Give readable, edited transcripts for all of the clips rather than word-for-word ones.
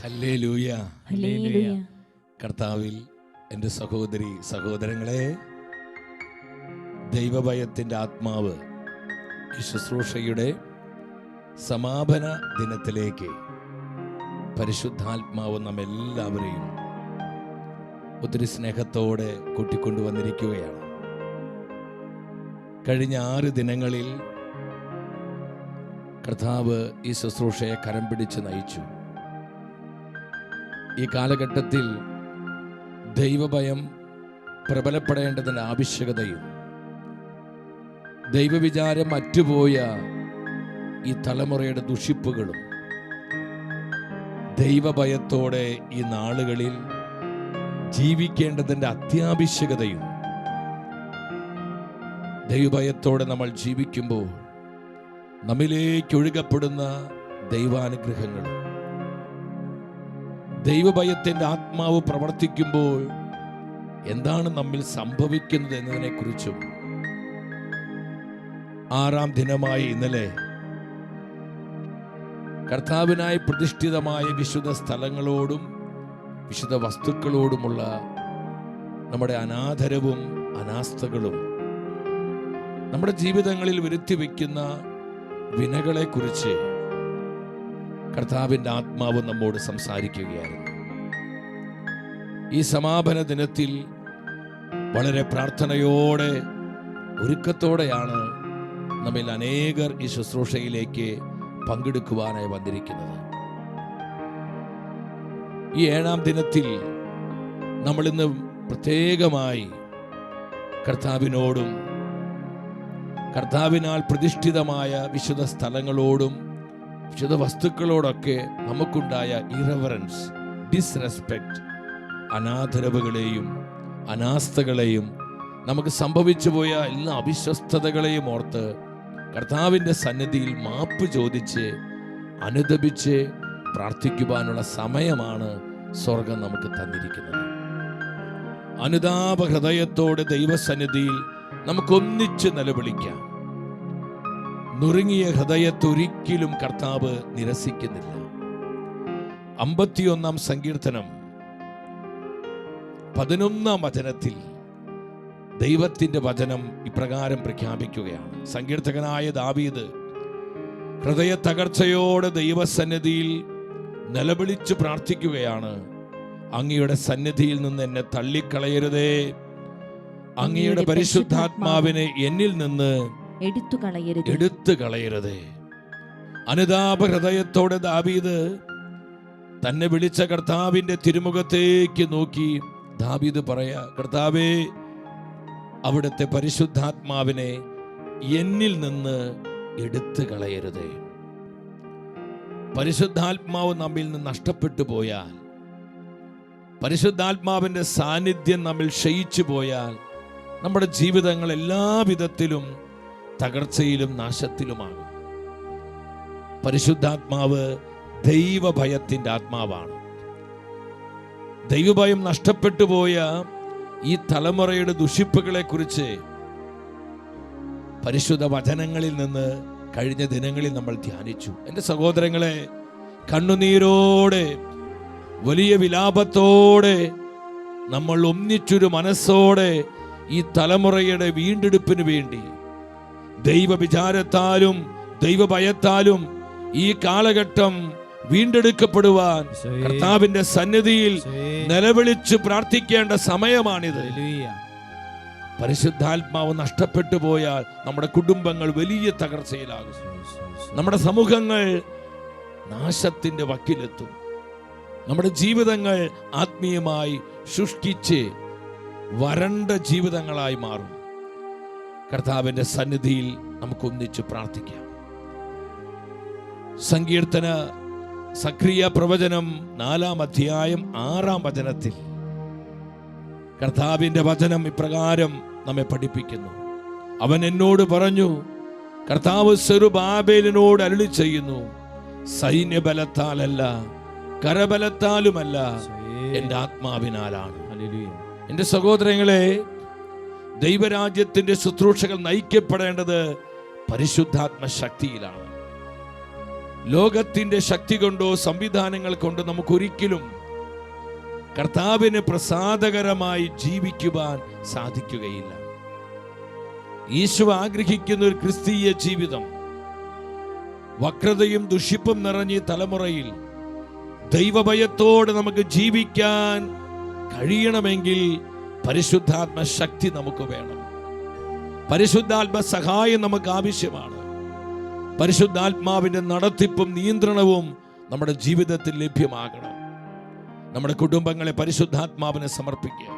Hallelujah. Hallelujah. കർത്താവിൽ എൻ്റെ സഹോദരി സഹോദരങ്ങളെ, ദൈവഭയത്തിൻ്റെ ആത്മാവ് ഈ ശുശ്രൂഷയുടെ സമാപന ദിനത്തിലേക്ക് പരിശുദ്ധാത്മാവ് നമ്മെല്ലാവരെയും ഒത്തിരി സ്നേഹത്തോടെ കൂട്ടിക്കൊണ്ടുവന്നിരിക്കുകയാണ്. കഴിഞ്ഞ 6 ദിനങ്ങളിൽ കർത്താവ് ഈ ശുശ്രൂഷയെ കരം പിടിച്ച് നയിച്ചു. ഈ കാലഘട്ടത്തിൽ ദൈവഭയം പ്രബലപ്പെടേണ്ടതിൻ്റെ ആവശ്യകതയും ദൈവവിചാരം അറ്റുപോയ ഈ തലമുറയുടെ ദുഷിപ്പുകളും ദൈവഭയത്തോടെ ഈ നാളുകളിൽ ജീവിക്കേണ്ടതിൻ്റെ അത്യാവശ്യകതയും, ദൈവഭയത്തോടെ നമ്മൾ ജീവിക്കുമ്പോൾ നമ്മിലേക്ക് ഒഴുകപ്പെടുന്ന ദൈവാനുഗ്രഹങ്ങളും ദൈവഭയത്തിൻ്റെ ആത്മാവ് പ്രവർത്തിക്കുമ്പോൾ എന്താണ് നമ്മിൽ സംഭവിക്കുന്നത് എന്നതിനെക്കുറിച്ചും 6-ാം ദിനമായി ഇന്നലെ കർത്താവിനായി പ്രതിഷ്ഠിതമായ വിശുദ്ധ സ്ഥലങ്ങളോടും വിശുദ്ധ വസ്തുക്കളോടുമുള്ള നമ്മുടെ അനാദരവും അനാസ്ഥകളും നമ്മുടെ ജീവിതങ്ങളിൽ വരുത്തി വയ്ക്കുന്ന വിനകളെക്കുറിച്ച് കർത്താവിൻ്റെ ആത്മാവ് നമ്മോട് സംസാരിക്കുകയായിരുന്നു. ഈ സമാപന ദിനത്തിൽ വളരെ പ്രാർത്ഥനയോടെ ഒരുക്കത്തോടെയാണ് നമ്മിൽ അനേകർ ഈ ശുശ്രൂഷയിലേക്ക് പങ്കെടുക്കുവാനായി വന്നിരിക്കുന്നത്. ഈ 7-ാം ദിനത്തിൽ നമ്മളിന്ന് പ്രത്യേകമായി കർത്താവിനോടും കർത്താവിനാൽ പ്രതിഷ്ഠിതമായ വിശുദ്ധ സ്ഥലങ്ങളോടും വിശുദ്ധ വസ്തുക്കളോടൊക്കെ നമുക്കുണ്ടായ ഇറവറൻസ്, ഡിസ്റെസ്പെക്ട്, അനാദരവുകളെയും അനാസ്ഥകളെയും നമുക്ക് സംഭവിച്ചു പോയ എല്ലാ അവിശ്വസ്തതകളെയും ഓർത്ത് കർത്താവിൻ്റെ സന്നിധിയിൽ മാപ്പ് ചോദിച്ച് അനുദപിച്ച് പ്രാർത്ഥിക്കുവാനുള്ള സമയമാണ് സ്വർഗം നമുക്ക് തന്നിരിക്കുന്നത്. അനുതാപ ഹൃദയത്തോടെ ദൈവസന്നിധിയിൽ നമുക്കൊന്നിച്ച് നിലവിളിക്കാം. നുറുങ്ങിയ ഹൃദയത്തൊരിക്കലും കർത്താവ് നിരസിക്കുന്നില്ല. 51-ാം സങ്കീർത്തനം 11-ാം വചനത്തിൽ ദൈവത്തിന്റെ വചനം ഇപ്രകാരം പ്രഖ്യാപിക്കുകയാണ്. സങ്കീർത്തകനായ ദാവീദ് ഹൃദയ തകർച്ചയോടെ ദൈവസന്നിധിയിൽ നിലവിളിച്ച് പ്രാർത്ഥിക്കുകയാണ്. അങ്ങയുടെ സന്നിധിയിൽ നിന്ന് എന്നെ തള്ളിക്കളയരുതേ, അങ്ങയുടെ പരിശുദ്ധാത്മാവിനെ എന്നിൽ നിന്ന് എടുത്തു കളയരുതേ. അനുതാപ ഹൃദയത്തോടെ ദാവീദ് തന്നെ വിളിച്ച കർത്താവിന്റെ തിരുമുഖത്തേക്ക് നോക്കി ദാവീദ് പറയാ, കർത്താവേ, അവിടുത്തെ പരിശുദ്ധാത്മാവിനെ എന്നിൽ നിന്ന് എടുത്തു കളയരുതേ. പരിശുദ്ധാത്മാവ് നമ്മിൽ നിന്ന് നഷ്ടപ്പെട്ടു പോയാൽ, പരിശുദ്ധാത്മാവിന്റെ സാന്നിധ്യം നമ്മിൽ ക്ഷയിച്ചു പോയാൽ നമ്മുടെ ജീവിതങ്ങൾ എല്ലാവിധത്തിലും തകർച്ചയിലും നാശത്തിലുമാകും. പരിശുദ്ധാത്മാവ് ദൈവഭയത്തിൻ്റെ ആത്മാവാണ്. ദൈവഭയം നഷ്ടപ്പെട്ടു പോയ ഈ തലമുറയുടെ ദുഷിപ്പുകളെ കുറിച്ച് പരിശുദ്ധ വചനങ്ങളിൽ നിന്ന് കഴിഞ്ഞ ദിനങ്ങളിൽ നമ്മൾ ധ്യാനിച്ചു. എൻ്റെ സഹോദരങ്ങളെ, കണ്ണുനീരോടെ വലിയ വിലാപത്തോടെ നമ്മൾ ഒന്നിച്ചൊരു മനസ്സോടെ ഈ തലമുറയുടെ വീണ്ടെടുപ്പിന് വേണ്ടി ദൈവവിചാരത്താലും ദൈവഭയത്താലും ഈ കാലഘട്ടം വീണ്ടെടുക്കപ്പെടുവാൻ കർത്താവിന്റെ സന്നിധിയിൽ നിലവിളിച്ച് പ്രാർത്ഥിക്കേണ്ട സമയമാണിത്. പരിശുദ്ധാത്മാവ് നഷ്ടപ്പെട്ടു പോയാൽ നമ്മുടെ കുടുംബങ്ങൾ വലിയ തകർച്ചയിലാകും. നമ്മുടെ സമൂഹങ്ങൾ നാശത്തിന്റെ വക്കിലെത്തും. നമ്മുടെ ജീവിതങ്ങൾ ആത്മീയമായി ശുഷ്കിച്ച് വരണ്ട ജീവിതങ്ങളായി മാറും. കർത്താവിന്റെ സന്നിധിയിൽ നമുക്കൊന്നിച്ച് പ്രാർത്ഥിക്കാം. സങ്കീർത്തന സക്രിയ പ്രവചനം 4-ാം അധ്യായം 6-ാം വചനത്തിൽ കർത്താവിന്റെ വചനം ഇപ്രകാരം നമ്മെ പഠിപ്പിക്കുന്നു. അവൻ എന്നോട് പറഞ്ഞു, കർത്താവ് സെരുബാബേലിനോട് അരുളി ചെയ്യുന്നു, സൈന്യബലത്താലല്ല കരബലത്താലുമല്ല എൻ്റെ ആത്മാവിനാലാണ്. എൻ്റെ സഹോദരങ്ങളെ, ദൈവരാജ്യത്തിന്റെ ശുശ്രൂഷകൾ നയിക്കപ്പെടേണ്ടത് പരിശുദ്ധാത്മ ശക്തിയിലാണ്. ലോകത്തിന്റെ ശക്തി കൊണ്ടോ സംവിധാനങ്ങൾ കൊണ്ടോ നമുക്കൊരിക്കലും കർത്താവിന് പ്രസാദകരമായി ജീവിക്കുവാൻ സാധിക്കുകയില്ല. യേശു ആഗ്രഹിക്കുന്ന ഒരു ക്രിസ്തീയ ജീവിതം വക്രതയും ദുഷിപ്പും നിറഞ്ഞ തലമുറയിൽ ദൈവഭയത്തോടെ നമുക്ക് ജീവിക്കാൻ കഴിയണമെങ്കിൽ പരിശുദ്ധാത്മ ശക്തി നമുക്ക് വേണം. പരിശുദ്ധാത്മ സഹായം നമുക്ക് ആവശ്യമാണ്. പരിശുദ്ധാത്മാവിന്റെ നടത്തിപ്പും നിയന്ത്രണവും നമ്മുടെ ജീവിതത്തിൽ ലഭ്യമാകണം. നമ്മുടെ കുടുംബങ്ങളെ പരിശുദ്ധാത്മാവിനെ സമർപ്പിക്കുക.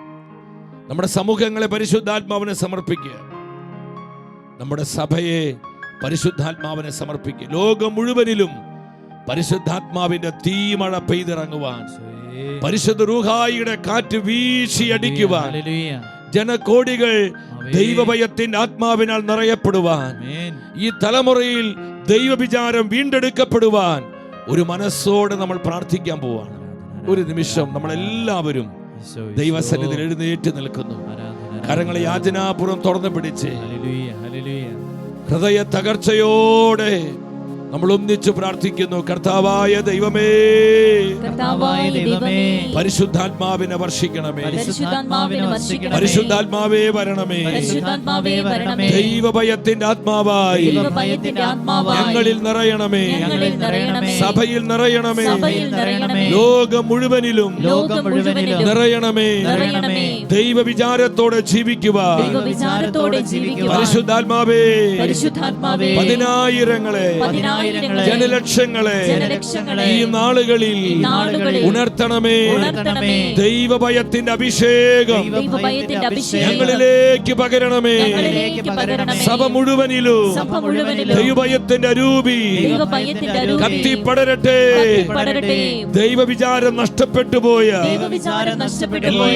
നമ്മുടെ സമൂഹങ്ങളെ പരിശുദ്ധാത്മാവിനെ സമർപ്പിക്കുക. നമ്മുടെ സഭയെ പരിശുദ്ധാത്മാവിനെ സമർപ്പിക്കുക. ലോകം മുഴുവനിലും പരിശുദ്ധാത്മാവിന്റെ തീമഴ പെയ്തിറങ്ങുവാൻ, പരിശുദ്ധ റൂഹായിയുടെ കാറ്റ് വീശിയടിക്കുവാൻ, ജനകോടികൾ ദൈവഭയത്തിന്റെ ആത്മാവിനാൽ നിറയപ്പെടുവാൻ, ഈ തലമുറയിൽ ദൈവവിചാരം വീണ്ടെടുക്കപ്പെടുവാൻ ഒരു മനസ്സോടെ നമ്മൾ പ്രാർത്ഥിക്കാൻ പോവാണ്. ഒരു നിമിഷം നമ്മളെല്ലാവരും ദൈവസന്നിധിയിൽ എഴുന്നേറ്റ് നിൽക്കുന്നു. കരങ്ങളെ യാചനാപൂർവ്വം തുറന്നു പിടിച്ച് ഹൃദയ തകർച്ചയോടെ നമ്മൾ ഒന്നിച്ചു പ്രാർത്ഥിക്കുന്നു. കർത്താവായ ദൈവമേ, പരിശുദ്ധാത്മാവിനെ വർഷിക്കണമേ. പരിശുദ്ധാത്മാവേ വരണമേ. ദൈവഭയത്തിന്റെ ആത്മാവായി ഞങ്ങളിൽ നിറയണമേ. സഭയിൽ നിറയണമേ. ലോകം മുഴുവനിലും നിറയണമേ. ദൈവവിചാരത്തോടെ ജീവിക്കുവാൻ പരിശുദ്ധാത്മാവേ പതിനായിരങ്ങളെ ജനലക്ഷങ്ങളെ ഈ നാളുകളിൽ ഉണർത്തണമേ. ദൈവഭയത്തിന്റെ അഭിഷേകം ഞങ്ങളിലേക്ക് പകരണമേ. സഭ മുഴുവനിലും ദൈവഭയത്തിന്റെ അരൂപി കത്തിപ്പടരട്ടെ. ദൈവവിചാരം നഷ്ടപ്പെട്ടു പോയ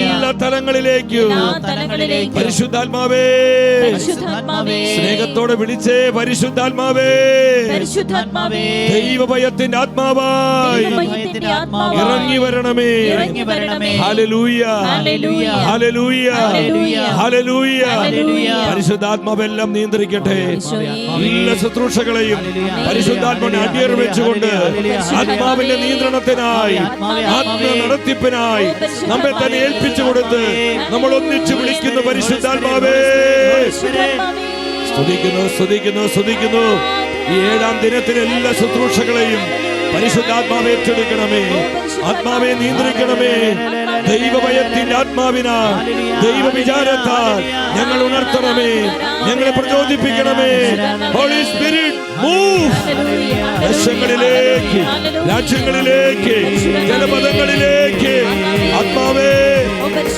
എല്ലാ തലങ്ങളിലേക്കും പരിശുദ്ധാത്മാവേ സ്നേഹത്തോടെ വിളിച്ചേ. പരിശുദ്ധാത്മാവേ ദൈവഭയത്തിന്റെ ആത്മാവായി ഇറങ്ങി വരണമേ. Hallelujah, hallelujah, hallelujah. പരിശുദ്ധാത്മാവെല്ലാം നിയന്ത്രിക്കട്ടെ. എല്ലാ ശുശ്രൂഷകളെയും പരിശുദ്ധാത്മാവിനെ അടിയറ വെച്ചുകൊണ്ട് ആത്മാവിന്റെ നിയന്ത്രണത്തിനായി, ആത്മ നടത്തിപ്പിനായി നമ്മെ തന്നെ ഏൽപ്പിച്ചു കൊടുത്ത് നമ്മൾ ഒന്നിച്ചു വിളിക്കുന്നു. പരിശുദ്ധാത്മാവേ സ്തുതിക്കുന്നു, സ്തുതിക്കുന്നു, സ്തുതിക്കുന്നു. ഈ 7-ാം ദിനത്തിലെ എല്ലാ ശുശ്രൂഷകളെയും പരിശുദ്ധാത്മാവെ ഏറ്റെടുക്കണമേ. ആത്മാവെ നിയന്ത്രിക്കണമേ. ദൈവഭയത്തിന്റെ ആത്മാവിനാൽ, ദൈവവിചാരത്താൽ ഞങ്ങൾ ഉണർത്തണമേ. ഞങ്ങളെ പ്രചോദിപ്പിക്കണമേ. Holy spirit move. ദേശങ്ങളിലേക്ക്, രാജ്യങ്ങളിലേക്ക്, ജനപദങ്ങളിലേക്ക് ആത്മാവേ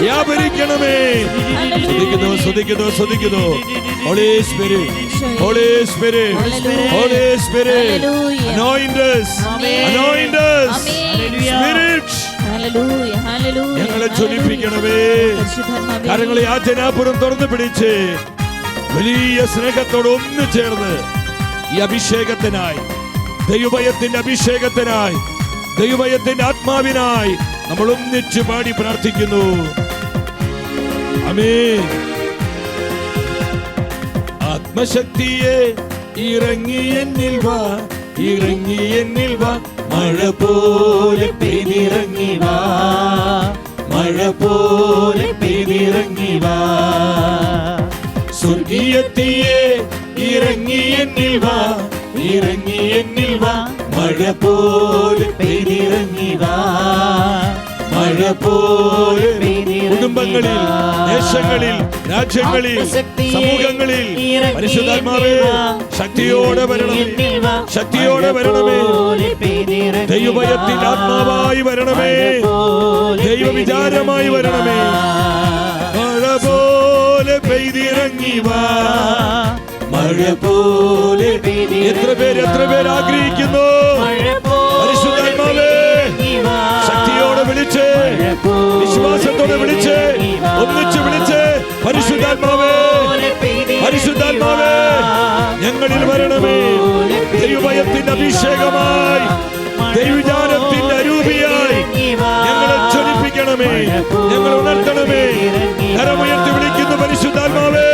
വ്യാപരിക്കണമേ. സ്തുതിക്കുന്നു, സ്തുതിക്കുന്നു, സ്തുതിക്കുന്നു. Holy spirit, holy spirit, holy spirit, anoint us, anoint us, spirit. ഞങ്ങളെ ജ്വലിപ്പിക്കണമേ. കരങ്ങളെ യാചനാപുരം തുറന്നു പിടിച്ച് വലിയ സ്നേഹത്തോട് ഒന്നു ചേർന്ന് ഈ അഭിഷേകത്തിനായി, ദൈവഭയത്തിന്റെ അഭിഷേകത്തിനായി, ദൈവഭയത്തിന്റെ ആത്മാവിനായി നമ്മൾ ഒന്നിച്ചു പാടി പ്രാർത്ഥിക്കുന്നു. ആമേൻ. ആത്മശക്തിയെ ഇറങ്ങി എന്നിൽ വാ, ഇറങ്ങി എന്നിൽ വാ, മഴ പോലെ പെയ്തിറങ്ങി വാ, മഴ പോലെ പെയ്തിറങ്ങി വാ. സ്വർഗീയത്തിയെ ഇറങ്ങി എന്നിൽ വാ, ഇറങ്ങി എന്നിൽ വാ, മഴ പോലെ പെയ്തിറങ്ങി വാ, മഴ പോലെ. കുടുംബങ്ങളിൽ, ദേശങ്ങളിൽ, രാജ്യങ്ങളിൽ, സമൂഹങ്ങളിൽ പരിശുദ്ധാത്മാവേ ശക്തിയോടെ വരണമേ. ശക്തിയോടെ വരണമേ. ദൈവഭയത്തിന്റെ ആത്മാവായി വരണമേ. ദൈവവിചാരമായി വരണമേ. മഴ പോലെ പെയ്തിറങ്ങി വാ, മഴ പോലെ. എത്ര പേര് ആഗ്രഹിക്കുന്നു പരിശുദ്ധാത്മാവേ ശക്തിയോടെ വിളിച്ച്, വിശ്വാസത്തോടെ വിളിച്ച്, ഒന്നിച്ച് വിളിച്ച് പരിശുദ്ധാത്മാവേ, പരിശുദ്ധാത്മാവേ ഞങ്ങളിൽ വരണമേ. ദൈവഭയത്തിന്റെ അഭിഷേകമായി, ദൈവവിചാരത്തിന്റെ അരൂപിയായി ഞങ്ങളെ ജ്വലിപ്പിക്കണമേ. ഞങ്ങൾ ഉണർത്തണമേ. കരമുയർത്തി വിളിക്കുന്നു പരിശുദ്ധാത്മാവേ.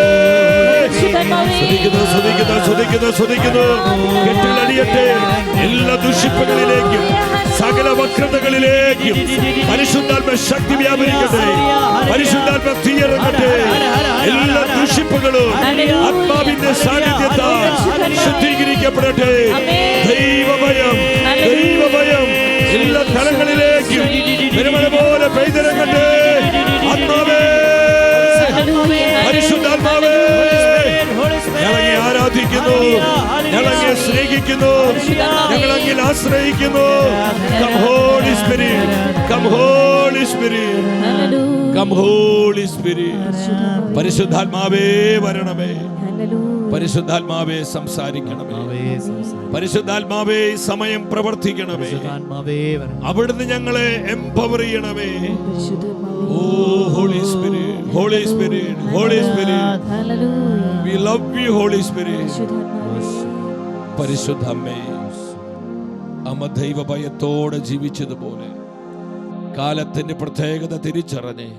കെട്ടിലടിയട്ടെ എല്ലാ ദുഷിപ്പുകളിലേക്കും സകല വക്രതകളിലേക്കും പരിശുദ്ധാത്മ ശക്തി വ്യാപരിക്കട്ടെ. പരിശുദ്ധാത്മ തീയിറങ്ങട്ടെ. എല്ലാ ദുഷിപ്പുകളും ആത്മാവിന്റെ സാന്നിധ്യത്താൽ ശുദ്ധീകരിക്കപ്പെടട്ടെ. ദൈവഭയം എല്ലാ തലങ്ങളിലേക്കും പെരുമഴ പോലെ പെയ്തിറങ്ങട്ടെ. ആത്മാവേ, പരിശുദ്ധാത്മാവേ, ഞങ്ങളെ ആരാധിക്കുന്നു, ഞങ്ങളെ സ്നേഹിക്കുന്നു, ഞങ്ങളെ ആശ്രയിക്കുന്നു. Come Holy Spirit, come Holy Spirit, come Holy Spirit. പരിശുദ്ധാത്മാവേ വരണമേ, പരിശുദ്ധാത്മാവേ സംസാരിക്കണമേ, പരിശുദ്ധാത്മാവേ സമയം പ്രവർത്തിക്കണമേ, അവിടുന്ന് ഞങ്ങളെ എംപവർ ചെയ്യണമേ. ഓ Holy Spirit, Holy Spirit, Holy Spirit, we love you Holy Spirit. പരിശുദ്ധമേ, അമ്മ ദൈവഭയത്തോടെ ജീവിച്ചതുപോലെ കാലത്തിന്റെ പ്രത്യേകത തിരിച്ചറിഞ്ഞ്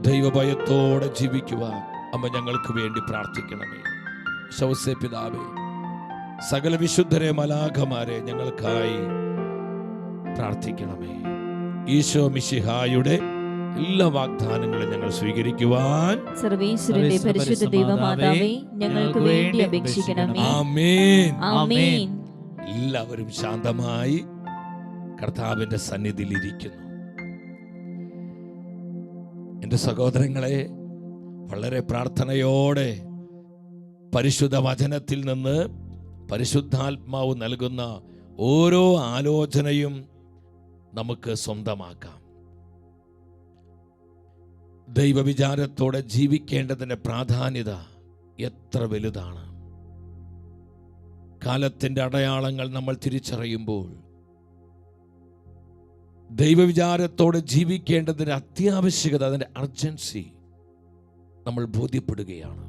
ദൈവഭയത്തോടെ ജീവിക്കുവാൻ അമ്മ ഞങ്ങൾക്ക് വേണ്ടി പ്രാർത്ഥിക്കണമേ. ശൗസേ പിതാവേ, സകല വിശുദ്ധരെ മലാഖമാരെ ഞങ്ങൾക്കായി പ്രാർത്ഥിക്കണമേ. ഈശോ മിശിഹായുടെ എല്ലാ വാഗ്ദാനങ്ങളും ഞങ്ങൾ സ്വീകരിക്കുവാൻ സർവേശ്വരന്റെ പരിശുദ്ധ ദൈവമാതാവേ ഞങ്ങൾക്ക് വേണ്ടി അപേക്ഷിക്കണമേ. ആമേൻ, ആമേൻ. എല്ലാവരും ശാന്തമായി കർത്താവിന്റെ സന്നിധിയിൽ ഇരിക്കുന്നു. എൻ്റെ സഹോദരങ്ങളെ, വളരെ പ്രാർത്ഥനയോടെ പരിശുദ്ധ വചനത്തിൽ നിന്ന് പരിശുദ്ധാത്മാവ് നൽകുന്ന ഓരോ ആലോചനയും നമുക്ക് സ്വന്തമാക്കാം. ദൈവവിചാരത്തോടെ ജീവിക്കേണ്ടതിൻ്റെ പ്രാധാന്യത എത്ര വലുതാണ്. കാലത്തിൻ്റെ അടയാളങ്ങൾ നമ്മൾ തിരിച്ചറിയുമ്പോൾ ദൈവവിചാരത്തോടെ ജീവിക്കേണ്ടതിൻ്റെ അത്യാവശ്യകത, അതിൻ്റെ അർജൻസി നമ്മൾ ബോധ്യപ്പെടുകയാണ്.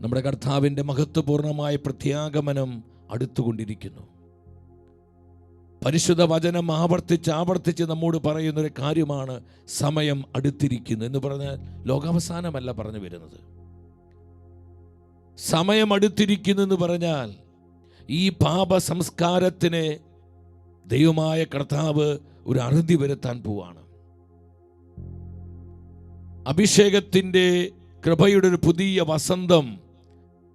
നമ്മുടെ കർത്താവിൻ്റെ മഹത്വപൂർണമായ പ്രത്യാഗമനം അടുത്തുകൊണ്ടിരിക്കുന്നു. പരിശുദ്ധ വചനം ആവർത്തിച്ച് നമ്മോട് പറയുന്നൊരു കാര്യമാണ്, സമയം അടുത്തിരിക്കുന്നു എന്ന് പറഞ്ഞാൽ ലോകാവസാനമല്ല പറഞ്ഞു വരുന്നത്. സമയം അടുത്തിരിക്കുന്നു എന്ന് പറഞ്ഞാൽ ഈ പാപ സംസ്കാരത്തിന് ദൈവമായ കർത്താവ് ഒരു അറുതി വരുത്താൻ പോവാണ്. അഭിഷേകത്തിൻ്റെ കൃപയുടെ ഒരു പുതിയ വസന്തം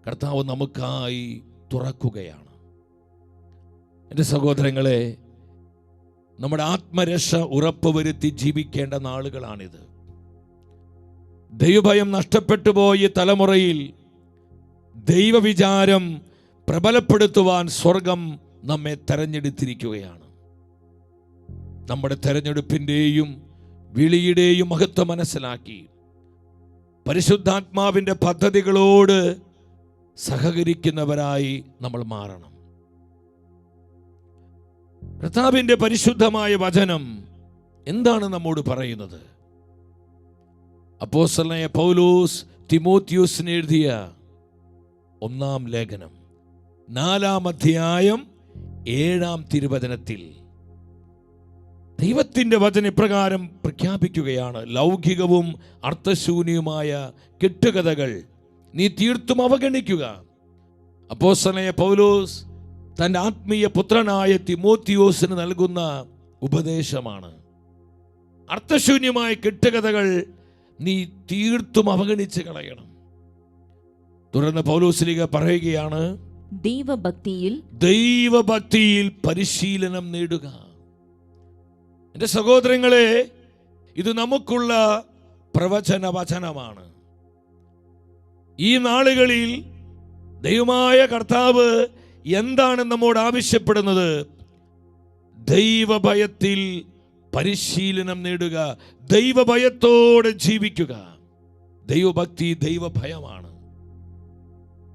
കർത്താവ് നമുക്കായി തുറക്കുകയാണ്. എൻ്റെ സഹോദരങ്ങളെ, നമ്മുടെ ആത്മരക്ഷ ഉറപ്പുവരുത്തി ജീവിക്കേണ്ട നാളുകളാണിത്. ദൈവഭയം നഷ്ടപ്പെട്ടു പോയ തലമുറയിൽ ദൈവവിചാരം പ്രബലപ്പെടുത്തുവാൻ സ്വർഗം നമ്മെ തെരഞ്ഞെടുത്തിരിക്കുകയാണ്. നമ്മുടെ തെരഞ്ഞെടുപ്പിൻ്റെയും വിളിയുടെയും മഹത്വം മനസ്സിലാക്കി പരിശുദ്ധാത്മാവിൻ്റെ പദ്ധതികളോട് സഹകരിക്കുന്നവരായി നമ്മൾ മാറണം. കർത്താവിൻ്റെ പരിശുദ്ധമായ വചനം എന്താണ് നമ്മോട് പറയുന്നത്? അപ്പോസ്തലനായ പൗലോസ് തിമോത്തിയോസിന് എഴുതിയ 1-ാം ലേഖനം 4-ാം അധ്യായം 7-ാം തിരുവചനത്തിൽ ദൈവത്തിൻ്റെ വചനം ഇപ്രകാരം പ്രഖ്യാപിക്കുകയാണ്: ലൗകികവും അർത്ഥശൂന്യവുമായ കെട്ടുകഥകൾ നീ തീർത്തും അവഗണിക്കുക. അപ്പോസ്തലനായ പൗലോസ് തൻ്റെ ആത്മീയ പുത്രനായ തിമോത്തിയോസിന് നൽകുന്ന ഉപദേശമാണ്. അർത്ഥശൂന്യമായ കെട്ടുകഥകൾ നീ തീർത്തും അവഗണിച്ച് കളയണം. തുടർന്ന് പൗലോസ്ലീഹ പറയുകയാണ്, ദൈവഭക്തിയിൽ പരിശീലനം നേടുക. എൻ്റെ സഹോദരങ്ങളെ, ഇത് നമുക്കുള്ള പ്രവചന വചനമാണ്. ഈ നാളുകളിൽ ദൈവമായ കർത്താവ് എന്താണ് നമ്മോട് ആവശ്യപ്പെടുന്നത്? ദൈവഭയത്തിൽ പരിശീലനം നേടുക, ദൈവഭയത്തോടെ ജീവിക്കുക. ദൈവഭക്തി ദൈവഭയമാണ്.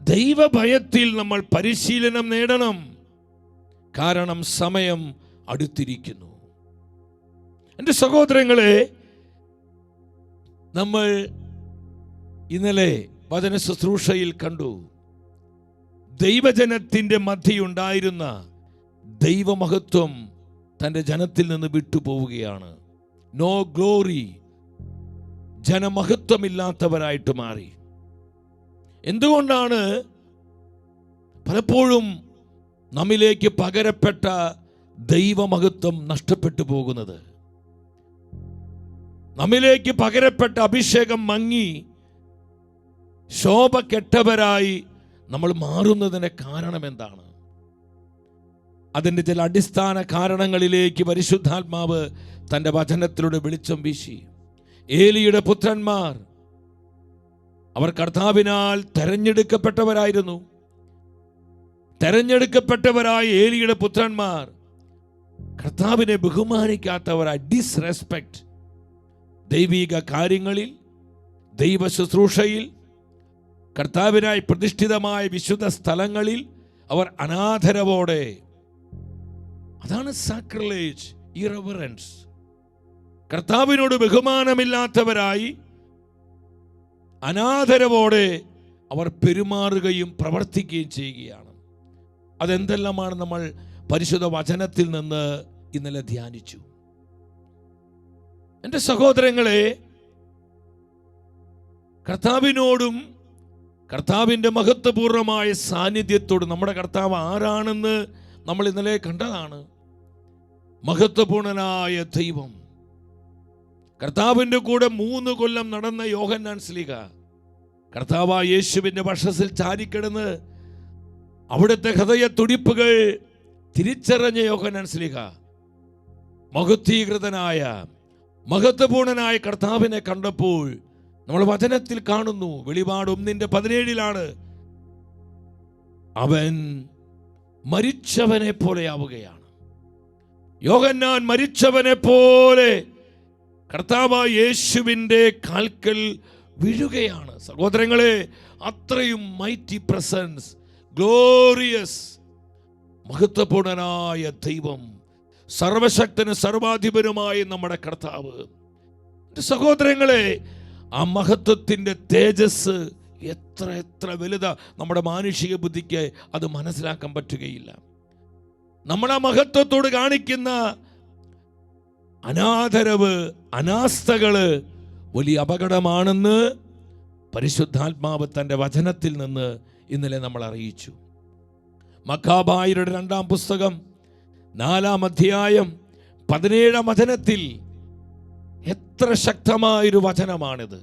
ദൈവഭയത്തിൽ നമ്മൾ പരിശീലനം നേടണം. കാരണം സമയം അടുത്തിരിക്കുന്നു. എൻ്റെ സഹോദരങ്ങളെ, നമ്മൾ ഇന്നലെ വചന ശുശ്രൂഷയിൽ കണ്ടു, ദൈവജനത്തിൻ്റെ മധ്യയുണ്ടായിരുന്ന ദൈവമഹത്വം തൻ്റെ ജനത്തിൽ നിന്ന് വിട്ടുപോവുകയാണ്. നോ ഗ്ലോറി, ജനമഹത്വമില്ലാത്തവരായിട്ട് മാറി. എന്തുകൊണ്ടാണ് പലപ്പോഴും നമ്മിലേക്ക് പകരപ്പെട്ട ദൈവമഹത്വം നഷ്ടപ്പെട്ടു പോകുന്നത്? നമ്മിലേക്ക് പകരപ്പെട്ട അഭിഷേകം മങ്ങി ശോഭ കെട്ടവരായി നമ്മൾ മാറുന്നതിന് കാരണം എന്താണ്? അതിൻ്റെ ചില അടിസ്ഥാന കാരണങ്ങളിലേക്ക് പരിശുദ്ധാത്മാവ് തൻ്റെ വചനത്തിലൂടെ വെളിച്ചം വീശി. ഏലിയുടെ പുത്രന്മാർ അവർ കർത്താവിനാൽ തെരഞ്ഞെടുക്കപ്പെട്ടവരായിരുന്നു. തെരഞ്ഞെടുക്കപ്പെട്ടവരായ ഏലിയുടെ പുത്രന്മാർ കർത്താവിനെ ബഹുമാനിക്കാത്തവരായി, ഡിസ്റെസ്പെക്ട്, ദൈവിക കാര്യങ്ങളിൽ, ദൈവ ശുശ്രൂഷയിൽ, കർത്താവിനായി പ്രതിഷ്ഠിതമായ വിശുദ്ധ സ്ഥലങ്ങളിൽ അവർ അനാദരവോടെ, അതാണ് സാക്രിലേജ്, ഇറവറൻസ്, കർത്താവിനോട് ബഹുമാനമില്ലാത്തവരായി അനാദരവോടെ അവർ പെരുമാറുകയും പ്രവർത്തിക്കുകയും ചെയ്യുകയാണ്. അതെന്തെല്ലാമാണ് നമ്മൾ പരിശുദ്ധ വചനത്തിൽ നിന്ന് ഇന്നലെ ധ്യാനിച്ചു. എൻ്റെ സഹോദരങ്ങളെ, കർത്താവിനോടും കർത്താവിൻ്റെ മഹത്വപൂർണമായ സാന്നിധ്യത്തോടും, നമ്മുടെ കർത്താവ് ആരാണെന്ന് നമ്മൾ ഇന്നലെ കണ്ടതാണ്. മഹത്വപൂർണനായ ദൈവം. കർത്താവിൻ്റെ കൂടെ 3 കൊല്ലം നടന്ന യോഹന്നാൻ ശ്ലീഹ കർത്താവായ യേശുവിൻ്റെ വക്ഷത്തിൽ ചാരിക്കിടന്ന് അവിടുത്തെ ഹൃദയ തുടിപ്പുകൾ തിരിച്ചറിഞ്ഞ യോഹന്നാൻ ശ്ലീഹ മഹത്വീകൃതനായ മഹത്വപൂർണനായ കർത്താവിനെ കണ്ടപ്പോൾ നമ്മൾ വചനത്തിൽ കാണുന്നു, വെളിപാട് 1:17 അവൻ മരിച്ചവനെ പോലെയാവുകയാണ്. യോഹന്നാൻ മരിച്ചവനെ പോലെ കർത്താവായ യേശുവിൻ്റെ കാൽക്കൽ വീഴുകയാണ്. സഹോദരങ്ങളെ, അത്രയും മൈറ്റി പ്രസൻസ്, ഗ്ലോറിയസ്, മഹത്വപൂർണനായ ദൈവം, സർവശക്തനും സർവാധിപനുമായ നമ്മുടെ കർത്താവ്. സഹോദരങ്ങളെ, ആ മഹത്വത്തിൻ്റെ തേജസ് എത്ര വലുതാ, നമ്മുടെ മാനുഷിക ബുദ്ധിക്ക് അത് മനസ്സിലാക്കാൻ പറ്റുകയില്ല. നമ്മുടെ മഹത്വത്തോട് കാണിക്കുന്ന അനാദരവ്, അനാസ്ഥകള് വലിയ അപകടമാണെന്ന് പരിശുദ്ധാത്മാവ് തൻ്റെ വചനത്തിൽ നിന്ന് ഇന്നലെ നമ്മൾ അറിയിച്ചു. മക്കാബായരുടെ 2-ാം പുസ്തകം 4-ാം അധ്യായം 17-ാം വചനത്തിൽ എത്ര ശക്തമായൊരു വചനമാണിത്.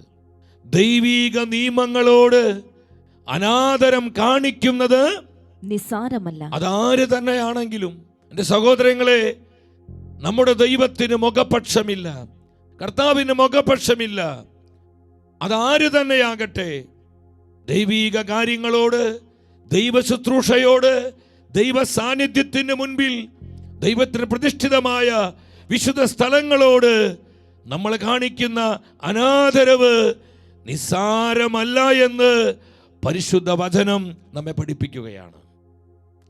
ദൈവീക നിയമങ്ങളോട് അനാദരം കാണിക്കുന്നത് നിസ്സാരമല്ല. അതാര് തന്നെയാണെങ്കിലും എൻ്റെ സഹോദരങ്ങളെ, നമ്മുടെ ദൈവത്തിന് മുഖപക്ഷമില്ല, കർത്താവിന് മുഖപക്ഷമില്ല. അതാര് തന്നെയാകട്ടെ, ദൈവീക കാര്യങ്ങളോട്, ദൈവ ശുശ്രൂഷയോട്, ദൈവ സാന്നിധ്യത്തിന് മുൻപിൽ, ദൈവത്തിന് പ്രതിഷ്ഠിതമായ വിശുദ്ധ സ്ഥലങ്ങളോട് നമ്മൾ കാണിക്കുന്ന അനാദരവ് നിസ്സാരമല്ല എന്ന് പരിശുദ്ധ വചനം നമ്മെ പഠിപ്പിക്കുകയാണ്.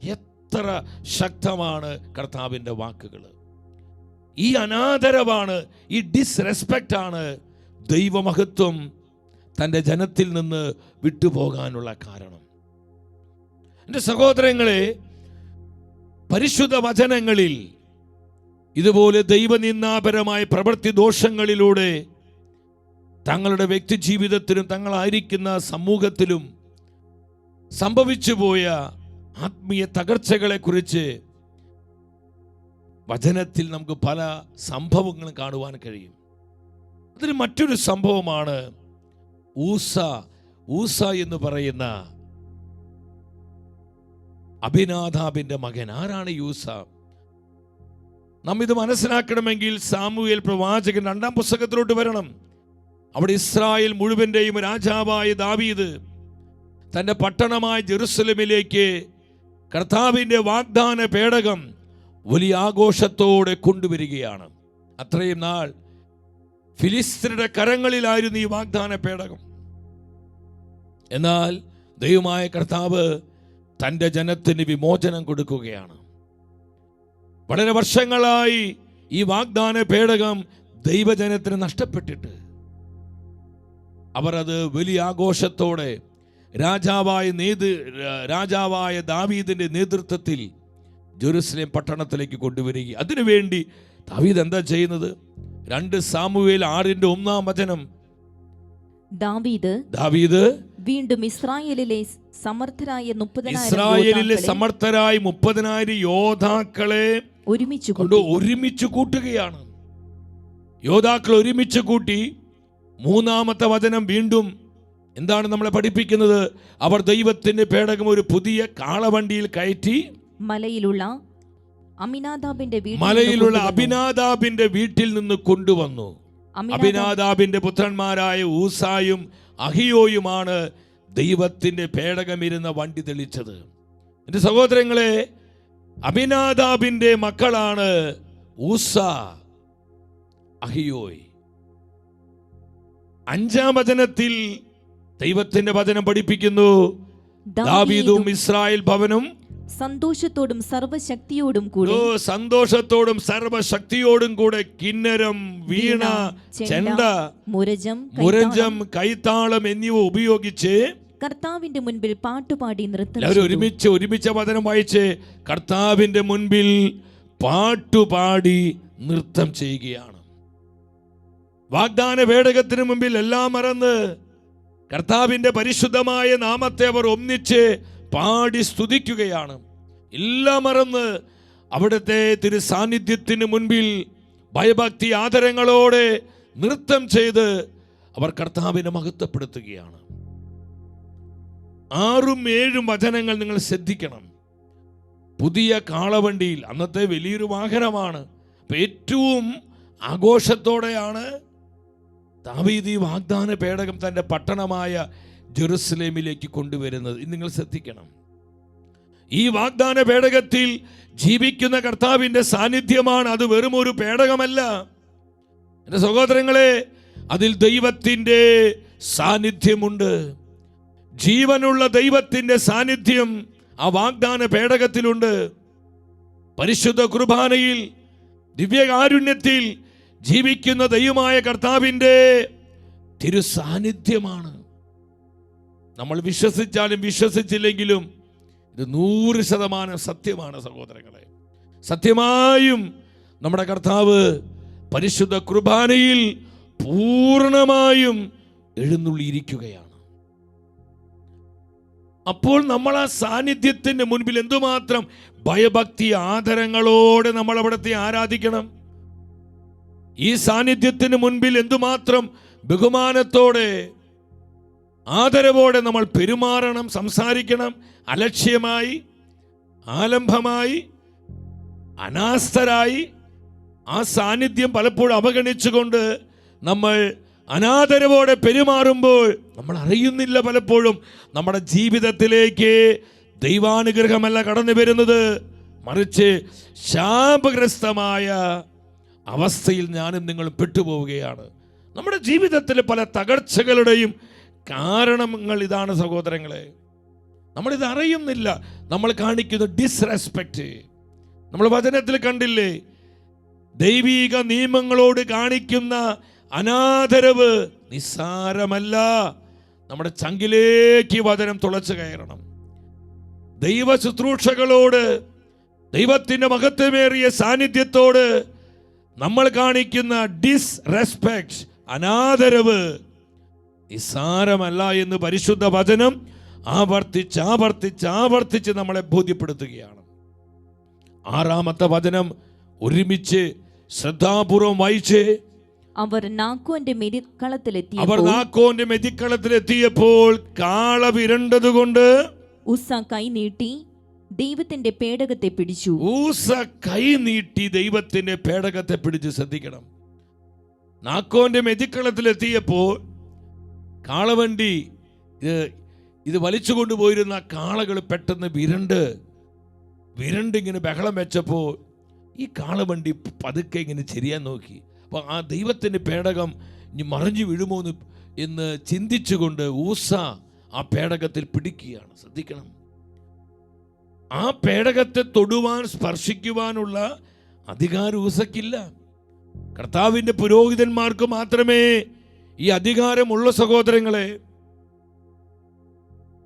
എത്ര ശക്തമാണ് കർത്താവിൻ്റെ വാക്കുകൾ! ഈ അനാദരവാണ്, ഈ ഡിസ്റെസ്പെക്റ്റ് ആണ് ദൈവമഹത്വം തൻ്റെ ജനത്തിൽ നിന്ന് വിട്ടുപോകാനുള്ള കാരണം. എൻ്റെ സഹോദരങ്ങളെ, പരിശുദ്ധ വചനങ്ങളിൽ ഇതുപോലെ ദൈവനിന്ദാപരമായ പ്രവൃത്തി ദോഷങ്ങളിലൂടെ തങ്ങളുടെ വ്യക്തി ജീവിതത്തിലും തങ്ങളായിരിക്കുന്ന സമൂഹത്തിലും സംഭവിച്ചു പോയ ആത്മീയ തകർച്ചകളെ കുറിച്ച് വചനത്തിൽ നമുക്ക് പല സംഭവങ്ങളും കാണുവാൻ കഴിയും. അതിന് മറ്റൊരു സംഭവമാണ് ഊസ എന്ന് പറയുന്ന അഭിനാദാബിന്റെ മകൻ. ആരാണ് യൂസ? നാം ഇത് മനസ്സിലാക്കണമെങ്കിൽ സാമുവേൽ പ്രവാചകൻ 2-ാം പുസ്തകത്തിലോട്ട് വരണം. അവിടെ ഇസ്രായേൽ മുഴുവന്റെയും രാജാവായ ദാവീദ് തൻ്റെ പട്ടണമായ ജെറുസലേമിലേക്ക് കർത്താവിൻ്റെ വാഗ്ദാന പേടകം വലിയ ആഘോഷത്തോടെ കൊണ്ടുവരികയാണ്. അത്രയും നാൾ ഫിലിസ്ത്യരുടെ കരങ്ങളിലായിരുന്നു ഈ വാഗ്ദാന പേടകം. എന്നാൽ ദൈവമായ കർത്താവ് തൻ്റെ ജനത്തിന് വിമോചനം കൊടുക്കുകയാണ്. വളരെ വർഷങ്ങളായി ഈ വാഗ്ദാന പേടകം ദൈവജനത്തിന് നഷ്ടപ്പെട്ടിട്ട് അവർ അത് വലിയ ആഘോഷത്തോടെ രാജാവായ ദാവീദിന്റെ നേതൃത്വത്തിൽ ജെറുസലേം പട്ടണത്തിലേക്ക് കൊണ്ടുവരിക. അതിനുവേണ്ടി ദാവീദ് എന്താ ചെയ്യുന്നത്? 2 സാമുവേൽ 6:1 ദാവീദ് വീണ്ടും ഇസ്രായേലിലെ സമർത്ഥരായ 30,000 യോദ്ധാക്കളെ ഒരുമിച്ച് കൂട്ടുകയാണ്. യോദ്ധാക്കൾ ഒരുമിച്ച് കൂട്ടി. മൂന്നാമത്തെ വചനം വീണ്ടും എന്താണ് നമ്മളെ പഠിപ്പിക്കുന്നത്? അവർ ദൈവത്തിന്റെ പേടകം ഒരു പുതിയ കാളവണ്ടിയിൽ കയറ്റി മലയിലുള്ള അബിനാദാബിന്റെ വീട്ടിൽ നിന്ന് കൊണ്ടുവന്നു. അബിനാദാബിന്റെ പുത്രന്മാരായ ഊസായും അഹിയോയുമാണ് ദൈവത്തിന്റെ പേടകമിരുന്ന വണ്ടി തെളിച്ചത്. എന്റെ സഹോദരങ്ങളെ, അബിനാദാബിന്റെ മക്കളാണ് ഊസ, അഹിയോയ്. 5-ാം വചനത്തിൽ ദൈവത്തിന്റെ വചനം പഠിപ്പിക്കുന്നു, ദാവീദും ഇസ്രായേൽ ഭവനും സന്തോഷത്തോടും സർവശക്തിയോടും കൂടെ കിന്നരം, വീണ, ചെണ്ട, മുരജം, കൈത്താളം എന്നിവ ഉപയോഗിച്ച് കർത്താവിന്റെ മുൻപിൽ പാട്ടുപാടി നൃത്തം. ഒരുമിച്ച് വചനം വായിച്ച് കർത്താവിന്റെ മുൻപിൽ പാട്ടുപാടി നൃത്തം ചെയ്യുകയാണ്. വാഗ്ദാന പേടകത്തിന് മുമ്പിൽ എല്ലാം മറന്ന് കർത്താവിന്റെ പരിശുദ്ധമായ നാമത്തെ അവർ ഒന്നിച്ച് പാടി സ്തുതിക്കുകയാണ്. എല്ലാം മറന്ന് അവിടുത്തെ തിരു സാന്നിധ്യത്തിന് മുൻപിൽ ഭയഭക്തി ആദരങ്ങളോടെ നൃത്തം ചെയ്ത് അവർ കർത്താവിനെ മഹത്വപ്പെടുത്തുകയാണ്. 6-7 വചനങ്ങൾ നിങ്ങൾ ശ്രദ്ധിക്കണം. പുതിയ കാളവണ്ടിയിൽ, അന്നത്തെ വലിയൊരു വാഹനമാണ്. ഏറ്റവും ആഘോഷത്തോടെയാണ് ദാവീദ് ഈ വാഗ്ദാന പേടകം തൻ്റെ പട്ടണമായ ജെറുസലേമിലേക്ക് കൊണ്ടുവരുന്നത്. ഇത് നിങ്ങൾ ശ്രദ്ധിക്കണം. ഈ വാഗ്ദാന പേടകത്തിൽ ജീവിക്കുന്ന കർത്താവിൻ്റെ സാന്നിധ്യമാണ്. അത് വെറും ഒരു പേടകമല്ല എൻ്റെ സഹോദരങ്ങളെ, അതിൽ ദൈവത്തിൻ്റെ സാന്നിധ്യമുണ്ട്. ജീവനുള്ള ദൈവത്തിൻ്റെ സാന്നിധ്യം ആ വാഗ്ദാന പേടകത്തിലുണ്ട്. പരിശുദ്ധ കുർബാനയിൽ ദിവ്യകാരുണ്യത്തിൽ ജീവിക്കുന്ന ദൈവമായ കർത്താവിൻ്റെ തിരു സാന്നിധ്യമാണ്. നമ്മൾ വിശ്വസിച്ചാലും വിശ്വസിച്ചില്ലെങ്കിലും ഇത് 100% സത്യമാണ് സഹോദരങ്ങളെ. സത്യമായും നമ്മുടെ കർത്താവ് പരിശുദ്ധ കുർബാനയിൽ പൂർണ്ണമായും എഴുന്നള്ളിയിരിക്കുകയാണ്. അപ്പോൾ നമ്മൾ ആ സാന്നിധ്യത്തിന്റെ മുൻപിൽ എന്തുമാത്രം ഭയഭക്തി ആദരങ്ങളോടെ നമ്മൾ അവിടുത്തെ ആരാധിക്കണം. ഈ സാന്നിധ്യത്തിന് മുൻപിൽ എന്തുമാത്രം ബഹുമാനത്തോടെ ആദരവോടെ നമ്മൾ പെരുമാറണം, സംസാരിക്കണം. അലക്ഷ്യമായി, ആലംബമായി, അനാസ്ഥരായി ആ സാന്നിധ്യം പലപ്പോഴും അവഗണിച്ചുകൊണ്ട് നമ്മൾ അനാദരവോടെ പെരുമാറുമ്പോൾ നമ്മൾ അറിയുന്നില്ല പലപ്പോഴും നമ്മുടെ ജീവിതത്തിലേക്ക് ദൈവാനുഗ്രഹമല്ല കടന്നു വരുന്നത്, മറിച്ച് ശാപഗ്രസ്തമായ അവസ്ഥയിൽ ഞാനും നിങ്ങളും പെട്ടുപോവുകയാണ്. നമ്മുടെ ജീവിതത്തിലെ പല തകർച്ചകളുടെയും കാരണങ്ങൾ ഇതാണ് സഹോദരങ്ങളെ. നമ്മളിത് അറിയുന്നില്ല. നമ്മൾ കാണിക്കുന്ന ഡിസ്റെസ്പെക്റ്റ് നമ്മൾ വചനത്തിൽ കണ്ടില്ലേ? ദൈവീക നിയമങ്ങളോട് കാണിക്കുന്ന അനാദരവ് നിസ്സാരമല്ല. നമ്മുടെ ചങ്കിലേക്ക് വചനം തുളച്ചു കയറണം. ദൈവ ശുശ്രൂഷകളോട്, ദൈവത്തിൻ്റെ മഹത്വമേറിയ സാന്നിധ്യത്തോട് നമ്മൾ കാണിക്കുന്ന ഡിസ്റെസ്പെക്റ്റ്, അനാദരവ് നിസ്സാരമല്ല എന്ന് പരിശുദ്ധ വചനം ആവർത്തിച്ച് നമ്മളെ ബോധ്യപ്പെടുത്തുകയാണ്. 6-ാമത്തെ വചനം ഒരുമിച്ച് ശ്രദ്ധാപൂർവം വായിച്ച് അവർ നാക്കോന്റെ മെതിക്കളത്തിലെത്തിയപ്പോൾ കാള വിരണ്ടതുകൊണ്ട് ഉസ്സ കൈ നീട്ടി ദൈവത്തിന്റെ പേടകത്തെ പിടിച്ചു. ശ്രദ്ധിക്കണം. നാക്കോന്റെ മെതിക്കളത്തിലെത്തിയപ്പോൾ കാളവണ്ടി ഇത് വലിച്ചു കൊണ്ടുപോയിരുന്ന കാളകൾ പെട്ടെന്ന് വിരണ്ടിങ്ങനെ ബഹളം വെച്ചപ്പോൾ ഈ കാളവണ്ടി പതുക്കെ ഇങ്ങനെ ചെരിയാൻ നോക്കി. അപ്പോൾ ആ ദൈവത്തിൻ്റെ പേടകം ഇനി മറിഞ്ഞു വീഴുമോ എന്ന് ചിന്തിച്ചുകൊണ്ട് ഊസ ആ പേടകത്തിൽ പിടിക്കുകയാണ്. ശ്രദ്ധിക്കണം. ആ പേടകത്തെ തൊടുവാൻ, സ്പർശിക്കുവാനുള്ള അധികാരം ഊസക്കില്ല. കർത്താവിൻ്റെ പുരോഹിതന്മാർക്ക് മാത്രമേ ഈ അധികാരമുള്ള സഹോദരങ്ങളെ.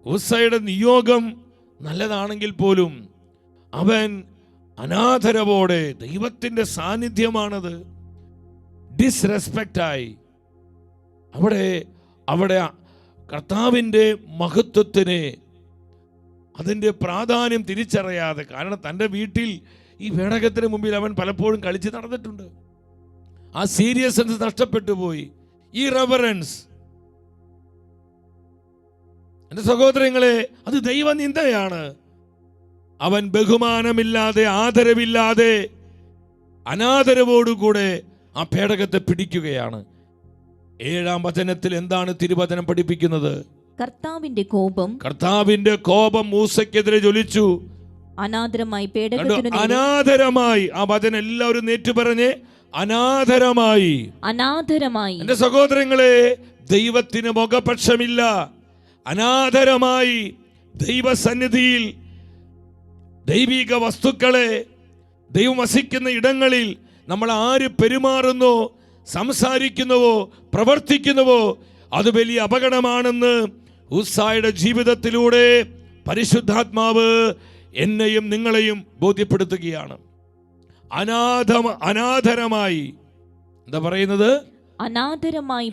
ഊസയുടെ നിയോഗം നല്ലതാണെങ്കിൽ പോലും അവൻ അനാദരവോടെ, ദൈവത്തിൻ്റെ സാന്നിധ്യമാണത്, ഡിസ്റെസ്പെക്റ്റായി അവിടെ കർത്താവിൻ്റെ മഹത്വത്തിനെ, അതിൻ്റെ പ്രാധാന്യം തിരിച്ചറിയാതെ, കാരണം തൻ്റെ വീട്ടിൽ ഈ പേടകത്തിന് മുമ്പിൽ അവൻ പലപ്പോഴും കളിച്ച് നടന്നിട്ടുണ്ട്. ആ സീരിയസ്നെസ് നഷ്ടപ്പെട്ടു പോയി, ഈ റെവറൻസ്. എൻ്റെ സഹോദരങ്ങളെ, അത് ദൈവനിന്ദയാണ്. അവൻ ബഹുമാനമില്ലാതെ, ആദരവില്ലാതെ, അനാദരവോടുകൂടെ ആ പേടകത്തെ പിടിക്കുകയാണ്. 7-ാം വചനത്തിൽ എന്താണ് തിരുവചനം പഠിപ്പിക്കുന്നത്? കർത്താവിന്റെ കോപം മൂസയ്ക്കെതിരെ ജ്വലിച്ചു. അനാദരമായി അനാദരമായി. ആ വചനം എല്ലാവരും നേറ്റു പറഞ്ഞേ, അനാദരമായി. എന്റെ സഹോദരങ്ങളെ, ദൈവത്തിന് മുഖപക്ഷമില്ല. അനാദരമായി ദൈവസന്നിധിയിൽ ദൈവിക വസ്തുക്കളെ, ദൈവം വസിക്കുന്ന ഇടങ്ങളിൽ നമ്മൾ ആര് പെരുമാറുന്നോ, സംസാരിക്കുന്നുവോ, പ്രവർത്തിക്കുന്നുവോ, അത് വലിയ അപകടമാണെന്ന് ഉസ്സായുടെ ജീവിതത്തിലൂടെ പരിശുദ്ധാത്മാവ് എന്നെയും നിങ്ങളെയും ബോധ്യപ്പെടുത്തുകയാണ്. അനാദരമായി, എന്താ പറയുന്നത്? അനാദരമായി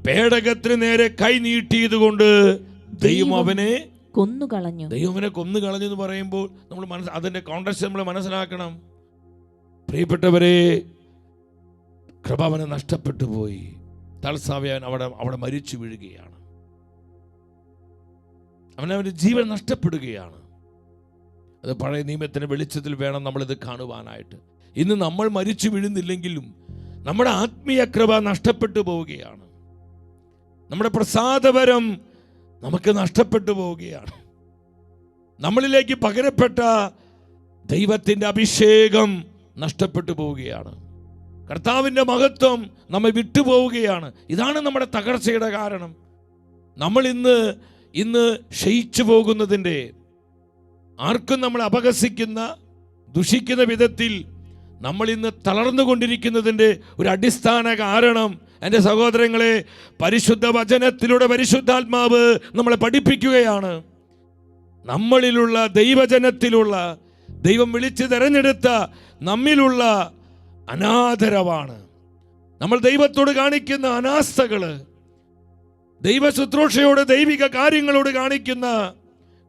പേടകത്തിന് നേരെ കൈ നീട്ടിയതുകൊണ്ട് ദൈവം അവനെ കൊന്നുകളഞ്ഞു. ദൈവം അവനെ കൊന്നുകളഞ്ഞു എന്ന് പറയുമ്പോൾ നമ്മൾ അതിന്റെ കോണ്ടെക്സ്റ്റ് നമ്മൾ മനസ്സിലാക്കണം. പ്രിയപ്പെട്ടവരെ, കൃപ അവന് നഷ്ടപ്പെട്ടു പോയി. തൽസാവ്യൻ അവിടെ മരിച്ചു വീഴുകയാണ്. അവനവൻ്റെ ജീവൻ നഷ്ടപ്പെടുകയാണ്. അത് പഴയ നിയമത്തിന്റെ വെളിച്ചത്തിൽ വേണം നമ്മളിത് കാണുവാനായിട്ട്. ഇന്ന് നമ്മൾ മരിച്ചു വീഴുന്നില്ലെങ്കിലും നമ്മുടെ ആത്മീയ കൃപ നഷ്ടപ്പെട്ടു പോവുകയാണ്. നമ്മുടെ പ്രസാദപരം നമുക്ക് നഷ്ടപ്പെട്ടു പോവുകയാണ്. നമ്മളിലേക്ക് പകരപ്പെട്ട ദൈവത്തിൻ്റെ അഭിഷേകം നഷ്ടപ്പെട്ടു പോവുകയാണ്. കർത്താവിൻ്റെ മഹത്വം നമ്മെ വിട്ടുപോവുകയാണ്. ഇതാണ് നമ്മുടെ തകർച്ചയുടെ കാരണം. നമ്മൾ ഇന്ന് ക്ഷയിച്ചു പോകുന്നതിൻ്റെ, ആർക്കും നമ്മൾ അപഹസിക്കുന്ന, ദുഷിക്കുന്ന വിധത്തിൽ നമ്മൾ ഇന്ന് തളർന്നുകൊണ്ടിരിക്കുന്നതിൻ്റെ ഒരു അടിസ്ഥാന കാരണം, എൻ്റെ സഹോദരങ്ങളെ, പരിശുദ്ധ വചനത്തിലൂടെ പരിശുദ്ധാത്മാവ് നമ്മളെ പഠിപ്പിക്കുകയാണ്. നമ്മളിലുള്ള ദൈവജനത്തിലുള്ള, ദൈവം വിളിച്ച് തെരഞ്ഞെടുത്ത നമ്മിലുള്ള അനാദരവാണ്. നമ്മൾ ദൈവത്തോട് കാണിക്കുന്ന അനാസ്ഥകള്, ദൈവ ശുശ്രൂഷയോട്, ദൈവിക കാര്യങ്ങളോട്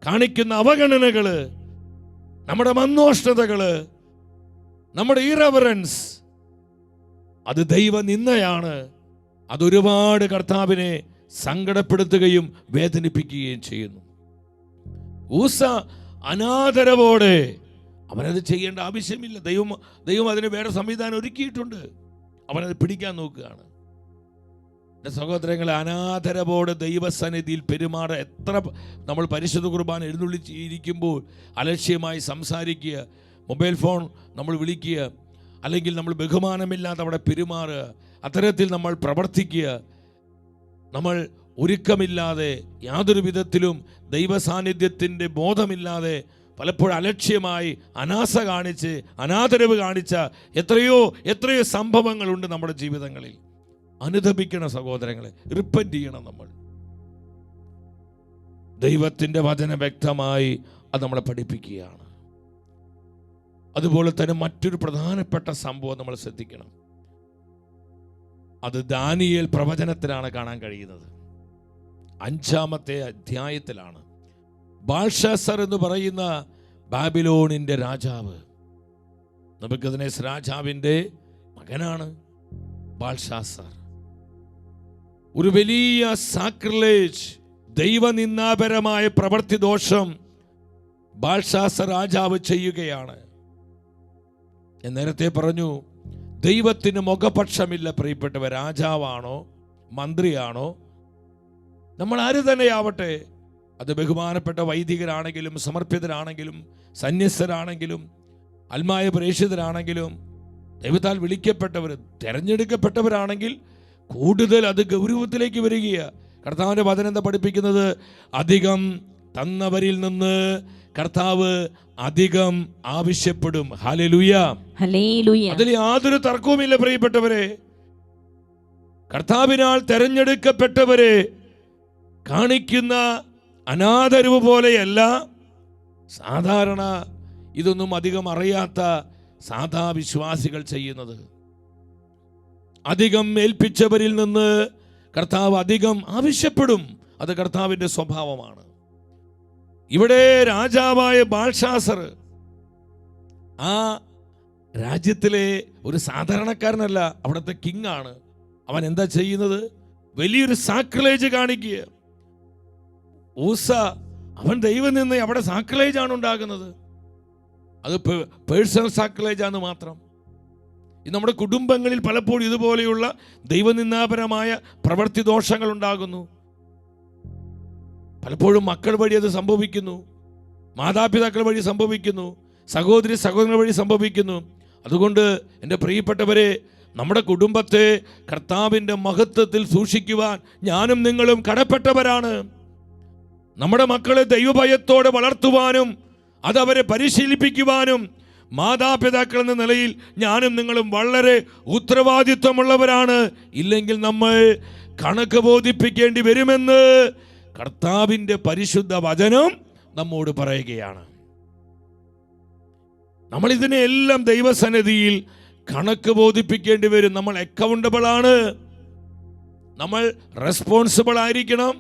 കാണിക്കുന്ന അവഗണനകള്, നമ്മുടെ മന്നോഷ്ണതകള്, നമ്മുടെ ഇറവറൻസ്, അത് ദൈവനിന്ദയാണ്. അതൊരുപാട് കർത്താവിനെ സങ്കടപ്പെടുത്തുകയും വേദനിപ്പിക്കുകയും ചെയ്യുന്നു. ഊസ അനാദരവോടെ, അവനത് ചെയ്യേണ്ട ആവശ്യമില്ല. ദൈവം അതിന് വേറെ സംവിധാനം ഒരുക്കിയിട്ടുണ്ട്. അവനത് പിടിക്കാൻ നോക്കുകയാണ്. എൻ്റെ സഹോദരങ്ങളെ, അനാദരവോടെ ദൈവസന്നിധിയിൽ പെരുമാറുക. എത്ര നമ്മൾ പരിശുദ്ധ കുർബാന എഴുന്നള്ളിച്ചിരിക്കുമ്പോൾ അലക്ഷ്യമായി സംസാരിക്കുക, മൊബൈൽ ഫോൺ നമ്മൾ വിളിക്കുക, അല്ലെങ്കിൽ നമ്മൾ ബഹുമാനമില്ലാതെ അവിടെ പെരുമാറുക, അത്തരത്തിൽ നമ്മൾ പ്രവർത്തിക്കുക, നമ്മൾ ഒരുക്കമില്ലാതെ, യാതൊരു വിധത്തിലും ദൈവസാന്നിധ്യത്തിൻ്റെ ബോധമില്ലാതെ, പലപ്പോഴും അലക്ഷ്യമായി അനാസ കാണിച്ച്, അനാദരവ് കാണിച്ച എത്രയോ സംഭവങ്ങളുണ്ട് നമ്മുടെ ജീവിതങ്ങളിൽ. അനുദപിക്കണം സഹോദരങ്ങളെ, റിപ്പന്റ് ചെയ്യണം. നമ്മൾ ദൈവത്തിൻ്റെ വചനം വ്യക്തമായി അത് നമ്മളെ പഠിപ്പിക്കുകയാണ്. അതുപോലെ തന്നെ മറ്റൊരു പ്രധാനപ്പെട്ട സംഭവം നമ്മൾ ശ്രദ്ധിക്കണം. അത് ദാനിയേൽ പ്രവചനത്തിലാണ് കാണാൻ കഴിയുന്നത്. 5-ാമത്തെ അധ്യായത്തിലാണ്. ബാൽഷാസർ എന്ന് പറയുന്ന ബാബിലോണിന്റെ രാജാവ്, നെബൂഖദ്നേസർ രാജാവിന്റെ മകനാണ് ബാൽഷാസർ. ഒരു വലിയ സാക്രിലേജ്, ദൈവനിന്ദാപരമായ പ്രവൃത്തി ദോഷം ബാൽഷാസർ രാജാവ് ചെയ്യുകയാണ്. ഞാൻ നേരത്തെ പറഞ്ഞു, ദൈവത്തിന് മുഖപക്ഷമില്ല. പ്രിയപ്പെട്ടവർ, രാജാവാണോ മന്ത്രിയാണോ നമ്മൾ ആര് തന്നെയാവട്ടെ, അത് ബഹുമാനപ്പെട്ട വൈദികരാണെങ്കിലും, സമർപ്പിതരാണെങ്കിലും, സന്യസ്തരാണെങ്കിലും, ആത്മായ പ്രേക്ഷിതരാണെങ്കിലും, ദൈവത്താൽ വിളിക്കപ്പെട്ടവർ, തിരഞ്ഞെടുക്കപ്പെട്ടവരാണെങ്കിൽ കൂടുതൽ അത് ഗൗരവത്തിലേക്ക് വരികയാണ്. കർത്താവിൻ്റെ വചനം എന്താ പഠിപ്പിക്കുന്നത്? അധികം തന്നവരിൽ നിന്ന് കർത്താവ് അധികം ആവശ്യപ്പെടും. Hallelujah, hallelujah. അതിൽ യാതൊരു തർക്കവുമില്ല പ്രിയപ്പെട്ടവരെ. കർത്താവിനാൽ തെരഞ്ഞെടുക്കപ്പെട്ടവരെ കാണിക്കുന്ന അനാദരവ് പോലെയല്ല സാധാരണ ഇതൊന്നും അധികം അറിയാത്ത സാധാ വിശ്വാസികൾ ചെയ്യുന്നത്. അധികം ഏൽപ്പിച്ചവരിൽ നിന്ന് കർത്താവ് അധികം ആവശ്യപ്പെടും. അത് കർത്താവിൻ്റെ സ്വഭാവമാണ്. ഇവിടെ രാജാവായ ബാൽഷാസർ ആ രാജ്യത്തിലെ ഒരു സാധാരണക്കാരനല്ല, അവിടുത്തെ കിങ് ആണ്. അവൻ എന്താ ചെയ്യുന്നത്? വലിയൊരു സാക്രിലേജ് കാണിക്കുക. ഊസ അവൻ ദൈവം നിന്ന് അവിടെ സാക്രിലേജ് ആണ് ഉണ്ടാകുന്നത്. അത് പേഴ്സണൽ സാക്രിലേജ് ആണ് മാത്രം. നമ്മുടെ കുടുംബങ്ങളിൽ പലപ്പോഴും ഇതുപോലെയുള്ള ദൈവനിന്ദാപരമായ പ്രവൃത്തി ദോഷങ്ങൾ ഉണ്ടാകുന്നു. പലപ്പോഴും മക്കൾ വഴി അത് സംഭവിക്കുന്നു, മാതാപിതാക്കൾ വഴി സംഭവിക്കുന്നു, സഹോദരങ്ങൾ വഴി സംഭവിക്കുന്നു. അതുകൊണ്ട് എൻ്റെ പ്രിയപ്പെട്ടവരെ, നമ്മുടെ കുടുംബത്തെ കർത്താവിൻ്റെ മഹത്വത്തിൽ സൂക്ഷിക്കുവാൻ ഞാനും നിങ്ങളും കടപ്പെട്ടവരാണ്. നമ്മുടെ മക്കളെ ദൈവഭയത്തോടെ വളർത്തുവാനും അതവരെ പരിശീലിപ്പിക്കുവാനും മാതാപിതാക്കൾ എന്ന നിലയിൽ ഞാനും നിങ്ങളും വളരെ ഉത്തരവാദിത്വമുള്ളവരാണ്. ഇല്ലെങ്കിൽ നമ്മൾ കണക്ക് ബോധിപ്പിക്കേണ്ടി വരുമെന്ന് കർത്താവിൻ്റെ പരിശുദ്ധ വചനം നമ്മോട് പറയുകയാണ്. നമ്മൾ ഇതിനെല്ലാം ദൈവസന്നിധിയിൽ കണക്ക് ബോധിപ്പിക്കേണ്ടി വരും. നമ്മൾ അക്കൗണ്ടബിൾ ആണ്, നമ്മൾ റെസ്പോൺസിബിൾ ആയിരിക്കണം.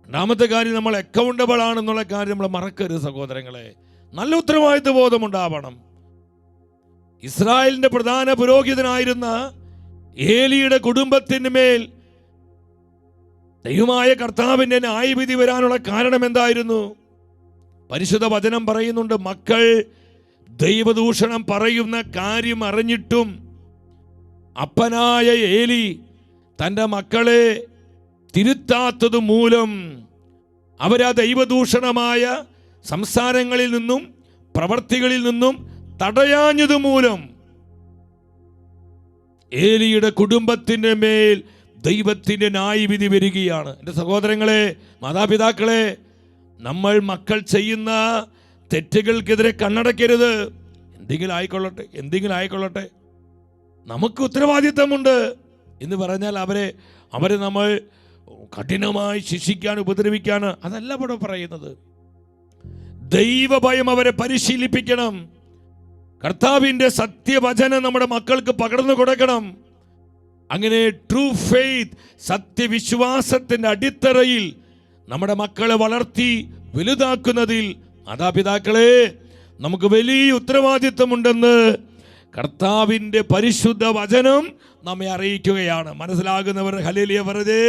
രണ്ടാമത്തെ കാര്യം, നമ്മൾ അക്കൗണ്ടബിൾ ആണെന്നുള്ള കാര്യം നമ്മൾ മറക്കരുത് സഹോദരങ്ങളെ. നല്ല ഉത്തരവാദിത്വ ബോധമുണ്ടാവണം. ഇസ്രായേലിന്റെ പ്രധാന പുരോഹിതനായിരുന്ന ഏലിയുടെ കുടുംബത്തിന് മേൽ ദൈവമായ കർത്താവിന്റെ ന്യായവിധി വരാനുള്ള കാരണം എന്തായിരുന്നു? പരിശുദ്ധ വചനം പറയുന്നുണ്ട്, മക്കൾ ദൈവദൂഷണം പറയുന്ന കാര്യം അറിഞ്ഞിട്ടും അപ്പനായ ഏലി തൻ്റെ മക്കളെ തിരുത്താത്തത് മൂലം അവരാ ദൈവദൂഷണമായ സംസാരങ്ങളിൽ നിന്നും പ്രവർത്തികളിൽ നിന്നും തടയാഞ്ഞത് മൂലം ഏലിയുടെ കുടുംബത്തിൻ്റെ മേൽ ദൈവത്തിൻ്റെ ന്യായവിധി വരികയാണ്. എൻ്റെ സഹോദരങ്ങളെ, മാതാപിതാക്കളെ, നമ്മൾ മക്കൾ ചെയ്യുന്ന തെറ്റുകൾക്കെതിരെ കണ്ണടക്കരുത്. എന്തെങ്കിലും ആയിക്കൊള്ളട്ടെ, നമുക്ക് ഉത്തരവാദിത്തമുണ്ട് എന്ന് പറഞ്ഞാൽ അവരെ നമ്മൾ കഠിനമായി ശിക്ഷിക്കാൻ, ഉപദ്രവിക്കാൻ അതല്ല ഇവിടെ പറയുന്നത്. ദൈവഭയം അവരെ പരിശീലിപ്പിക്കണം. കർത്താവിൻ്റെ സത്യവചനം നമ്മുടെ മക്കൾക്ക് പകർന്നു കൊടുക്കണം. അങ്ങനെ ട്രൂ ഫെയ്ത്ത്, സത്യവിശ്വാസത്തിൻ്റെ അടിത്തറയിൽ നമ്മുടെ മക്കളെ വളർത്തി വലുതാക്കുന്നതിൽ മാതാപിതാക്കളെ നമുക്ക് വലിയ ഉത്തരവാദിത്വമുണ്ടെന്ന് കർത്താവിൻ്റെ പരിശുദ്ധ വചനം നമ്മെ അറിയിക്കുകയാണ്. മനസ്സിലാകുന്നവർ ഹല്ലേലൂയ പറഞ്ഞേ.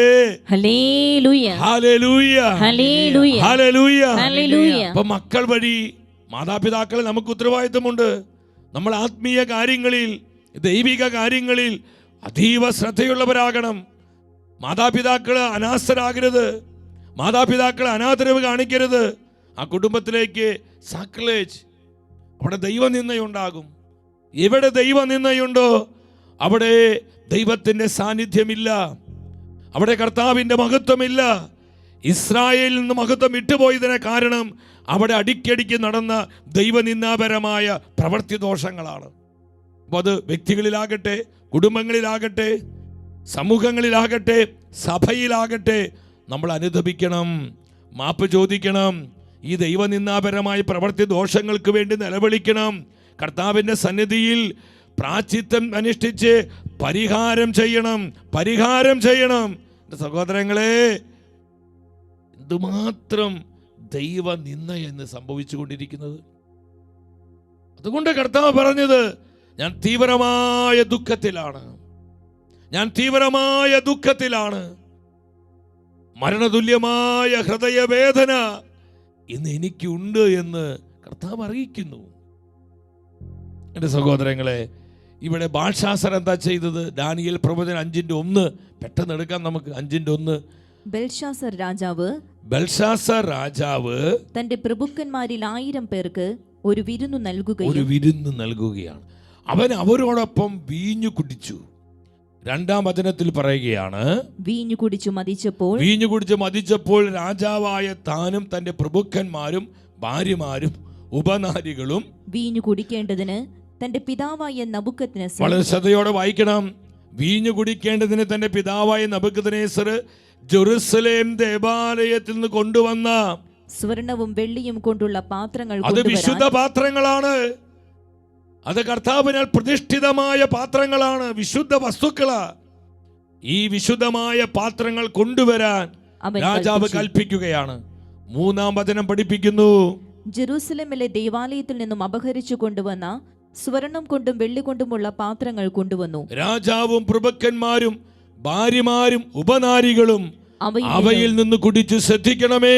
Hallelujah, hallelujah, hallelujah, hallelujah, hallelujah. അപ്പോൾ മക്കൾ വഴി മാതാപിതാക്കളെ നമുക്ക് ഉത്തരവാദിത്വമുണ്ട്. നമ്മൾ ആത്മീയ കാര്യങ്ങളിൽ, ദൈവിക കാര്യങ്ങളിൽ അതീവ ശ്രദ്ധയുള്ളവരാകണം. മാതാപിതാക്കൾ അനാസ്ഥരാകരുത്, മാതാപിതാക്കൾ അനാദരവ് കാണിക്കരുത്. ആ കുടുംബത്തിലേക്ക് സാക്രിലേജ്, അവിടെ ദൈവനിന്ദയുണ്ടാകും. എവിടെ ദൈവനിന്ദയുണ്ടോ അവിടെ ദൈവത്തിൻ്റെ സാന്നിധ്യമില്ല, അവിടെ കർത്താവിൻ്റെ മഹത്വമില്ല. ഇസ്രായേലിൽ നിന്ന് മഹത്വം വിട്ടുപോയതിന് കാരണം അവിടെ അടിക്കടിക്ക് നടന്ന ദൈവനിന്ദാപരമായ പ്രവൃത്തി ദോഷങ്ങളാണ്. അപ്പോൾ അത് വ്യക്തികളിലാകട്ടെ, കുടുംബങ്ങളിലാകട്ടെ, സമൂഹങ്ങളിലാകട്ടെ, സഭയിലാകട്ടെ നമ്മൾ അനുദപിക്കണം, മാപ്പ് ചോദിക്കണം. ഈ ദൈവനിന്ദാപരമായ പ്രവൃത്തി ദോഷങ്ങൾക്ക് വേണ്ടി നിലവിളിക്കണം. കർത്താവിൻ്റെ സന്നിധിയിൽ പ്രായശ്ചിത്തം അനുഷ്ഠിച്ച് പരിഹാരം ചെയ്യണം. സഹോദരങ്ങളെ, എന്തുമാത്രം ദൈവനിന്ദ എന്ന് സംഭവിച്ചുകൊണ്ടിരിക്കുന്നത്. അതുകൊണ്ട് കർത്താവ് പറഞ്ഞത്, ഞാൻ തീവ്രമായ ദുഃഖത്തിലാണ്, മരണതുല്യമായ ഹൃദയവേദന ഇന്ന് എനിക്കുണ്ട് എന്ന് കർത്താവ് അറിയിക്കുന്നു. എൻ്റെ സഹോദരങ്ങളെ, ഇവിടെ ബാൽഷാസർ എന്താ ചെയ്തത്? ദാനിയേൽ പ്രവചനം 5:1 പെട്ടെന്ന് എടുക്കാം നമുക്ക്. 5:1. ബെൽഷാസർ രാജാവ് തന്റെ പ്രഭുക്കന്മാരിൽ 1000 പേർക്ക് ഒരു വിരുന്ന് നൽകുകയാണ്. അവൻ അവരോടൊപ്പം വീഞ്ഞു കുടിച്ചു. 2-ാം വചനത്തിൽ പറയുകയാണ്, വീഞ്ഞു കുടിച്ചു മതിച്ചപ്പോൾ രാജാവായ താനും തന്റെ പ്രഭുക്കന്മാരും ഭാര്യമാരും ഉപനാരികളും വീഞ്ഞു കുടിക്കേണ്ടതിന് തന്റെ പിതാവായ നബൂഖദ്നേസർ, വളരെ ശ്രദ്ധയോടെ വായിക്കണം, വീഞ്ഞു കുടിക്കേണ്ടതിന് തന്റെ പിതാവായ നബൂഖദ്നേസർ ജെറുസലേം ദേവാലയത്തിൽ നിന്ന് കൊണ്ടുവന്ന സ്വർണവും വെള്ളിയും കൊണ്ടുള്ള പാത്രങ്ങൾ, അത് വിശുദ്ധ പാത്രങ്ങളാണ്, അത് കർത്താവിനാൽ പ്രതിഷ്ഠിതമായ പാത്രങ്ങളാണ്, വിശുദ്ധ വസ്തുക്കളാ. ഈ വിശുദ്ധമായ പാത്രങ്ങൾ കൊണ്ടുവരാൻ രാജാവ് കൽപ്പിക്കുകയാണ്. 3-ാം വചനം പഠിപ്പിക്കുന്നു, ജെറൂസലേമിലെ ദേവാലയത്തിൽ നിന്നും അപഹരിച്ചു കൊണ്ടുവന്ന സ്വർണം കൊണ്ടും വെള്ളി കൊണ്ടുമുള്ള പാത്രങ്ങൾ കൊണ്ടുവന്നു. രാജാവും പ്രഭുക്കന്മാരും ഭാര്യമാരും ഉപനാരികളും അവയിൽ നിന്ന് കുടിച്ചു. ശ്രദ്ധിക്കണമേ,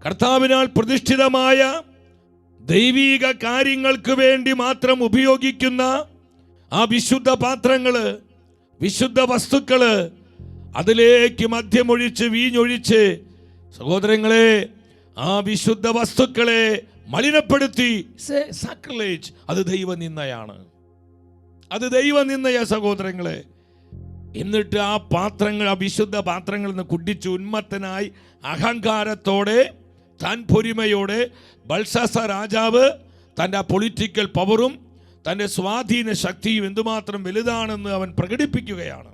കർത്താവിനാൽ പ്രതിഷ്ഠിതമായ ദൈവീക കാര്യങ്ങൾക്ക് വേണ്ടി മാത്രം ഉപയോഗിക്കുന്ന ആ വിശുദ്ധ പാത്രങ്ങള്, വിശുദ്ധ വസ്തുക്കള്, അതിലേക്ക് മദ്യമൊഴിച്ച് വീഞ്ഞൊഴിച്ച് സഹോദരങ്ങളെ ആ വിശുദ്ധ വസ്തുക്കളെ മലിനപ്പെടുത്തി. സാക്രിലേജ്. അത് ദൈവനിന്ദയാണ്, അത് ദൈവനിന്ദയ സഹോദരങ്ങളെ. എന്നിട്ട് ആ പാത്രങ്ങൾ, ആ വിശുദ്ധ പാത്രങ്ങളിൽ നിന്ന് കുടിച്ച് ഉന്മത്തനായി അഹങ്കാരത്തോടെ താൻ പൊരിമയോടെ ബൽഷാസർ രാജാവ് തൻ്റെ പൊളിറ്റിക്കൽ പവറും തൻ്റെ സ്വാധീന ശക്തിയും എന്തുമാത്രം വലുതാണെന്ന് അവൻ പ്രകടിപ്പിക്കുകയാണ്.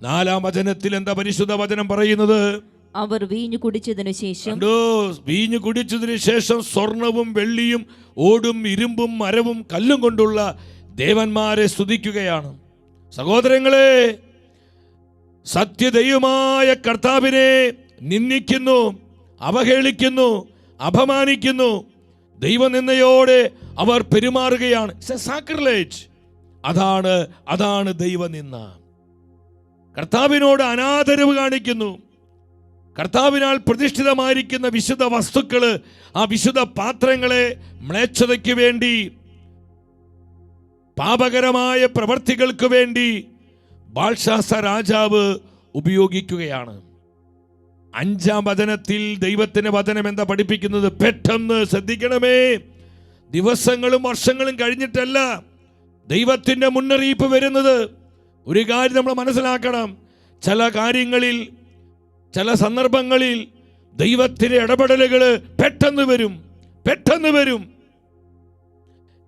4-ാം വചനത്തിൽ എന്താ പരിശുദ്ധ വചനം പറയുന്നത്? അവർ വീഞ്ഞു കുടിച്ചതിനു ശേഷം, വീഞ്ഞു കുടിച്ചതിനു ശേഷം സ്വർണവും വെള്ളിയും ഓടും ഇരുമ്പും മരവും കല്ലും കൊണ്ടുള്ള ദേവന്മാരെ സ്തുതിക്കുകയാണ്. സഹോദരങ്ങളെ, സത്യദൈവമായ കർത്താവിനെ നിന്ദിക്കുന്നു, അവഹേളിക്കുന്നു, അപമാനിക്കുന്നു. ദൈവനിന്ദയോടെ അവർ പെരുമാറുകയാണ്. സാക്രിലേജ്. അതാണ് ദൈവനിന്ദ. കർത്താവിനോട് അനാദരവ് കാണിക്കുന്നു. കർത്താവിനാൽ പ്രതിഷ്ഠിതമായിരിക്കുന്ന വിശുദ്ധ വസ്തുക്കള്, ആ വിശുദ്ധ പാത്രങ്ങളെ മ്ലേച്ഛതയ്ക്ക് വേണ്ടി, പാപകരമായ പ്രവർത്തികൾക്ക് വേണ്ടി ബൽഷാസർ രാജാവ് ഉപയോഗിക്കുകയാണ്. 5-ാം വചനത്തിൽ ദൈവത്തിന്റെ വചനം എന്താ പഠിപ്പിക്കുന്നത്? പെട്ടെന്ന് ശ്രദ്ധിക്കണമേ, ദിവസങ്ങളും വർഷങ്ങളും കഴിഞ്ഞിട്ടല്ല ദൈവത്തിന്റെ മുന്നറിയിപ്പ് വരുന്നത്. ഒരു കാര്യം നമ്മൾ മനസ്സിലാക്കണം, ചില കാര്യങ്ങളിൽ, ചില സന്ദർഭങ്ങളിൽ ദൈവത്തിന്റെ ഇടപെടലുകൾ പെട്ടെന്ന് വരും.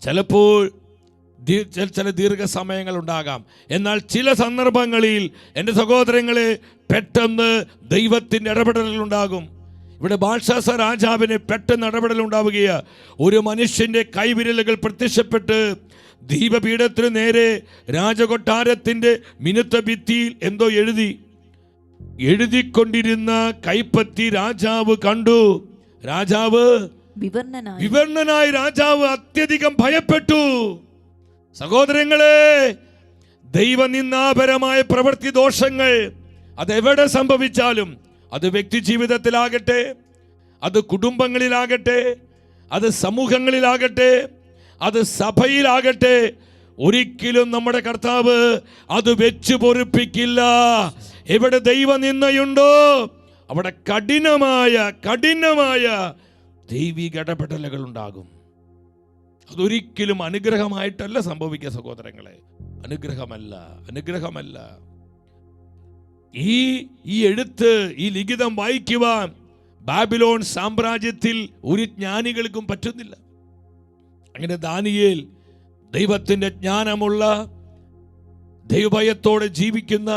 ചിലപ്പോൾ ചില ദീർഘസമയങ്ങൾ ഉണ്ടാകാം. എന്നാൽ ചില സന്ദർഭങ്ങളിൽ എൻ്റെ സഹോദരങ്ങളെ പെട്ടെന്ന് ദൈവത്തിൻ്റെ ഇടപെടലുകൾ ഉണ്ടാകും. ഇവിടെ ബൽഷാസർ രാജാവിന് പെട്ടെന്ന് ഇടപെടൽ ഉണ്ടാവുകയാണ്. ഒരു മനുഷ്യൻ്റെ കൈവിരലുകൾ പ്രത്യക്ഷപ്പെട്ട് ദീപപീഠത്തിന് നേരെ രാജകൊട്ടാരത്തിൻ്റെ മിനുത്ത ഭിത്തിയിൽ എന്തോ എഴുതിക്കൊണ്ടിരുന്ന കൈപ്പത്തി രാജാവ് കണ്ടു. രാജാവ് വിവർണനായി രാജാവ് അത്യധികം ഭയപ്പെട്ടു. സഹോദരങ്ങളെ, ദൈവനിന്ദാപരമായ പ്രവൃത്തി ദോഷങ്ങൾ അതെവിടെ സംഭവിച്ചാലും, അത് വ്യക്തി ജീവിതത്തിലാകട്ടെ, അത് കുടുംബങ്ങളിലാകട്ടെ, അത് സമൂഹങ്ങളിലാകട്ടെ, അത് സഭയിലാകട്ടെ, ഒരിക്കലും നമ്മുടെ കർത്താവ് അത് വെച്ച് പൊറുപ്പിക്കില്ല. എവിടെ ദൈവനിന്ദയുണ്ടോ അവിടെ കഠിനമായ ദൈവിക ഇടപെടലുകൾ ഉണ്ടാകും. അതൊരിക്കലും അനുഗ്രഹമായിട്ടല്ല സംഭവിക്കുക സഹോദരങ്ങളെ, അനുഗ്രഹമല്ല. ഈ എഴുത്ത്, ഈ ലിഖിതം വായിക്കുവാൻ ബാബിലോൺ സാമ്രാജ്യത്തിൽ ഒരു ജ്ഞാനികൾക്കും പറ്റുന്നില്ല. അങ്ങനെ ദാനിയേൽ ദൈവത്തിന്റെ ജ്ഞാനമുള്ള, ദൈവഭയത്തോടെ ജീവിക്കുന്ന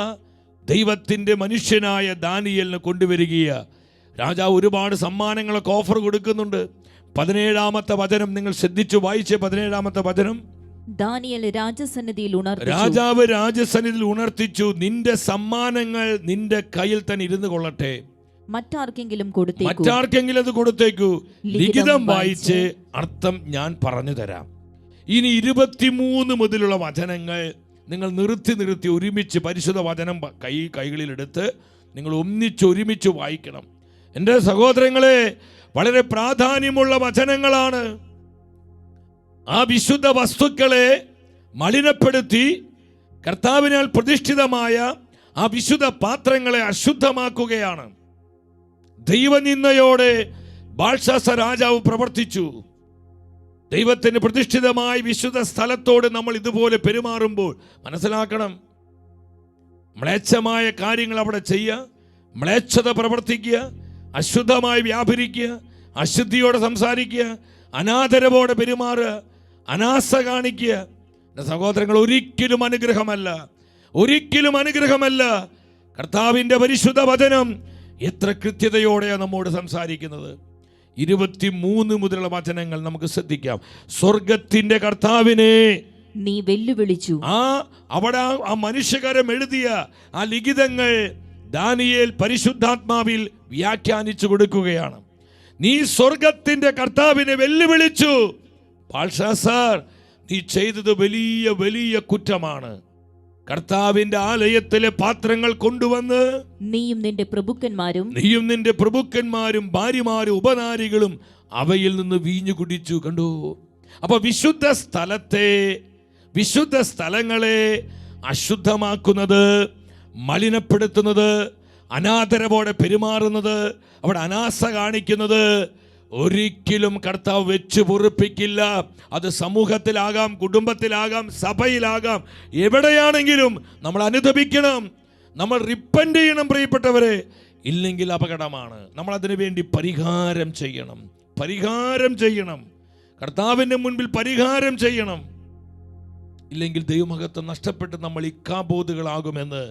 ദൈവത്തിന്റെ മനുഷ്യനായ ദാനിയേലിനെ കൊണ്ടുവരികയാണ്. രാജാവ് ഒരുപാട് സമ്മാനങ്ങളൊക്കെ ഓഫർ കൊടുക്കുന്നുണ്ട്. 17-ാമത്തെ വചനം നിങ്ങൾ ശ്രദ്ധിച്ചു വായിച്ചേ. 17-ാമത്തെ വചനം, രാജാവ് രാജസന്നിധിയിൽ ഉണർത്തിച്ചു, നിന്റെ സമ്മാനങ്ങൾ നിന്റെ കയ്യിൽ തന്നെ ഇരുന്നു കൊള്ളട്ടെ, മറ്റാർക്കെങ്കിലും അത് കൊടുത്തേക്കു. ലിഖിതം വായിച്ച് അർത്ഥം ഞാൻ പറഞ്ഞു തരാം. ഇനി 23 മുതലുള്ള വചനങ്ങൾ നിങ്ങൾ നിർത്തി ഒരുമിച്ച് പരിശുദ്ധ വചനം കൈകളിലെടുത്ത് നിങ്ങൾ ഒരുമിച്ച് വായിക്കണം. എൻ്റെ സഹോദരങ്ങളെ, വളരെ പ്രാധാന്യമുള്ള വചനങ്ങളാണ്. ആ വിശുദ്ധ വസ്തുക്കളെ മലിനപ്പെടുത്തി കർത്താവിനാൽ പ്രതിഷ്ഠിതമായ ആ വിശുദ്ധ പാത്രങ്ങളെ അശുദ്ധമാക്കുകയാണ്. ദൈവനിന്ദയോടെ ബൽഷാസർ രാജാവ് പ്രവർത്തിച്ചു. ദൈവത്തിന് പ്രതിഷ്ഠിതമായ വിശുദ്ധ സ്ഥലത്തോട് നമ്മൾ ഇതുപോലെ പെരുമാറുമ്പോൾ മനസ്സിലാക്കണം, മ്ലേച്ഛമായ കാര്യങ്ങൾ അവിടെ ചെയ്യുക, മ്ലേച്ഛത പ്രവർത്തിക്കുക, അശുദ്ധമായി വ്യാപരിക്കുക, അശുദ്ധിയോടെ സംസാരിക്കുക, അനാദരവോടെ പെരുമാറുക, അനാസ കാണിക്കുക. സഹോദരങ്ങൾ, ഒരിക്കലും അനുഗ്രഹമല്ല. കർത്താവിൻ്റെ പരിശുദ്ധ വചനം എത്ര കൃത്യതയോടെയാണ് നമ്മോട് സംസാരിക്കുന്നത്. 23 മുതലുള്ള വചനങ്ങൾ നമുക്ക് ശ്രദ്ധിക്കാം. സ്വർഗത്തിൻ്റെ കർത്താവിനെ നീ വെല്ലുവിളിച്ചു. അവിടെ ആ മനുഷ്യകരം എഴുതിയ ആ ലിഖിതങ്ങൾ ദാനിയേൽ പരിശുദ്ധാത്മാവിൽ വ്യാഖ്യാനിച്ചു കൊടുക്കുകയാണ്. നീ സ്വർഗത്തിന്റെ കർത്താവിനെ വെല്ലുവിളിച്ചു. ബാൽഷാസാർ, നീ ചെയ്തത് വലിയ വലിയ കുറ്റമാണ്. കർത്താവിന്റെ ആലയത്തിലെ പാത്രങ്ങൾ കൊണ്ടുവന്ന് നീയും നിന്റെ പ്രഭുക്കന്മാരും ഭാര്യമാരും ഉപനാരികളും അവയിൽ നിന്ന് വീഞ്ഞു കുടിച്ചു. കണ്ടു? അപ്പൊ വിശുദ്ധ സ്ഥലങ്ങളെ അശുദ്ധമാക്കുന്നത്, മലിനപ്പെടുത്തുന്നത്, അനാദരവോടെ പെരുമാറുന്നത്, അവിടെ അനാസ കാണിക്കുന്നത് ഒരിക്കലും കർത്താവ് വെച്ച് പൊറുപ്പിക്കില്ല. അത് സമൂഹത്തിലാകാം, കുടുംബത്തിലാകാം, സഭയിലാകാം, എവിടെയാണെങ്കിലും നമ്മൾ അനുതപിക്കണം, നമ്മൾ റിപ്പന്റ് ചെയ്യണം പ്രിയപ്പെട്ടവരെ. ഇല്ലെങ്കിൽ അപകടമാണ്. നമ്മൾ അതിനു വേണ്ടി പരിഹാരം ചെയ്യണം, കർത്താവിൻ്റെ മുൻപിൽ പരിഹാരം ചെയ്യണം. ഇല്ലെങ്കിൽ ദൈവമഹത്വം നഷ്ടപ്പെട്ട് നമ്മൾ ഇക്കാബോധുകളാകുമെന്ന്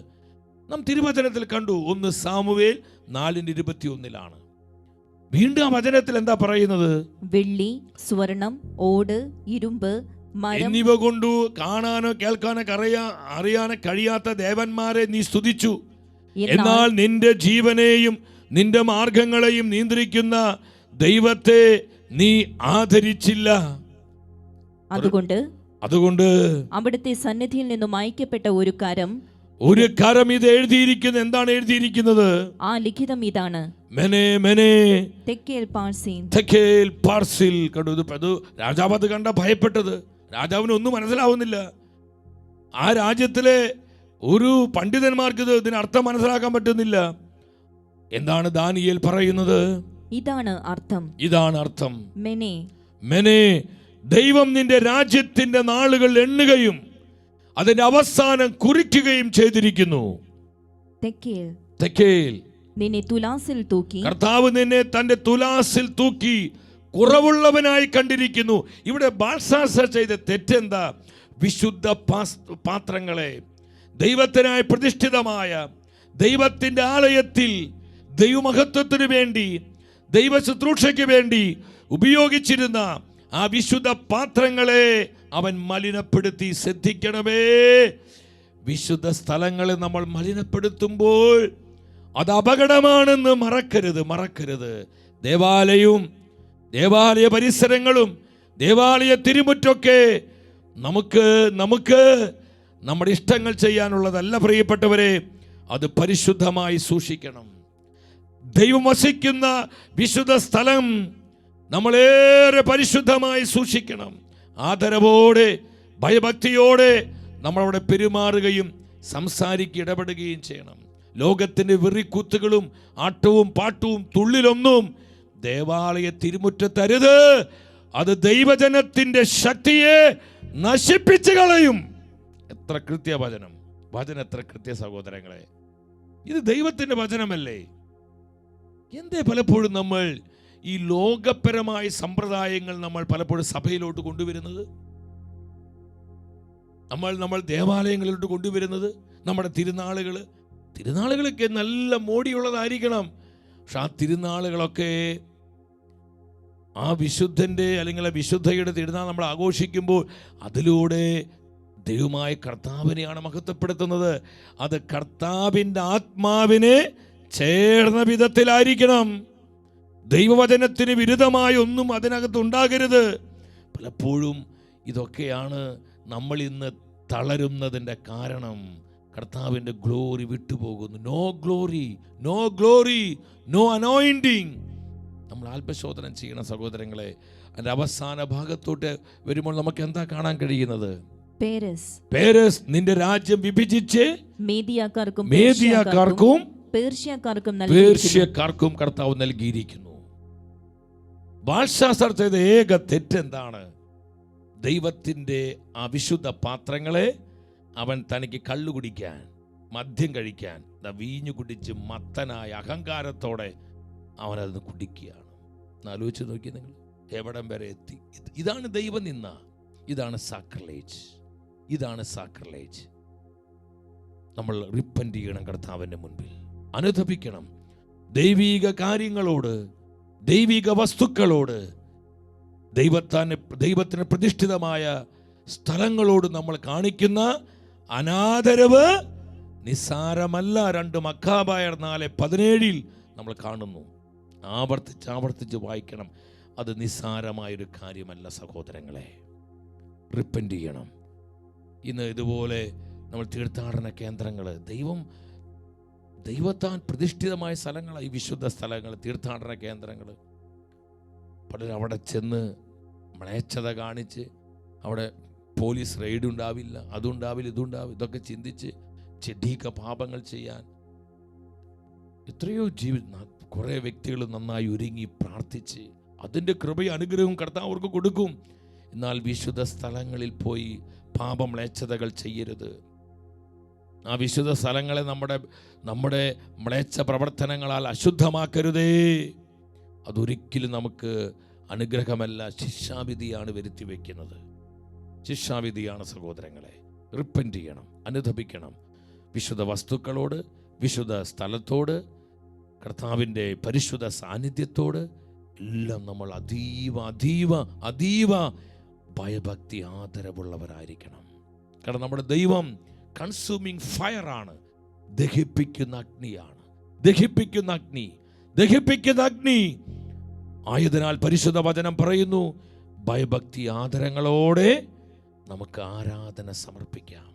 നാം തിരുവചനത്തിൽ കണ്ടു. 1 സാമുവേൽ 4:21 വീണ്ടും ആ വചനത്തിൽ എന്താ പറയുന്നത്? വെള്ളി, സ്വർണം, ഓട്, ഇരുമ്പ്, മരം എന്നിവ കൊണ്ടു കാണാനോ കേൾക്കാനോ അറിയാനോ കഴിയാത്ത ദേവന്മാരെ നീ സ്തുതിച്ചു. എന്നാൽ നിന്റെ ജീവനെയും നിന്റെ മാർഗങ്ങളെയും നിയന്ത്രിക്കുന്ന ദൈവത്തെ നീ ആദരിച്ചില്ല. അതുകൊണ്ട് അവിടുത്തെ സന്നിധിയിൽ നിന്നും അയക്കപ്പെട്ട ഒരു കരം ഇത് എഴുതിയിരിക്കുന്നത്. എന്താണ് എഴുതിയിരിക്കുന്നത്? ആ ലിഖിതം ഇതാണ്: തെക്കേൽ പാർസിൽ. കണ്ടു? രാജാവ് അത് കണ്ട ഭയപ്പെട്ടത്. രാജാവിന് ഒന്നും മനസ്സിലാവുന്നില്ല. ആ രാജ്യത്തിലെ ഒരു പണ്ഡിതന്മാർക്ക് ഇതിനർത്ഥം മനസ്സിലാക്കാൻ പറ്റുന്നില്ല. എന്താണ് ദാനിയേൽ പറയുന്നത്? ഇതാണ് അർത്ഥം. മെനെ, ദൈവം നിന്റെ രാജ്യത്തിന്റെ നാളുകൾ എണ്ണുകയും അതിന്റെ അവസാനം കുറിക്കുകയും ചെയ്തിരിക്കുന്നു. തെക്കേൽ, നിന്നെ തുലാസിൽ തൂക്കി. കർത്താവ് നിന്നെ തന്റെ തുലാസിൽ തൂക്കി കുറവുള്ളവനായി കണ്ടിരിക്കുന്നു. ഇവിടെ ബാൽഷാസർ ചെയ്ത തെറ്റെന്താ? വിശുദ്ധ പാത്രങ്ങളെ ദൈവത്തിനായി പ്രതിഷ്ഠിതമായ ദൈവത്തിന്റെ ആലയത്തിൽ ദൈവമഹത്വത്തിനു വേണ്ടി, ദൈവ ശുശ്രൂഷയ്ക്ക് വേണ്ടി ഉപയോഗിച്ചിരുന്ന ആ വിശുദ്ധ പാത്രങ്ങളെ അവൻ മലിനപ്പെടുത്തി. ശ്രദ്ധിക്കണമേ, വിശുദ്ധ സ്ഥലങ്ങളെ നമ്മൾ മലിനപ്പെടുത്തുമ്പോൾ അത് അപകടമാണെന്ന് മറക്കരുത്. ദേവാലയ പരിസരങ്ങളും ദേവാലയ തിരുമുറ്റൊക്കെ നമുക്ക് നമ്മുടെ ഇഷ്ടങ്ങൾ ചെയ്യാനുള്ളതല്ല പ്രിയപ്പെട്ടവരെ. അത് പരിശുദ്ധമായി സൂക്ഷിക്കണം. ദൈവം വസിക്കുന്ന വിശുദ്ധ സ്ഥലം നമ്മളേറെ പരിശുദ്ധമായി സൂക്ഷിക്കണം. ആദരവോടെ, ഭയഭക്തിയോടെ നമ്മളവിടെ പെരുമാറുകയും ഇടപെടുകയും ചെയ്യണം. ലോകത്തിന്റെ വെറിക്കൂത്തുകളും ആട്ടവും പാട്ടവും തുള്ളിലൊന്നും ദേവാലയ തിരുമുറ്റത്തരുത്. അത് ദൈവജനത്തിന്റെ ശക്തിയെ നശിപ്പിച്ചു കളയും. എത്ര കൃത്യ വചനം, എത്ര കൃത്യ സഹോദരങ്ങളെ. ഇത് ദൈവത്തിന്റെ വചനമല്ലേ? എന്തേ പലപ്പോഴും നമ്മൾ ഈ ലോകപരമായ സമ്പ്രദായങ്ങൾ നമ്മൾ പലപ്പോഴും സഭയിലോട്ട് കൊണ്ടുവരുന്നത്, നമ്മൾ ദേവാലയങ്ങളിലോട്ട് കൊണ്ടുവരുന്നത്? നമ്മുടെ തിരുനാളുകളൊക്കെ നല്ല മോടിയുള്ളതായിരിക്കണം. പക്ഷെ ആ തിരുനാളുകളൊക്കെ ആ വിശുദ്ധന്റെ അല്ലെങ്കിൽ വിശുദ്ധയുടെ തിരുനാൾ നമ്മൾ ആഘോഷിക്കുമ്പോൾ അതിലൂടെ ദൈവമായ കർത്താവിനെയാണ് മഹത്വപ്പെടുത്തുന്നത്. അത് കർത്താവിൻ്റെ ആത്മാവിനെ ചേർന്ന വിധത്തിലായിരിക്കണം. ദൈവവചനത്തിന് വിരുദ്ധമായ ഒന്നും അതിനകത്ത് ഉണ്ടാകരുത്. പലപ്പോഴും ഇതൊക്കെയാണ് നമ്മൾ ഇന്ന് തളരുന്നതിൻ്റെ കാരണം. കർത്താവിൻ്റെ ഗ്ലോറി വിട്ടുപോകുന്നു. No glory, no anointing. നമ്മൾ ആത്മശോധന ചെയ്യണം സഹോദരങ്ങളെ. അതിൻ്റെ അവസാന ഭാഗത്തോട്ട് വരുമ്പോൾ നമുക്ക് എന്താ കാണാൻ കഴിയുന്നത്? പേരസ് നിന്റെ രാജ്യം വിഭജിച്ച് മേദിയാക്കാർക്കും പേർഷ്യക്കാർക്കും കർത്താവ് നൽകിയിരിക്കുന്നു. ബാൽഷാസർ ചെയ്ത ഏക തെറ്റെന്താണ്? ദൈവത്തിൻ്റെ ആ വിശുദ്ധ പാത്രങ്ങളെ അവൻ തനിക്ക് കള്ളു കുടിക്കാൻ, മദ്യം കഴിക്കാൻ, വീഞ്ഞു കുടിച്ച് മത്തനായ അഹങ്കാരത്തോടെ അവനത് കുടിക്കുകയാണ്. ആലോചിച്ച് നോക്കി നിങ്ങൾ, എവിടം വരെ എത്തി? ഇതാണ് ദൈവനിന്ദ, ഇതാണ് സാക്രിലേജ്. നമ്മൾ റിപ്പന്റ് ചെയ്യണം, കർത്താവിൻ്റെ മുൻപിൽ അനുതപിക്കണം. ദൈവിക കാര്യങ്ങളോട്, ദൈവിക വസ്തുക്കളോട്, ദൈവത്തിന് പ്രതിഷ്ഠിതമായ സ്ഥലങ്ങളോട് നമ്മൾ കാണിക്കുന്ന അനാദരവ് നിസ്സാരമല്ല. 2 മക്കാബയർ 4:17 നമ്മൾ കാണുന്നു. ആവർത്തിച്ച് വായിക്കണം. അത് നിസ്സാരമായൊരു കാര്യമല്ല സഹോദരങ്ങളെ. റിപ്പന്റ് ചെയ്യണം. ഇന്ന് ഇതുപോലെ നമ്മൾ തീർത്ഥാടന കേന്ദ്രങ്ങൾ, ദൈവത്താൻ പ്രതിഷ്ഠിതമായ സ്ഥലങ്ങളാണ് ഈ വിശുദ്ധ സ്ഥലങ്ങൾ, തീർത്ഥാടന കേന്ദ്രങ്ങൾ. പലരും അവിടെ ചെന്ന് മ്ലേച്ഛത കാണിച്ച്, അവിടെ പോലീസ് റെയ്ഡ് ഉണ്ടാവില്ല, അതുണ്ടാവില്ല, ഇതുണ്ടാവില്ല, ഇതൊക്കെ ചിന്തിച്ച് ചെടിക പാപങ്ങൾ ചെയ്യാൻ എത്രയോ കുറേ വ്യക്തികൾ നന്നായി ഒരുങ്ങി പ്രാർത്ഥിച്ച് അതിൻ്റെ കൃപയും അനുഗ്രഹവും കർത്താവ് അവർക്ക് കൊടുക്കും. എന്നാൽ വിശുദ്ധ സ്ഥലങ്ങളിൽ പോയി പാപമ്ലേച്ഛതകൾ ചെയ്യരുത്. ആ വിശുദ്ധ സ്ഥലങ്ങളെ നമ്മുടെ മ്ലേച്ഛ പ്രവർത്തനങ്ങളാൽ അശുദ്ധമാക്കരുതേ. അതൊരിക്കലും നമുക്ക് അനുഗ്രഹമല്ല, ശിക്ഷാവിധിയാണ് വരുത്തി വയ്ക്കുന്നത്. ശിക്ഷാവിധിയാണ് സഹോദരങ്ങളെ. റിപ്പന്റ് ചെയ്യണം, അനുതപിക്കണം. വിശുദ്ധ വസ്തുക്കളോട്, വിശുദ്ധ സ്ഥലത്തോട്, കർത്താവിൻ്റെ പരിശുദ്ധ സാന്നിധ്യത്തോട് എല്ലാം നമ്മൾ അതീവ ഭയഭക്തി ആദരവുള്ളവരായിരിക്കണം. കാരണം നമ്മുടെ ദൈവം കൺസ്യൂമിങ് ഫയർ ആണ്, ദഹിപ്പിക്കുന്ന അഗ്നിയാണ്. ദഹിപ്പിക്കുന്ന അഗ്നി ആയതിനാൽ പരിശുദ്ധ വചനം പറയുന്നു, ഭയഭക്തി ആദരങ്ങളോടെ നമുക്ക് ആരാധന സമർപ്പിക്കാം.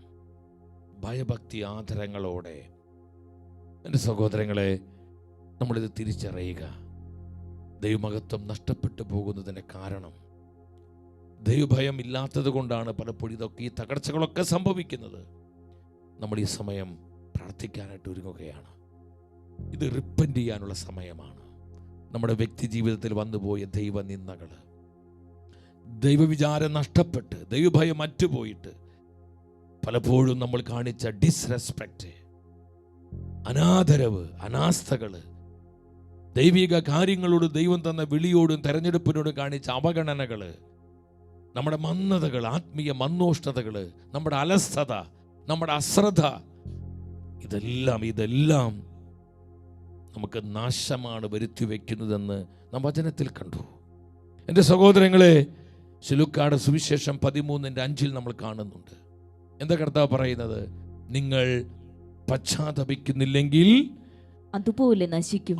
ഭയഭക്തി ആദരങ്ങളോടെ. എൻ്റെ സഹോദരങ്ങളെ, നമ്മളിത് തിരിച്ചറിയുക. ദൈവമഹത്വം നഷ്ടപ്പെട്ടു പോകുന്നതിൻ്റെ കാരണം ദൈവഭയം ഇല്ലാത്തത് കൊണ്ടാണ് പലപ്പോഴും ഇതൊക്കെ, ഈ തകർച്ചകളൊക്കെ സംഭവിക്കുന്നത്. നമ്മൾ ഈ സമയം പ്രാർത്ഥിക്കാനായിട്ട് ഒരുങ്ങുകയാണ്. ഇത് റിപ്പന്റ് ചെയ്യാനുള്ള സമയമാണ്. നമ്മുടെ വ്യക്തി ജീവിതത്തിൽ വന്നുപോയ ദൈവനിന്ദകൾ, ദൈവവിചാരം നഷ്ടപ്പെട്ട്, ദൈവഭയം അറ്റുപോയിട്ട് പലപ്പോഴും നമ്മൾ കാണിച്ച ഡിസ്റെസ്പെക്റ്റ്, അനാദരവ്, അനാസ്ഥകള്, ദൈവിക കാര്യങ്ങളോട്, ദൈവം തന്ന വിളിയോടും തെരഞ്ഞെടുപ്പിനോടും കാണിച്ച അവഗണനകള്, നമ്മുടെ മന്ദതകൾ, ആത്മീയ മന്ദോഷ്ണതകള്, നമ്മുടെ അലസത, നമ്മുടെ അശ്രദ്ധ, ഇതെല്ലാം നമുക്ക് നാശമാണ് വരുത്തി വയ്ക്കുന്നതെന്ന് നാം വചനത്തിൽ കണ്ടു. എൻ്റെ സഹോദരങ്ങളെ, ശിലുക്കാട് സുവിശേഷം 13:5 നമ്മൾ കാണുന്നുണ്ട്. എന്താ കർത്താവ് പറയുന്നത്? നിങ്ങൾ പശ്ചാത്തപിക്കുന്നില്ലെങ്കിൽ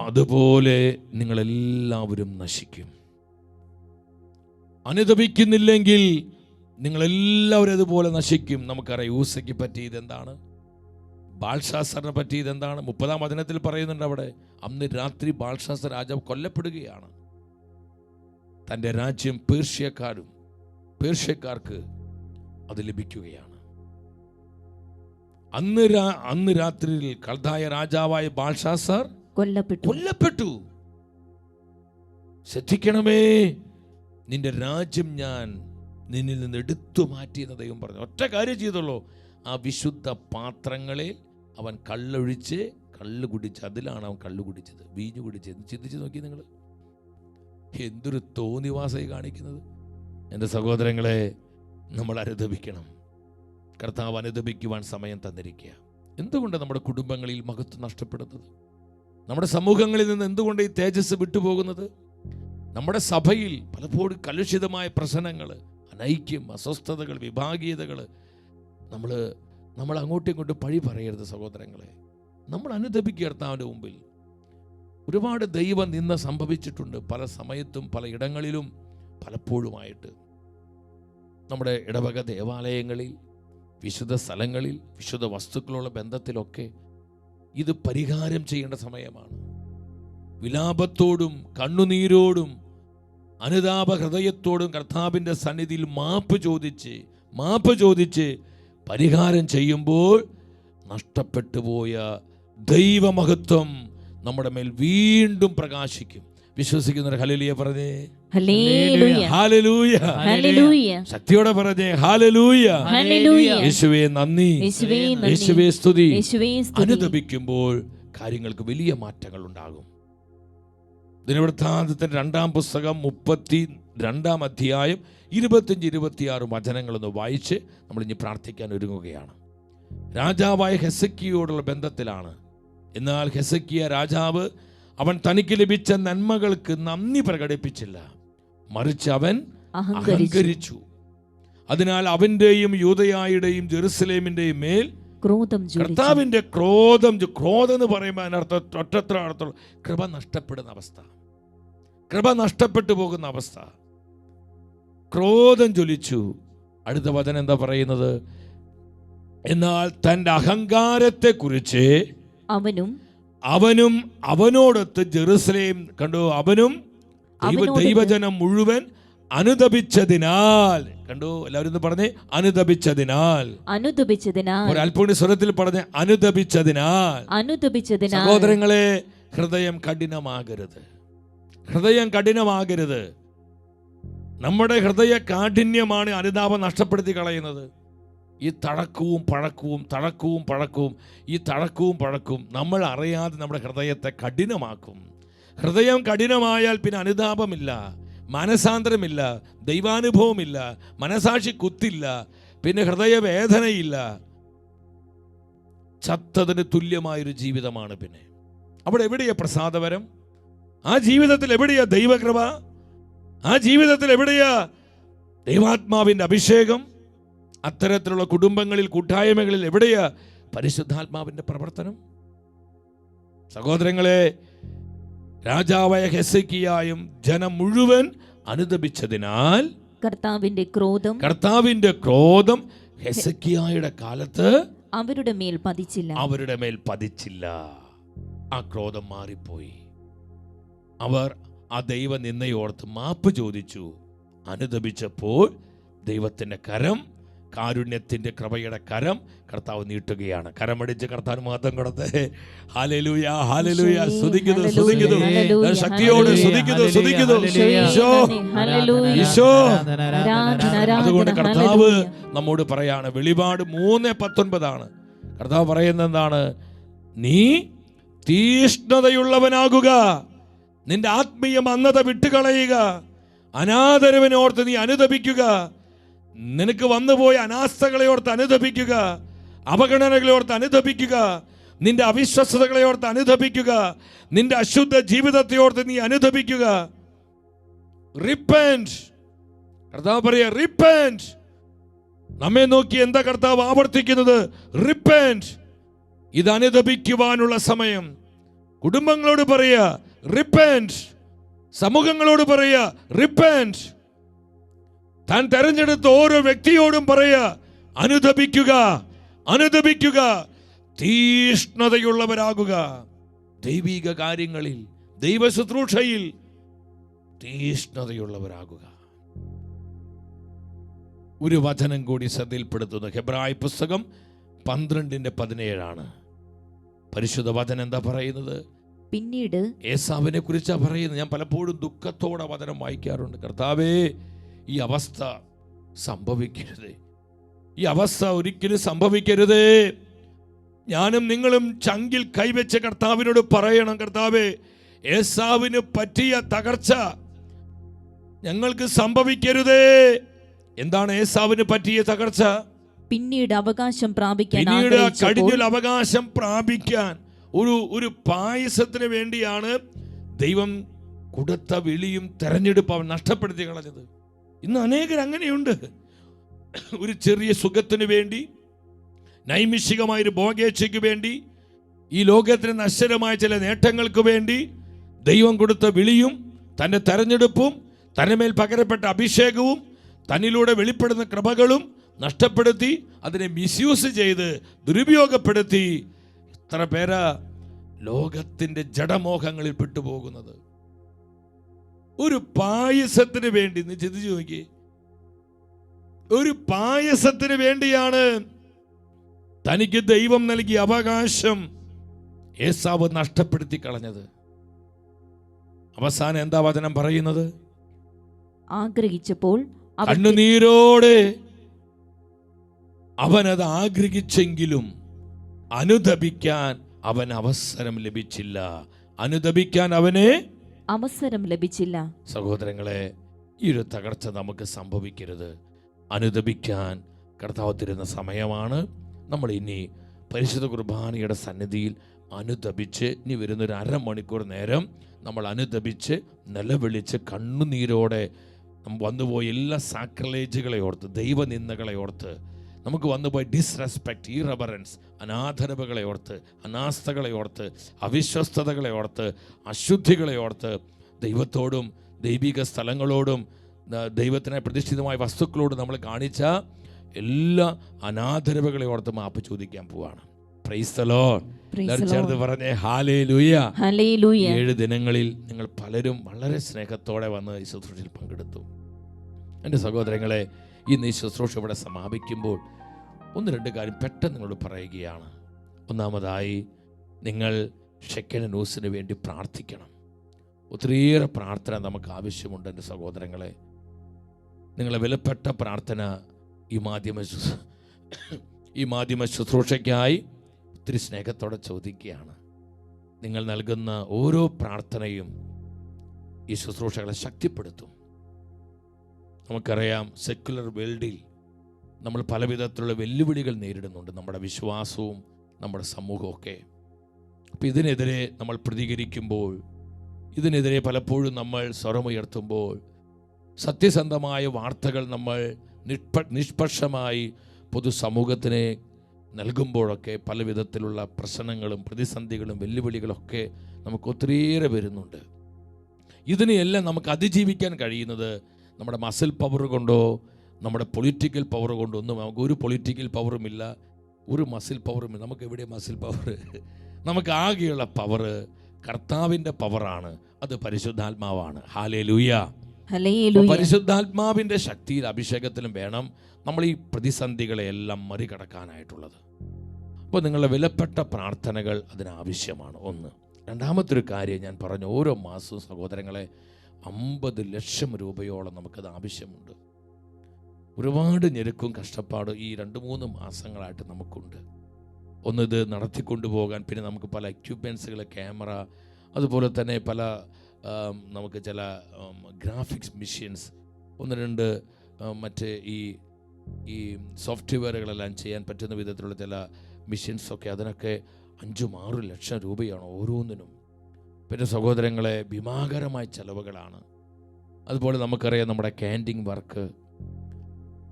അതുപോലെ നിങ്ങളെല്ലാവരും നശിക്കും. അനുതപിക്കുന്നില്ലെങ്കിൽ നിങ്ങളെല്ലാവരും അതുപോലെ നശിക്കും. നമുക്കറിയാം യൂസയ്ക്ക് പറ്റിയത് എന്താണ്, ബാൽഷാസറിനെ പറ്റിയത് എന്താണ്. 30-ാം വചനത്തിൽ പറയുന്നുണ്ട്, അവിടെ അന്ന് രാത്രി ബാൽഷാസർ രാജാവ് കൊല്ലപ്പെടുകയാണ്. തൻ്റെ രാജ്യം പേർഷ്യക്കാർക്ക് അത് ലഭിക്കുകയാണ്. അന്ന് രാത്രിയിൽ കൽദായ രാജാവായ ബാൽഷാസർ കൊല്ലപ്പെട്ടു. ശ്രദ്ധിക്കണമേ, നിന്റെ രാജ്യം ഞാൻ നിന്നിൽ നിന്ന് എടുത്തു മാറ്റിയെന്ന് ദൈവം പറഞ്ഞു. ഒറ്റ കാര്യം ചെയ്തുള്ളൂ, ആ വിശുദ്ധ പാത്രങ്ങളിൽ അവൻ കള്ള് കുടിച്ച്, അതിലാണ് അവൻ കള്ളു കുടിച്ചത്, വീഞ്ഞു കുടിച്ചത്. ചിന്തിച്ച് നോക്കി നിങ്ങൾ, എന്തൊരു തോന്നിവാസമായി കാണിക്കുന്നത്. എൻ്റെ സഹോദരങ്ങളെ, നമ്മൾ അനുതപിക്കണം. കർത്താവ് അനുതപിക്കുവാൻ സമയം തന്നിരിക്കുക. എന്തുകൊണ്ട് നമ്മുടെ കുടുംബങ്ങളിൽ മഹത്വം നഷ്ടപ്പെടുന്നത്? നമ്മുടെ സമൂഹങ്ങളിൽ നിന്ന് എന്തുകൊണ്ട് ഈ തേജസ് വിട്ടുപോകുന്നത്? നമ്മുടെ സഭയിൽ പലപ്പോഴും കലുഷിതമായ പ്രശ്നങ്ങൾ, അനൈക്യം, അസ്വസ്ഥതകൾ, വിഭാഗീയതകൾ. നമ്മൾ അങ്ങോട്ടും ഇങ്ങോട്ടും പഴി പറയരുത് സഹോദരങ്ങളെ. നമ്മൾ അനുതപിക്കുക കർത്താവിൻ്റെ മുമ്പിൽ. ഒരുപാട് ദൈവ നിന്ദ സംഭവിച്ചിട്ടുണ്ട് പല സമയത്തും പല ഇടങ്ങളിലും പലപ്പോഴുമായിട്ട്. നമ്മുടെ ഇടവക ദേവാലയങ്ങളിൽ, വിശുദ്ധ സ്ഥലങ്ങളിൽ, വിശുദ്ധ വസ്തുക്കളുള്ള ബന്ധത്തിലൊക്കെ ഇത് പരിഹാരം ചെയ്യേണ്ട സമയമാണ്. വിലാപത്തോടും കണ്ണുനീരോടും അനുതാപ ഹൃദയത്തോടും കർത്താവിൻ്റെ സന്നിധിയിൽ മാപ്പ് ചോദിച്ച് പരിഹാരം ചെയ്യുമ്പോൾ നഷ്ടപ്പെട്ടു പോയ ദൈവമഹത്വം നമ്മുടെ മേൽ വീണ്ടും പ്രകാശിക്കും. വിശ്വസിക്കുന്നവർ ഹല്ലേലൂയ പറഞ്ഞേ. ഹല്ലേലൂയ. ശക്തിയോടെ പറഞ്ഞേ ഹല്ലേലൂയ. യേശുവേ നന്ദി, യേശുവേ സ്തുതി. അനുതപിക്കുമ്പോൾ കാര്യങ്ങൾക്ക് വലിയ മാറ്റങ്ങൾ ഉണ്ടാകും. ദിനവൃത്താന്തത്തിന്റെ 2-ാം പുസ്തകം 32-ാം അധ്യായം 25-26 വചനങ്ങളൊന്ന് വായിച്ച് നമ്മൾ ഇനി പ്രാർത്ഥിക്കാൻ ഒരുങ്ങുകയാണ്. രാജാവായ ഹെസക്കിയോടുള്ള ബന്ധത്തിലാണ്. എന്നാൽ ഹെസക്കിയ രാജാവ് അവൻ തനിക്ക് ലഭിച്ച നന്മകൾക്ക് നന്ദി പ്രകടിപ്പിച്ചില്ല, മറിച്ച് അവൻ അഹങ്കരിച്ചു. അതിനാൽ അവന്റെയും യൂദയായുടെയും ജെറുസലേമിന്റെയും മേൽ ക്രോധം ജ്വലിച്ചു. കർത്താവിന്റെ ക്രോധം എന്ന് പറയുമ്പോൾ അതിനർത്ഥം ഒറ്റത്ര അർത്ഥം കൃപ നഷ്ടപ്പെടുന്ന അവസ്ഥ, കൃപ നഷ്ടപ്പെട്ടു പോകുന്ന അവസ്ഥ. ക്രോധം ജ്വലിച്ചു. അടുത്ത വചനം എന്താ പറയുന്നത്? എന്നാൽ തന്റെ അഹങ്കാരത്തെ കുറിച്ച് അവനും അവനോടൊത്ത് ജെറുസലേം കണ്ടു, അവനും ദൈവജനം മുഴുവൻ അനുതപിച്ചതിനാൽ. കണ്ടു, എല്ലാവരും പറഞ്ഞേ അനുതപിച്ചതിനാൽ. ഒരൽപ്പൂർണ്ണ സ്വരത്തിൽ പറഞ്ഞ അനുതപിച്ചതിനാൽ. സഹോദരങ്ങളെ, ഹൃദയം കഠിനമാകരുത്, ഹൃദയം കഠിനമാകരുത്. നമ്മുടെ ഹൃദയ കാഠിന്യമാണ് അനുതാപം നഷ്ടപ്പെടുത്തി കളയുന്നത്. ഈ തഴക്കവും പഴക്കവും ഈ തഴക്കവും പഴക്കവും നമ്മൾ അറിയാതെ നമ്മുടെ ഹൃദയത്തെ കഠിനമാക്കും. ഹൃദയം കഠിനമായാൽ പിന്നെ അനുതാപമില്ല, മാനസാന്തരമില്ല, ദൈവാനുഭവമില്ല, മനസാക്ഷി കുത്തില്ല, പിന്നെ ഹൃദയവേദനയില്ല. ചത്തതിന് തുല്യമായൊരു ജീവിതമാണ്. പിന്നെ അവിടെ എവിടെയാ പ്രസാദവരം? ആ ജീവിതത്തിൽ എവിടെയാ ദൈവകൃപ? ആ ജീവിതത്തിൽ എവിടെയാ ദൈവാത്മാവിന്റെ അഭിഷേകം? അത്തരത്തിലുള്ള കുടുംബങ്ങളിൽ, കൂട്ടായ്മകളിൽ എവിടെയാ പരിശുദ്ധാത്മാവിന്റെ പ്രവർത്തനം? സഹോദരങ്ങളെ, രാജാവായ ഹെസക്കിയായും ജനം മുഴുവൻ അനുതപിച്ചതിനാൽ കർത്താവിന്റെ ക്രോധം ഹെസക്കിയായുടെ കാലത്ത് അവരുടെ മേൽ പതിച്ചില്ല. ആ ക്രോധം മാറിപ്പോയി. അവർ ആ ദൈവ നിന്നയോർത്ത് മാപ്പ് ചോദിച്ചു. അനുതപിച്ചപ്പോൾ ദൈവത്തിന്റെ കരം, കാരുണ്യത്തിന്റെ കൃപയുടെ കരം കർത്താവ് നീട്ടുകയാണ്. കരമടിച്ച് കർത്താവ് മഹത്വം കൊടുത്തേ. Hallelujah, hallelujah. സ്തുതിക്കുന്നു, ശക്തിയോട് സ്തുതിക്കുന്നു. ഈശോ. അതുകൊണ്ട് കർത്താവ് നമ്മോട് പറയാണ്, വെളിപാട് 3:19 കർത്താവ് പറയുന്നത് എന്താണ്? നീ തീഷ്ണതയുള്ളവനാകുക, നിന്റെ ആത്മീയ മന്ദത വിട്ടുകളയുക, അനാദരവിനെ ഓർത്ത് നീ അനുതപിക്കുക, നിനക്ക് വന്നുപോയ അനാസ്ഥകളെ ഓർത്ത് അനുതപിക്കുക, അവഗണനകളെ ഓർത്ത് അനുതപിക്കുക, നിന്റെ അവിശ്വസ്തതകളെ ഓർത്ത് അനുതപിക്കുക, നിന്റെ അശുദ്ധ ജീവിതത്തെ ഓർത്ത് നീ അനുതപിക്കുക. റിപ്പന്റ്. കർത്താവ് പറയാ റിപ്പന്റ്. നമ്മെ നോക്കി എന്താ കർത്താവ് ആവർത്തിക്കുന്നത്? റിപ്പന്റ്. ഇത് അനുതപിക്കുവാനുള്ള സമയം. കുടുംബങ്ങളോട് പറയാ റിപ്പന്റ്. സമൂഹങ്ങളോട് പറയാ റിപ്പന്റ്. താൻ തെരഞ്ഞെടുത്ത ഓരോ വ്യക്തിയോടും പറയാ അനുതപിക്കുക, തീഷ്ണതയുള്ളവരാകുക. ദൈവിക കാര്യങ്ങളിൽ, ദൈവ ശുശ്രൂഷയിൽ തീഷ്ണതയുള്ളവരാകുക. ഒരു വചനം കൂടി ശ്രദ്ധയിൽപ്പെടുത്തുന്നു. ഹെബ്രായ പുസ്തകം 12:17 പരിശുദ്ധ വചനം എന്താ പറയുന്നത്? പിന്നീട് ഏസാവിനെ കുറിച്ചാ പറയുന്നത്. ഞാൻ പലപ്പോഴും ദുഃഖത്തോടെ വചനം വായിക്കാറുണ്ട്. കർത്താവേ, ഈ അവസ്ഥ സംഭവിക്കരുതേ, ഈ അവസ്ഥ ഒരിക്കലും സംഭവിക്കരുതേ. ഞാനും നിങ്ങളും ചങ്കിൽ കൈവച്ച് കർത്താവിനോട് പറയണം, കർത്താവേ, ഏസാവിന് പറ്റിയ തകർച്ച ഞങ്ങൾക്ക് സംഭവിക്കരുതേ. എന്താണ് ഏസാവിന് പറ്റിയ തകർച്ച? പിന്നീട് അവകാശം പ്രാപിക്കാൻ, കഴിഞ്ഞ അവകാശം പ്രാപിക്കാൻ ഒരു പായസത്തിന് വേണ്ടിയാണ് ദൈവം കൊടുത്ത വിളിയും തെരഞ്ഞെടുപ്പ് അവൻ നഷ്ടപ്പെടുത്തി കളഞ്ഞത്. ഇന്ന് അനേകർ അങ്ങനെയുണ്ട്. ഒരു ചെറിയ സുഖത്തിന് വേണ്ടി, നൈമിഷികമായൊരു ഭോഗേച്ഛയ്ക്ക് വേണ്ടി, ഈ ലോകത്തിന് നശ്വരമായ ചില നേട്ടങ്ങൾക്ക് വേണ്ടി ദൈവം കൊടുത്ത വിളിയും തൻ്റെ തെരഞ്ഞെടുപ്പും തന്റെ മേൽ പകരപ്പെട്ട അഭിഷേകവും തന്നിലൂടെ വെളിപ്പെടുന്ന കൃപകളും നഷ്ടപ്പെടുത്തി, അതിനെ മിസ്യൂസ് ചെയ്ത് ദുരുപയോഗപ്പെടുത്തി എത്ര പേരാ ലോകത്തിന്റെ ജഡമോഹങ്ങളിൽ പെട്ടുപോകുന്നത്. ഒരു പായസത്തിന് വേണ്ടി ചിന്തിച്ചു നോക്കി, ഒരു പായസത്തിന് വേണ്ടിയാണ് തനിക്ക് ദൈവം നൽകിയ അവകാശം ഏസാവ് നഷ്ടപ്പെടുത്തി കളഞ്ഞത്. അവസാനം എന്താ വചനം പറയുന്നത്? ആഗ്രഹിച്ചപ്പോൾ കണ്ണുനീരോടെ അവനത് ആഗ്രഹിച്ചെങ്കിലും അനുതപിക്കാൻ അവൻ അവസരം ലഭിച്ചില്ല. അനുതപിക്കാൻ അവനെ അവസരം ലഭിച്ചില്ല. സഹോദരങ്ങളെ, ഈ ഒരു തകർച്ച നമുക്ക് സംഭവിക്കരുത്. അനുതപിക്കാൻ കർത്താവ് തരുന്ന സമയമാണ്. നമ്മൾ ഇനി പരിശുദ്ധ കുർബാനയുടെ സന്നിധിയിൽ അനുതപിച്ച് ഇനി വരുന്നൊരു അരമണിക്കൂർ നേരം നമ്മൾ അനുതപിച്ച് നിലവിളിച്ച് കണ്ണുനീരോടെ വന്നുപോയ എല്ലാ സാക്രലേജുകളെ ഓർത്ത്, ദൈവനിന്ദകളെ ഓർത്ത്, നമുക്ക് വന്നുപോയ ഡിസ്റെസ്പെക്റ്റ്, ഇറവറൻസ്, അനാദരവുകളെ ഓർത്ത്, അനാസ്ഥകളെ ഓർത്ത്, അവിശ്വസ്തതകളെ ഓർത്ത്, അശുദ്ധികളെ ഓർത്ത്, ദൈവത്തോടും ദൈവിക സ്ഥലങ്ങളോടും ദൈവത്തിനായി പ്രതിഷ്ഠിതമായ വസ്തുക്കളോടും നമ്മൾ കാണിച്ച എല്ലാ അനാദരവുകളെ ഓർത്ത് മാപ്പ് ചോദിക്കാൻ പോവാണ്. Praise the Lord. ചേർത്ത് പറഞ്ഞേ ഹല്ലേലൂയ. 7 ദിനങ്ങളിൽ നിങ്ങൾ പലരും വളരെ സ്നേഹത്തോടെ വന്ന് ഈ ശുശ്രൂഷയിൽ പങ്കെടുത്തു. എൻ്റെ സഹോദരങ്ങളെ, ഇന്ന് ഈ ശുശ്രൂഷ ഇവിടെ സമാപിക്കുമ്പോൾ 1-2 കാര്യം പെട്ടെന്ന് നിങ്ങളോട് പറയുകയാണ്. ഒന്നാമതായി, നിങ്ങൾ ഷെക്കന ന്യൂസിന് വേണ്ടി പ്രാർത്ഥിക്കണം. ഒത്തിരിയേറെ പ്രാർത്ഥന നമുക്ക് ആവശ്യമുണ്ട്. എൻ്റെ സഹോദരങ്ങളെ, നിങ്ങളെ വിലപ്പെട്ട പ്രാർത്ഥന ഈ മാധ്യമ ശുശ്രൂഷയ്ക്കായി ഒത്തിരി സ്നേഹത്തോടെ ചോദിക്കുകയാണ്. നിങ്ങൾ നൽകുന്ന ഓരോ പ്രാർത്ഥനയും ഈ ശുശ്രൂഷകളെ ശക്തിപ്പെടുത്തും. നമുക്കറിയാം, സെക്യുലർ വേൾഡിൽ നമ്മൾ പല വിധത്തിലുള്ള വെല്ലുവിളികൾ നേരിടുന്നുണ്ട്, നമ്മുടെ വിശ്വാസവും നമ്മുടെ സമൂഹമൊക്കെ. അപ്പം ഇതിനെതിരെ നമ്മൾ പ്രതികരിക്കുമ്പോൾ, ഇതിനെതിരെ പലപ്പോഴും നമ്മൾ സ്വരമുയർത്തുമ്പോൾ, സത്യസന്ധമായ വാർത്തകൾ നമ്മൾ നിഷ്പക്ഷമായി പൊതുസമൂഹത്തിന് നൽകുമ്പോഴൊക്കെ പല വിധത്തിലുള്ള പ്രശ്നങ്ങളും പ്രതിസന്ധികളും വെല്ലുവിളികളൊക്കെ നമുക്ക് ഒത്തിരിയേറെ വരുന്നുണ്ട്. ഇതിനെയെല്ലാം നമുക്ക് അതിജീവിക്കാൻ കഴിയുന്നത് നമ്മുടെ മസിൽ പവർ കൊണ്ടോ നമ്മുടെ പൊളിറ്റിക്കൽ പവർ കൊണ്ടോ ഒന്നും. നമുക്ക് ഒരു പൊളിറ്റിക്കൽ പവറുമില്ല, ഒരു മസിൽ പവറുമില്ല. നമുക്ക് എവിടെ മസിൽ പവർ? നമുക്ക് ആകെയുള്ള പവർ കർത്താവിൻ്റെ പവറാണ്, അത് പരിശുദ്ധാത്മാവാണ്. ഹല്ലേലൂയ. പരിശുദ്ധാത്മാവിൻ്റെ ശക്തിയിൽ അഭിഷേകത്തിലും വേണം നമ്മൾ ഈ പ്രതിസന്ധികളെയെല്ലാം മറികടക്കാനായിട്ടുള്ളത്. അപ്പോൾ നിങ്ങളുടെ വിലപ്പെട്ട പ്രാർത്ഥനകൾ അതിനാവശ്യമാണ്. ഒന്ന്. രണ്ടാമത്തൊരു കാര്യം ഞാൻ പറഞ്ഞു, ഓരോ മാസവും സഹോദരങ്ങളെ 50 ലക്ഷം രൂപയോളം നമുക്കത് ആവശ്യമുണ്ട്. ഒരുപാട് ഞെരുക്കും കഷ്ടപ്പാടും ഈ 2-3 മാസങ്ങളായിട്ട് നമുക്കുണ്ട്. ഒന്ന്, ഇത് നടത്തിക്കൊണ്ടുപോകാൻ. പിന്നെ നമുക്ക് പല എക്യുപ്മെൻസുകൾ, ക്യാമറ, അതുപോലെ തന്നെ പല നമുക്ക് ചില ഗ്രാഫിക്സ് മെഷീൻസ്, 1-2 മറ്റ് ഈ സോഫ്റ്റ്വെയറുകളെല്ലാം ചെയ്യാൻ പറ്റുന്ന വിധത്തിലുള്ള ചില മെഷീൻസൊക്കെ, അതിനൊക്കെ 5-6 ലക്ഷം രൂപയാണ് ഓരോന്നിനും. പിന്നെ സഹോദരങ്ങളെ, ഭീമാകരമായ ചിലവുകളാണ്. അതുപോലെ നമുക്കറിയാം, നമ്മുടെ ക്യാൻഡിങ് വർക്ക്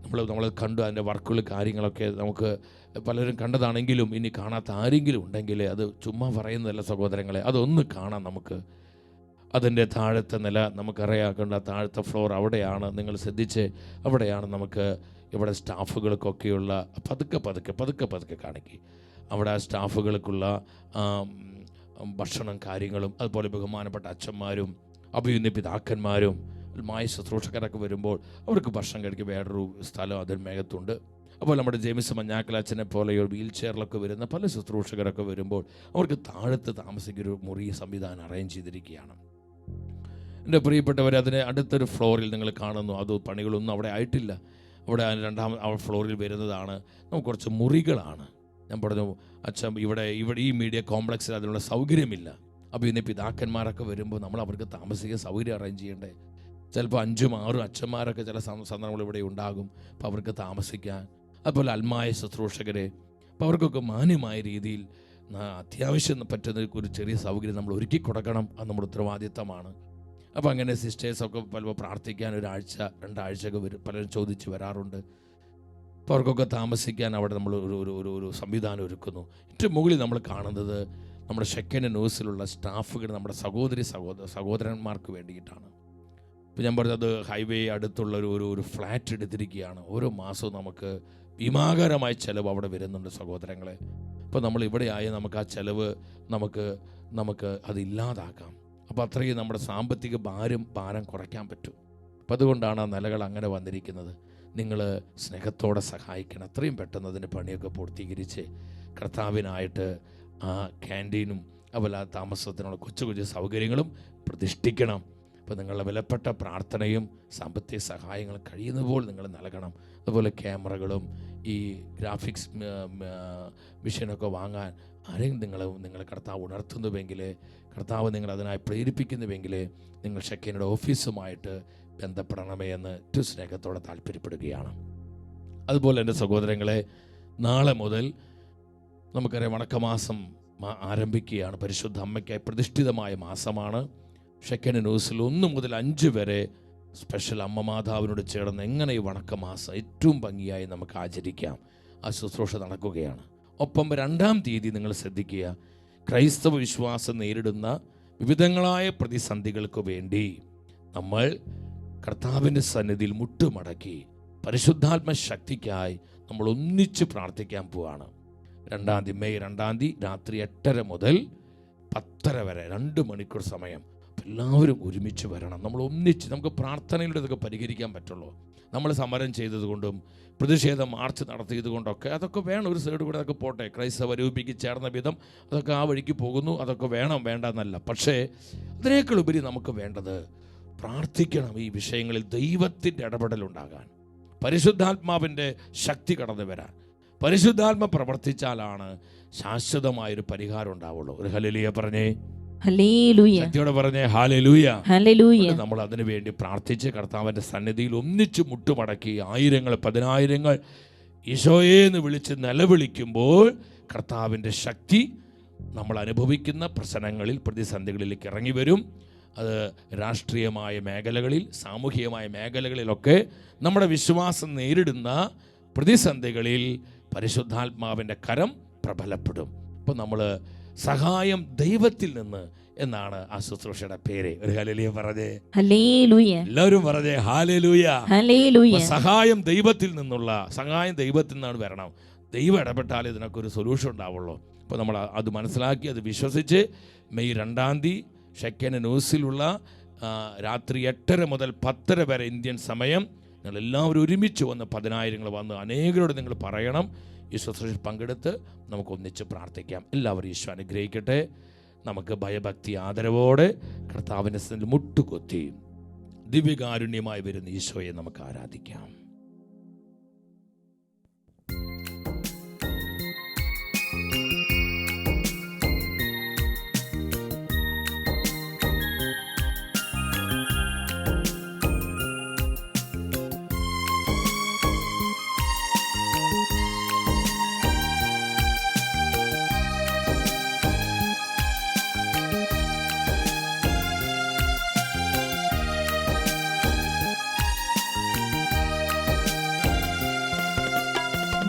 നമ്മൾ കണ്ടു, അതിൻ്റെ വർക്കുകൾ കാര്യങ്ങളൊക്കെ നമുക്ക് പലരും കണ്ടതാണെങ്കിലും ഇനി കാണാത്ത ആരെങ്കിലും ഉണ്ടെങ്കിൽ അത് ചുമ്മാ പറയുന്നതല്ല സഹോദരങ്ങളെ, അതൊന്ന് കാണാം. നമുക്ക് അതിൻ്റെ താഴത്തെ നില നമുക്കറിയാക്കേണ്ട, താഴത്തെ ഫ്ലോർ അവിടെയാണ്. നിങ്ങൾ ശ്രദ്ധിച്ച്, അവിടെയാണ് നമുക്ക് ഇവിടെ സ്റ്റാഫുകൾക്കൊക്കെയുള്ള പതുക്കെ കാണിക്കുക. അവിടെ ആ സ്റ്റാഫുകൾക്കുള്ള ഭക്ഷണം കാര്യങ്ങളും, അതുപോലെ ബഹുമാനപ്പെട്ട അച്ഛന്മാരും അഭിയുന്ന പിതാക്കന്മാരും മായ ശുശ്രൂഷകരൊക്കെ വരുമ്പോൾ അവർക്ക് ഭക്ഷണം കഴിക്കുക വേറൊരു സ്ഥലം അതിന് മേഘത്തുണ്ട്. അപ്പോൾ നമ്മുടെ ജെയിംസ് മഞ്ഞാക്കലച്ചനെ പോലെ ഒരു വീൽ ചെയറിലൊക്കെ വരുന്ന പല ശുശ്രൂഷകരൊക്കെ വരുമ്പോൾ അവർക്ക് താഴത്ത് താമസിക്കൊരു മുറി സംവിധാനം അറേഞ്ച് ചെയ്തിരിക്കുകയാണ്. എൻ്റെ പ്രിയപ്പെട്ടവർ, അതിന് അടുത്തൊരു ഫ്ലോറിൽ നിങ്ങൾ കാണുന്നു, അത് പണികളൊന്നും അവിടെ ആയിട്ടില്ല. അവിടെ 2ാം ഫ്ലോറിൽ വരുന്നതാണ് നമുക്ക് കുറച്ച് മുറികളാണ്. ഞാൻ പറഞ്ഞു, അച്ഛൻ ഇവിടെ ഈ മീഡിയ കോംപ്ലക്സിൽ അതിനുള്ള സൗകര്യമില്ല. അപ്പോൾ ഇന്ന് പിതാക്കന്മാരൊക്കെ വരുമ്പോൾ നമ്മൾ അവർക്ക് താമസിക്കാൻ സൗകര്യം അറേഞ്ച് ചെയ്യണ്ടേ. ചിലപ്പോൾ 5-6 അച്ഛന്മാരൊക്കെ ചില സന്ദർഭങ്ങൾ ഇവിടെ ഉണ്ടാകും. അപ്പോൾ അവർക്ക് താമസിക്കാൻ, അതുപോലെ അൽമായ ശുശ്രൂഷകരെ, അപ്പോൾ അവർക്കൊക്കെ മാന്യമായ രീതിയിൽ അത്യാവശ്യം പറ്റുന്ന ഒരു ചെറിയ സൗകര്യം നമ്മൾ ഒരുക്കി കൊടുക്കണം. അത് നമ്മുടെ ഉത്തരവാദിത്തമാണ്. അപ്പോൾ അങ്ങനെ സിസ്റ്റേഴ്സൊക്കെ പലപ്പോൾ പ്രാർത്ഥിക്കാൻ 1-2 ആഴ്ചയൊക്കെ പലരും ചോദിച്ച് വരാറുണ്ട്. അപ്പോൾ അവർക്കൊക്കെ താമസിക്കാൻ അവിടെ നമ്മൾ ഒരു സംവിധാനം ഒരുക്കുന്നു. ഏറ്റവും മുകളിൽ നമ്മൾ കാണുന്നത് നമ്മുടെ ഷെക്കന ന്യൂസിലുള്ള സ്റ്റാഫുകൾ, നമ്മുടെ സഹോദരന്മാർക്ക് വേണ്ടിയിട്ടാണ്. ഇപ്പോൾ ഞാൻ പറഞ്ഞത് ഹൈവേ അടുത്തുള്ള ഒരു ഫ്ലാറ്റ് എടുത്തിരിക്കുകയാണ്. ഓരോ മാസവും നമുക്ക് ഭീമാകരമായ ചിലവ് അവിടെ വരുന്നുണ്ട് സഹോദരങ്ങളെ. അപ്പോൾ നമ്മൾ ഇവിടെയായി നമുക്ക് ആ ചിലവ് നമുക്ക് അതില്ലാതാക്കാം. അപ്പോൾ അത്രയും നമ്മുടെ സാമ്പത്തിക ഭാരം കുറയ്ക്കാൻ പറ്റും. അപ്പം അതുകൊണ്ടാണ് ആ നിലകൾ അങ്ങനെ വന്നിരിക്കുന്നത്. നിങ്ങൾ സ്നേഹത്തോടെ സഹായിക്കണം. അത്രയും പെട്ടെന്ന് അതിൻ്റെ പണിയൊക്കെ പൂർത്തീകരിച്ച് കർത്താവിനായിട്ട് ആ ക്യാൻറ്റീനും അതുപോലെ ആ താമസത്തിനുള്ള കൊച്ചു സൗകര്യങ്ങളും പ്രതിഷ്ഠിക്കണം. അപ്പോൾ നിങ്ങളുടെ വിലപ്പെട്ട പ്രാർത്ഥനയും സാമ്പത്തിക സഹായങ്ങളും കഴിയുന്നപ്പോൾ നിങ്ങൾ നൽകണം. അതുപോലെ ക്യാമറകളും ഈ ഗ്രാഫിക്സ് മെഷീനൊക്കെ വാങ്ങാൻ ആരെങ്കിലും നിങ്ങൾ കർത്താവ് ഉണർത്തുന്നുവെങ്കിൽ, കർത്താവ് നിങ്ങൾ അതിനായി പ്രേരിപ്പിക്കുന്നുവെങ്കിൽ നിങ്ങൾ ഷെക്കനയുടെ ഓഫീസുമായിട്ട് ബന്ധപ്പെടണമേ എന്ന് ഏറ്റവും സ്നേഹത്തോടെ താല്പര്യപ്പെടുകയാണ്. അതുപോലെ എൻ്റെ സഹോദരങ്ങളെ, നാളെ മുതൽ നമുക്കറിയാം വണക്കമാസം ആരംഭിക്കുകയാണ്. പരിശുദ്ധ അമ്മയ്ക്കായി പ്രതിഷ്ഠിതമായ മാസമാണ്. ഷെക്കന ന്യൂസിൽ 1 മുതൽ 5 വരെ സ്പെഷ്യൽ അമ്മ മാതാവിനോട് ചേർന്ന് എങ്ങനെ ഈ വണക്കമാസം ഏറ്റവും ഭംഗിയായി നമുക്ക് ആചരിക്കാം, ആ ശുശ്രൂഷ നടക്കുകയാണ്. ഒപ്പം 2-ാം തീയതി നിങ്ങൾ ശ്രദ്ധിക്കുക, ക്രൈസ്തവ വിശ്വാസം നേരിടുന്ന വിവിധങ്ങളായ പ്രതിസന്ധികൾക്ക് വേണ്ടി നമ്മൾ കർത്താവിൻ്റെ സന്നിധിയിൽ മുട്ടുമടക്കി പരിശുദ്ധാത്മ ശക്തിക്കായി നമ്മൾ ഒന്നിച്ച് പ്രാർത്ഥിക്കാൻ പോവാണ്. 2-ാം തീയതി മെയ് 2-ാം തീയതി രാത്രി 8:30 മുതൽ 10:30 വരെ 2 മണിക്കൂർ സമയം. എല്ലാവരും ഒരുമിച്ച് വരണം. നമ്മൾ ഒന്നിച്ച്, നമുക്ക് പ്രാർത്ഥനയിലൂടെ ഇതൊക്കെ പരിഹരിക്കാൻ പറ്റുള്ളൂ. നമ്മൾ സമരം ചെയ്തതുകൊണ്ടും പ്രതിഷേധ മാർച്ച് നടത്തിയത് കൊണ്ടൊക്കെ അതൊക്കെ വേണം, ഒരു സൈഡ് കൂടെ അതൊക്കെ പോട്ടെ. ക്രൈസ്തവ രൂപയ്ക്ക് ചേർന്ന വിധം അതൊക്കെ ആ വഴിക്ക് പോകുന്നു, അതൊക്കെ വേണം, വേണ്ടെന്നല്ല. പക്ഷേ അതിനേക്കാൾ ഉപരി നമുക്ക് വേണ്ടത് പ്രാർത്ഥിക്കണം. ഈ വിഷയങ്ങളിൽ ദൈവത്തിൻ്റെ ഇടപെടലുണ്ടാകാൻ, പരിശുദ്ധാത്മാവിൻ്റെ ശക്തി കടന്നു വരാൻ. പരിശുദ്ധാത്മ പ്രവർത്തിച്ചാലാണ് ശാശ്വതമായൊരു പരിഹാരം ഉണ്ടാവുള്ളൂ. ഒരു ഹല്ലേലൂയ പറഞ്ഞേ, ശക്തിയോടെ പറഞ്ഞേ ഹല്ലേലൂയ. നമ്മൾ അതിനു വേണ്ടി പ്രാർത്ഥിച്ച് കർത്താവിൻ്റെ സന്നിധിയിൽ ഒന്നിച്ച് മുട്ടുമടക്കി 1000 10,000 ഈശോയെ എന്ന് വിളിച്ച് നിലവിളിക്കുമ്പോൾ കർത്താവിൻ്റെ ശക്തി നമ്മൾ അനുഭവിക്കുന്ന പ്രശ്നങ്ങളിൽ, പ്രതിസന്ധികളിലേക്ക് ഇറങ്ങി വരും. അത് രാഷ്ട്രീയമായ മേഖലകളിൽ, സാമൂഹികമായ മേഖലകളിലൊക്കെ നമ്മുടെ വിശ്വാസം നേരിടുന്ന പ്രതിസന്ധികളിൽ പരിശുദ്ധാത്മാവിൻ്റെ കരം പ്രബലപ്പെടും. അപ്പോൾ നമ്മൾ സഹായം ദൈവത്തിൽ നിന്ന് എന്നാണ് ആ ശുശ്രൂഷയുടെ പേര്. ഒരു ഹല്ലേലൂയ പറഞ്ഞേ, എല്ലാവരും പറഞ്ഞേ ഹല്ലേലൂയ. സഹായം ദൈവത്തിൽ നിന്നുള്ള, സഹായം ദൈവത്തിൽ നിന്നാണ് വരണം. ദൈവം ഇടപെട്ടാലേ ഇതിനൊക്കെ ഒരു സൊല്യൂഷൻ ഉണ്ടാവുള്ളൂ. അപ്പോൾ നമ്മൾ അത് മനസ്സിലാക്കി, അത് വിശ്വസിച്ച് മെയ് 2-ാം തീയതി ഷെക്കന ന്യൂസിലുള്ള രാത്രി 8:30 മുതൽ 10:30 വരെ ഇന്ത്യൻ സമയം നിങ്ങൾ എല്ലാവരും ഒരുമിച്ച് വന്ന് 10,000 വന്ന് അനേകരോട് നിങ്ങൾ പറയണം. ഈ ശുശ്രൂഷയിൽ പങ്കെടുത്ത് നമുക്ക് ഒന്നിച്ച് പ്രാർത്ഥിക്കാം. എല്ലാവരും ഈശോ അനുഗ്രഹിക്കട്ടെ. നമുക്ക് ഭയഭക്തി ആദരവോടെ കർത്താവിൻ്റെ സന്നിധിയിൽ മുട്ടുകുത്തി ദിവ്യകാരുണ്യമായി വരുന്ന ഈശോയെ നമുക്ക് ആരാധിക്കാം.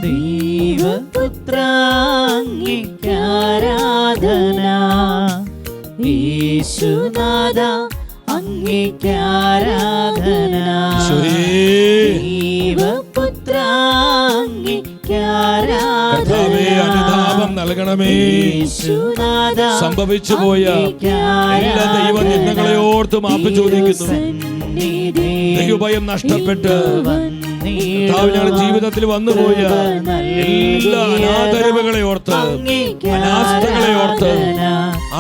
ദൈവപുത്രാ അങ്ങേക്കാരാധന, യേശുനാഥ അങ്ങേക്കാരാധന. ദൈവപുത്രാ അങ്ങേക്കാരാധന, അനുതാപം നൽകണമേ. സംഭവിച്ചു പോയ എല്ലാ ദൈവനിന്ദകളെ ഓർത്ത് മാപ്പ് ചോദിക്കുന്നു. ദൈവഭയം നഷ്ടപ്പെട്ട് ഞങ്ങളുടെ ജീവിതത്തിൽ വന്നുപോയ എല്ലാ അനാദരവുകളെ ഓർത്ത്, അനാസ്ഥകളെ ഓർത്ത്,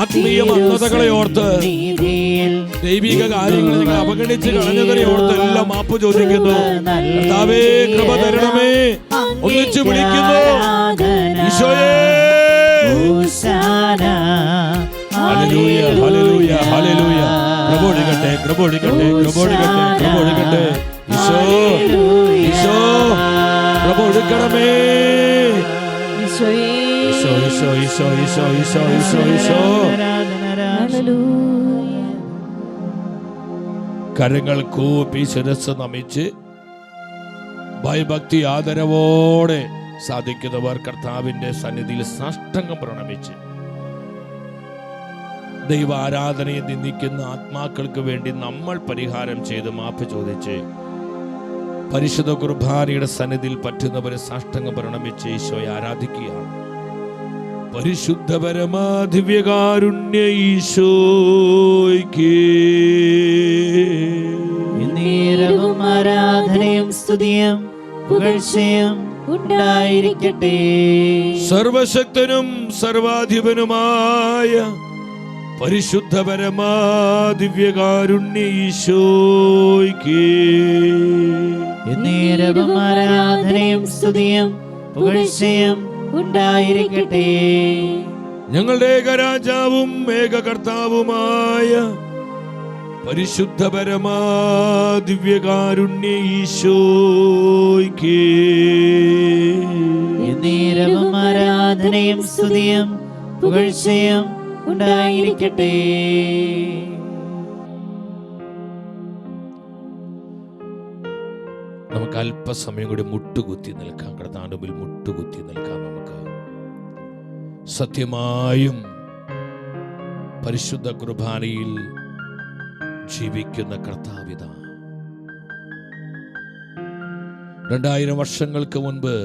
ആത്മീയ മന്ദതകളെ ഓർത്ത്, ദൈവിക കാര്യങ്ങൾ നിങ്ങൾ അവഗണിച്ച് കളഞ്ഞതിനെ ഓർത്ത് എല്ലാം മാപ്പ് ചോദിക്കുന്നു. കർത്താവേ കൃപ തരണമേ. ഒന്നിച്ചു വിളിക്കുന്നു ഈശോയേ. Hallelujah hallelujah hallelujah. കൃപ ഒഴുകട്ടെ, കൃപ ഒഴുകട്ടെ, കൃപ ഒഴുകട്ടെ, കൃപ ഒഴുകട്ടെ. ഈശോ ഈശോ കൃപ ഒഴുകണമേ. ഈശോ ഈശോ ഈശോ ഈശോ ഈശോ ഈശോ ഈശോ. കരങ്ങൾ കൂപ്പി ശിരസ് നമിച്ച് ഭയഭക്തി ആദരവോടെ സാധിക്കുന്നവർ കർത്താവിന്റെ സന്നിധിയിൽ സാഷ്ടാംഗം പ്രണമിച്ച് ദൈവ ആരാധനയെ നിന്ദിക്കുന്ന ആത്മാക്കൾക്ക് വേണ്ടി നമ്മൾ പരിഹാരം ചെയ്ത് മാപ്പ് ചോദിച്ച് പരിശുദ്ധ കുർബാനയുടെ സന്നിധിയിൽ പറ്റുന്നവരെ സാഷ്ടാംഗം പ്രണമിച്ച് ഈശോയെ ആരാധിക്കുകയാണ്. പരിശുദ്ധ പരമാ ദിവ്യകാരുണ്യ ഈശോയ്ക്ക് നേരവും ആരാധനയും സ്തുതിയും പുകഴ്ചയും ഉണ്ടായിരിക്കട്ടെ. സർവശക്തനും സർവാധിപനുമായ പരിശുദ്ധ പരമാ ദിവ്യകാരുണ്യ ഈശോയ്ക്ക് നേരവും ആരാധനയും സ്തുതിയും പുകഴ്ചയും ഉണ്ടായിരിക്കട്ടെ. ഞങ്ങളുടെ ഏകരാജാവും ഏകകർത്താവുമായ പരിശുദ്ധ പരമാ ദിവ്യകാരുണ്യ ഈശോയ്ക്ക് നേരവും ആരാധനയും സ്തുതിയും പുകഴ്ചയും ഉണ്ടായിരിക്കട്ടെ. നമുക്ക് അല്പസമയം കൂടി മുട്ടുകുത്തി നിൽക്കാം. കർത്താവിന്റെ മുമ്പിൽ മുട്ടുകുത്തി നിൽക്കാം. നമുക്ക് സത്യമായും പരിശുദ്ധ കുർബാനയിൽ ജീവിക്കുന്ന കർത്താവിത 2000 വർഷങ്ങൾക്ക് മുൻപ്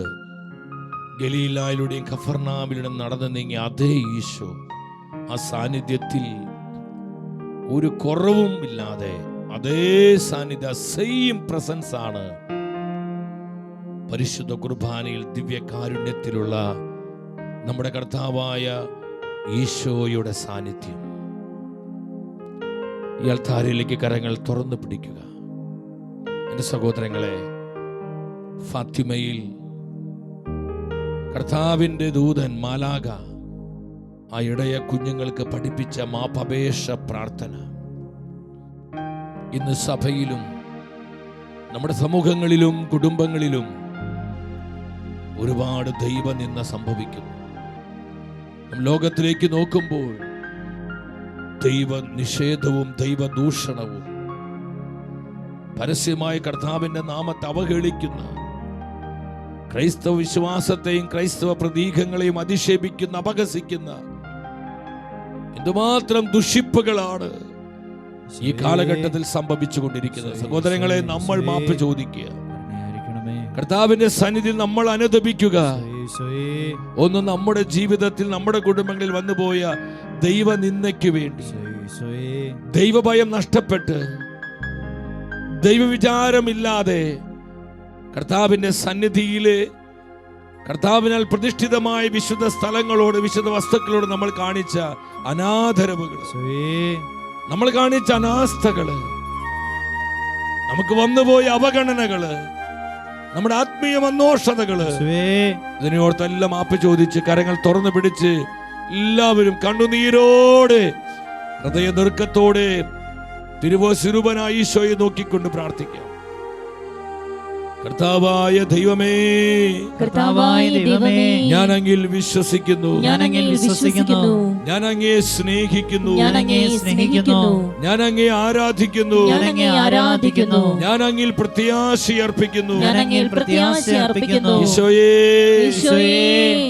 ഗലീലായിലൂടെയും കഫർനാമിലൂടെയും നടന്നു നീങ്ങിയ അതേ ഈശോ ആ സാന്നിധ്യത്തിൽ ഒരു കുറവും ഇല്ലാതെ അതേ സാന്നിധ്യ, സെയിം പ്രസൻസ് ആണ് പരിശുദ്ധ കുർബാനയിൽ ദിവ്യകാരുണ്യത്തിലുള്ള നമ്മുടെ കർത്താവായ ഈശോയുടെ സാന്നിധ്യം. ഈ അൾത്താരയിലേക്ക് കരങ്ങൾ തുറന്നു പിടിക്കുക. എൻ്റെ സഹോദരങ്ങളെ, ഫാത്തിമയിൽ കർത്താവിൻ്റെ ദൂതൻ മാലാഖ ആ ഇടയ കുഞ്ഞുങ്ങൾക്ക് പഠിപ്പിച്ച മാപപേക്ഷ പ്രാർത്ഥന ഇന്ന് സഭയിലും നമ്മുടെ സമൂഹങ്ങളിലും കുടുംബങ്ങളിലും ഒരുപാട് ദൈവനിന്ദ സംഭവിക്കുന്നു. ലോകത്തിലേക്ക് നോക്കുമ്പോൾ ദൈവ നിഷേധവും ദൈവദൂഷണവും, പരസ്യമായ കർത്താവിന്റെ നാമത്തെ അവഹേളിക്കുന്ന, ക്രൈസ്തവ വിശ്വാസത്തെയും ക്രൈസ്തവ പ്രതീകങ്ങളെയും അധിക്ഷേപിക്കുന്ന, അപഹസിക്കുന്ന എന്തുമാത്രം ദുഷിപ്പുകളാണ് ഈ കാലഘട്ടത്തിൽ സംഭവിച്ചുകൊണ്ടിരിക്കുന്നത്. സഹോദരങ്ങളെ, നമ്മൾ മാപ്പ് ചോദിക്കുക, കർത്താവിന്റെ സന്നിധിയിൽ നമ്മൾ അനുതപിക്കുക. ഒന്ന് നമ്മുടെ ജീവിതത്തിൽ നമ്മുടെ കുടുംബങ്ങളിൽ വന്നുപോയ ദൈവനിന്ദയ്ക്ക് വേണ്ടി, ദൈവഭയം നഷ്ടപ്പെട്ട് ദൈവവിചാരമില്ലാതെ കർത്താവിന്റെ സന്നിധിയില് കർത്താവിനാൽ പ്രതിഷ്ഠിതമായ വിശുദ്ധ സ്ഥലങ്ങളോട്, വിശുദ്ധ വസ്തുക്കളോട് നമ്മൾ കാണിച്ച അനാദരവുകൾ, നമ്മൾ കാണിച്ച അനാസ്ഥകള്, നമുക്ക് വന്നുപോയ അവഗണനകള്, നമ്മുടെ ആത്മീയ മനോഷതകള്, ഇതിനോർത്തെല്ലാം മാപ്പ് ചോദിച്ച് കരങ്ങൾ തുറന്നു പിടിച്ച് എല്ലാവരും കണ്ണുനീരോടെ ഹൃദയ ദുർക്കത്തോടെ തിരുവോസ്വരൂപനായ ഈശോയെ നോക്കിക്കൊണ്ട് പ്രാർത്ഥിക്കാം. കർത്താവായ ദൈവമേ, കർത്താവായ ദൈവമേ, ഞാൻ അങ്ങിൽ വിശ്വസിക്കുന്നു, ഞാൻ അങ്ങയിൽ വിശ്വസിക്കുന്നു, ഞാൻ അങ്ങയെ സ്നേഹിക്കുന്നു, ഞാൻ അങ്ങയെ സ്നേഹിക്കുന്നു, ഞാൻ അങ്ങയെ ആരാധിക്കുന്നു, ഞാൻ അങ്ങയെ ആരാധിക്കുന്നു, ഞാൻ അങ്ങിൽ പ്രത്യാശയർപ്പിക്കുന്നു, ഞാൻ അങ്ങയിൽ പ്രത്യാശയർപ്പിക്കുന്നു. ഈശോയേ, ഈശോയേ,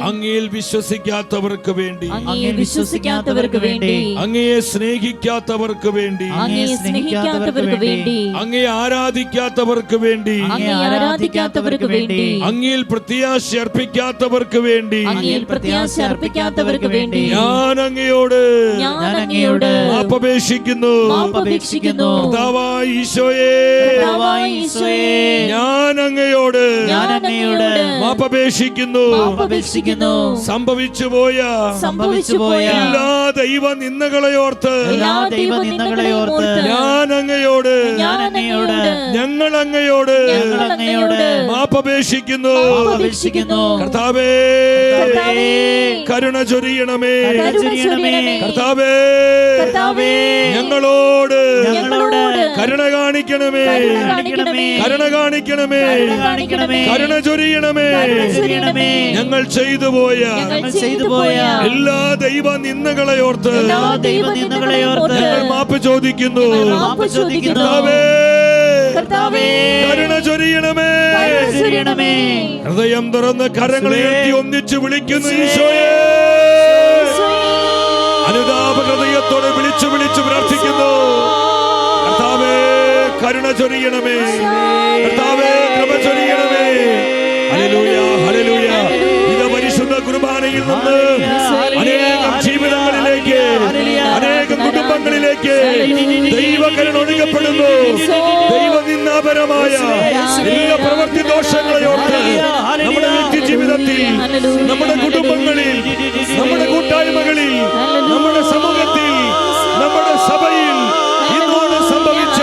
അങ്ങയിൽ വിശ്വസിക്കാത്തവർക്ക് വേണ്ടി, അങ്ങയിൽ വിശ്വസിക്കാത്തവർക്ക് വേണ്ടി, അങ്ങയെ സ്നേഹിക്കാത്തവർക്ക് വേണ്ടി, അങ്ങയെ സ്നേഹിക്കാത്തവർക്ക് വേണ്ടി, അങ്ങയെ ആരാധിക്കാത്തവർക്ക് വേണ്ടി, അങ്ങയെ ആരാധിക്കാത്തവർക്ക് വേണ്ടി, അങ്ങയിൽ പ്രത്യാശ അർപ്പിക്കാത്തവർക്ക് വേണ്ടി, അങ്ങയിൽ പ്രത്യാശ അർപ്പിക്കാത്തവർക്ക് വേണ്ടി ഞാൻ അങ്ങയോട് മാപ്പപേക്ഷിക്കുന്നു. കർത്താവായ ഈശോയേ, ഞാൻ അങ്ങയോട് മാപ്പപേക്ഷിക്കുന്നു. സംഭവിച്ചുപോയ എല്ലാ ദൈവ നിന്ദകളെയോർത്ത് ഞാൻ അങ്ങയോട്, ഞങ്ങൾ അങ്ങയോട് മാപ്പപേക്ഷിക്കുന്നു. കർത്താവേ, കരുണ ചൊരിയണമേ. കർത്താവേ, ഞങ്ങളോട് കരുണ കാണിക്കണമേ, കരുണ കാണിക്കണമേ, കരുണ ചൊരിയണമേ. ഞങ്ങൾ ചെയ്തു പോയ എല്ലാ ദൈവ നിന്ദകളെയോർത്ത് ഞങ്ങൾ മാപ്പ് ചോദിക്കുന്നു. കർത്താവേ, കരുണ ചൊരിയണമേ. ഹൃദയം തുറന്ന് കരങ്ങൾ ഉയർത്തി ഒന്നിച്ച് വിളിക്കുന്നു ഈശോയെ. അനുതാപ ഹൃദയത്തോടെ വിളിച്ചു വിളിച്ചു പ്രാർത്ഥിക്കുന്നു. കർത്താവേ, കരുണ ചൊരിയണമേ. കർത്താവേ, കൃപ ചൊരിയണമേ. Hallelujah, hallelujah. ഇത് പരിശുദ്ധ കുർബാനയിൽ നിന്ന് അനേകം ജീവിതങ്ങളിലേക്ക്, അനേകം കുടുംബങ്ങളിലേക്ക് ദൈവകരുണ ഒഴുകപ്പെടുന്നു. ദൈവനിന്ദാപരമായ എല്ലാ പ്രവൃത്തി ദോഷങ്ങളെ ഓർത്ത് നമ്മുടെ വ്യക്തി ജീവിതത്തിൽ, നമ്മുടെ കുടുംബങ്ങളിൽ, നമ്മുടെ കൂട്ടായ്മകളിൽ, നമ്മുടെ സമൂഹത്തിൽ, നമ്മുടെ സഭയിൽ ഇന്നോട് സംഭവിച്ച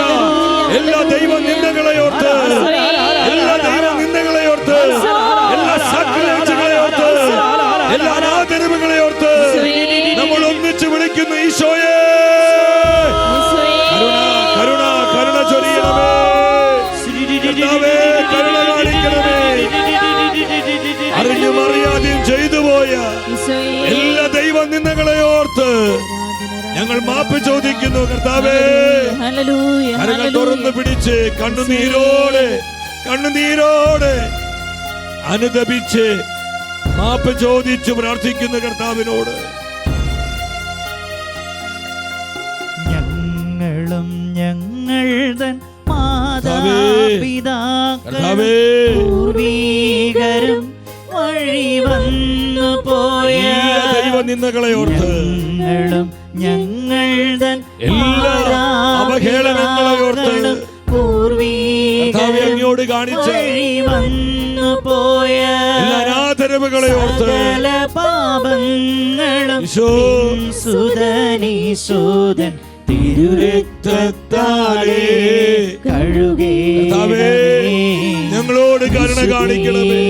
എല്ലാ ദൈവ നിന്ദകളെ ഓർത്ത്, എല്ലാ ദൈവ നിന്ദകളെ ഓർത്ത്, എല്ലാ സാക്ഷികളെ ഓർത്ത്, എല്ലാ അനാദരവുകളെ ഓർത്ത് നമ്മൾ ഒന്നിച്ച് വിളിക്കുന്നു ഈശോയെ. കരുണ, കരുണ ചൊരിയണമേ. കർത്താവേ, കരുണ കാണിക്കണമേ. അറിഞ്ഞും അറിയാതെയും ചെയ്തു പോയ എല്ലാ ദൈവ നിന്ദകളെ ഓർത്ത് ഞങ്ങൾ മാപ്പ് ചോദിക്കുന്നു. കർത്താവേ, കരങ്ങൾ തുറന്ന് പിടിച്ച് കണ്ണുനീരോടെ കണ്ണുനീരോടെ അനുദപിച്ച് മാപ്പ് ചോദിച്ചു പ്രാർത്ഥിക്കുന്ന കർത്താവിനോട് ഞങ്ങളും ഞങ്ങളുടെ മാതാപിതാക്കളും പൂർവീകരും വഴി വന്നു പോയ ദൈവനിന്ദകളെ ഓർത്ത് ഞങ്ങളും ഞങ്ങളുടെ എല്ലാ അവഹേളനങ്ങളെ ഓർത്ത് അങ്ങയോട് കാണിച്ച വന്നു പോയ അനാദരവുകളെ ഓർത്ത് പാപങ്ങളും സുതനീശോദൻ തിരുരക്തത്താലേ കഴുകേണമേ. ഞങ്ങളോട് കരുണ കാണിക്കണമേ,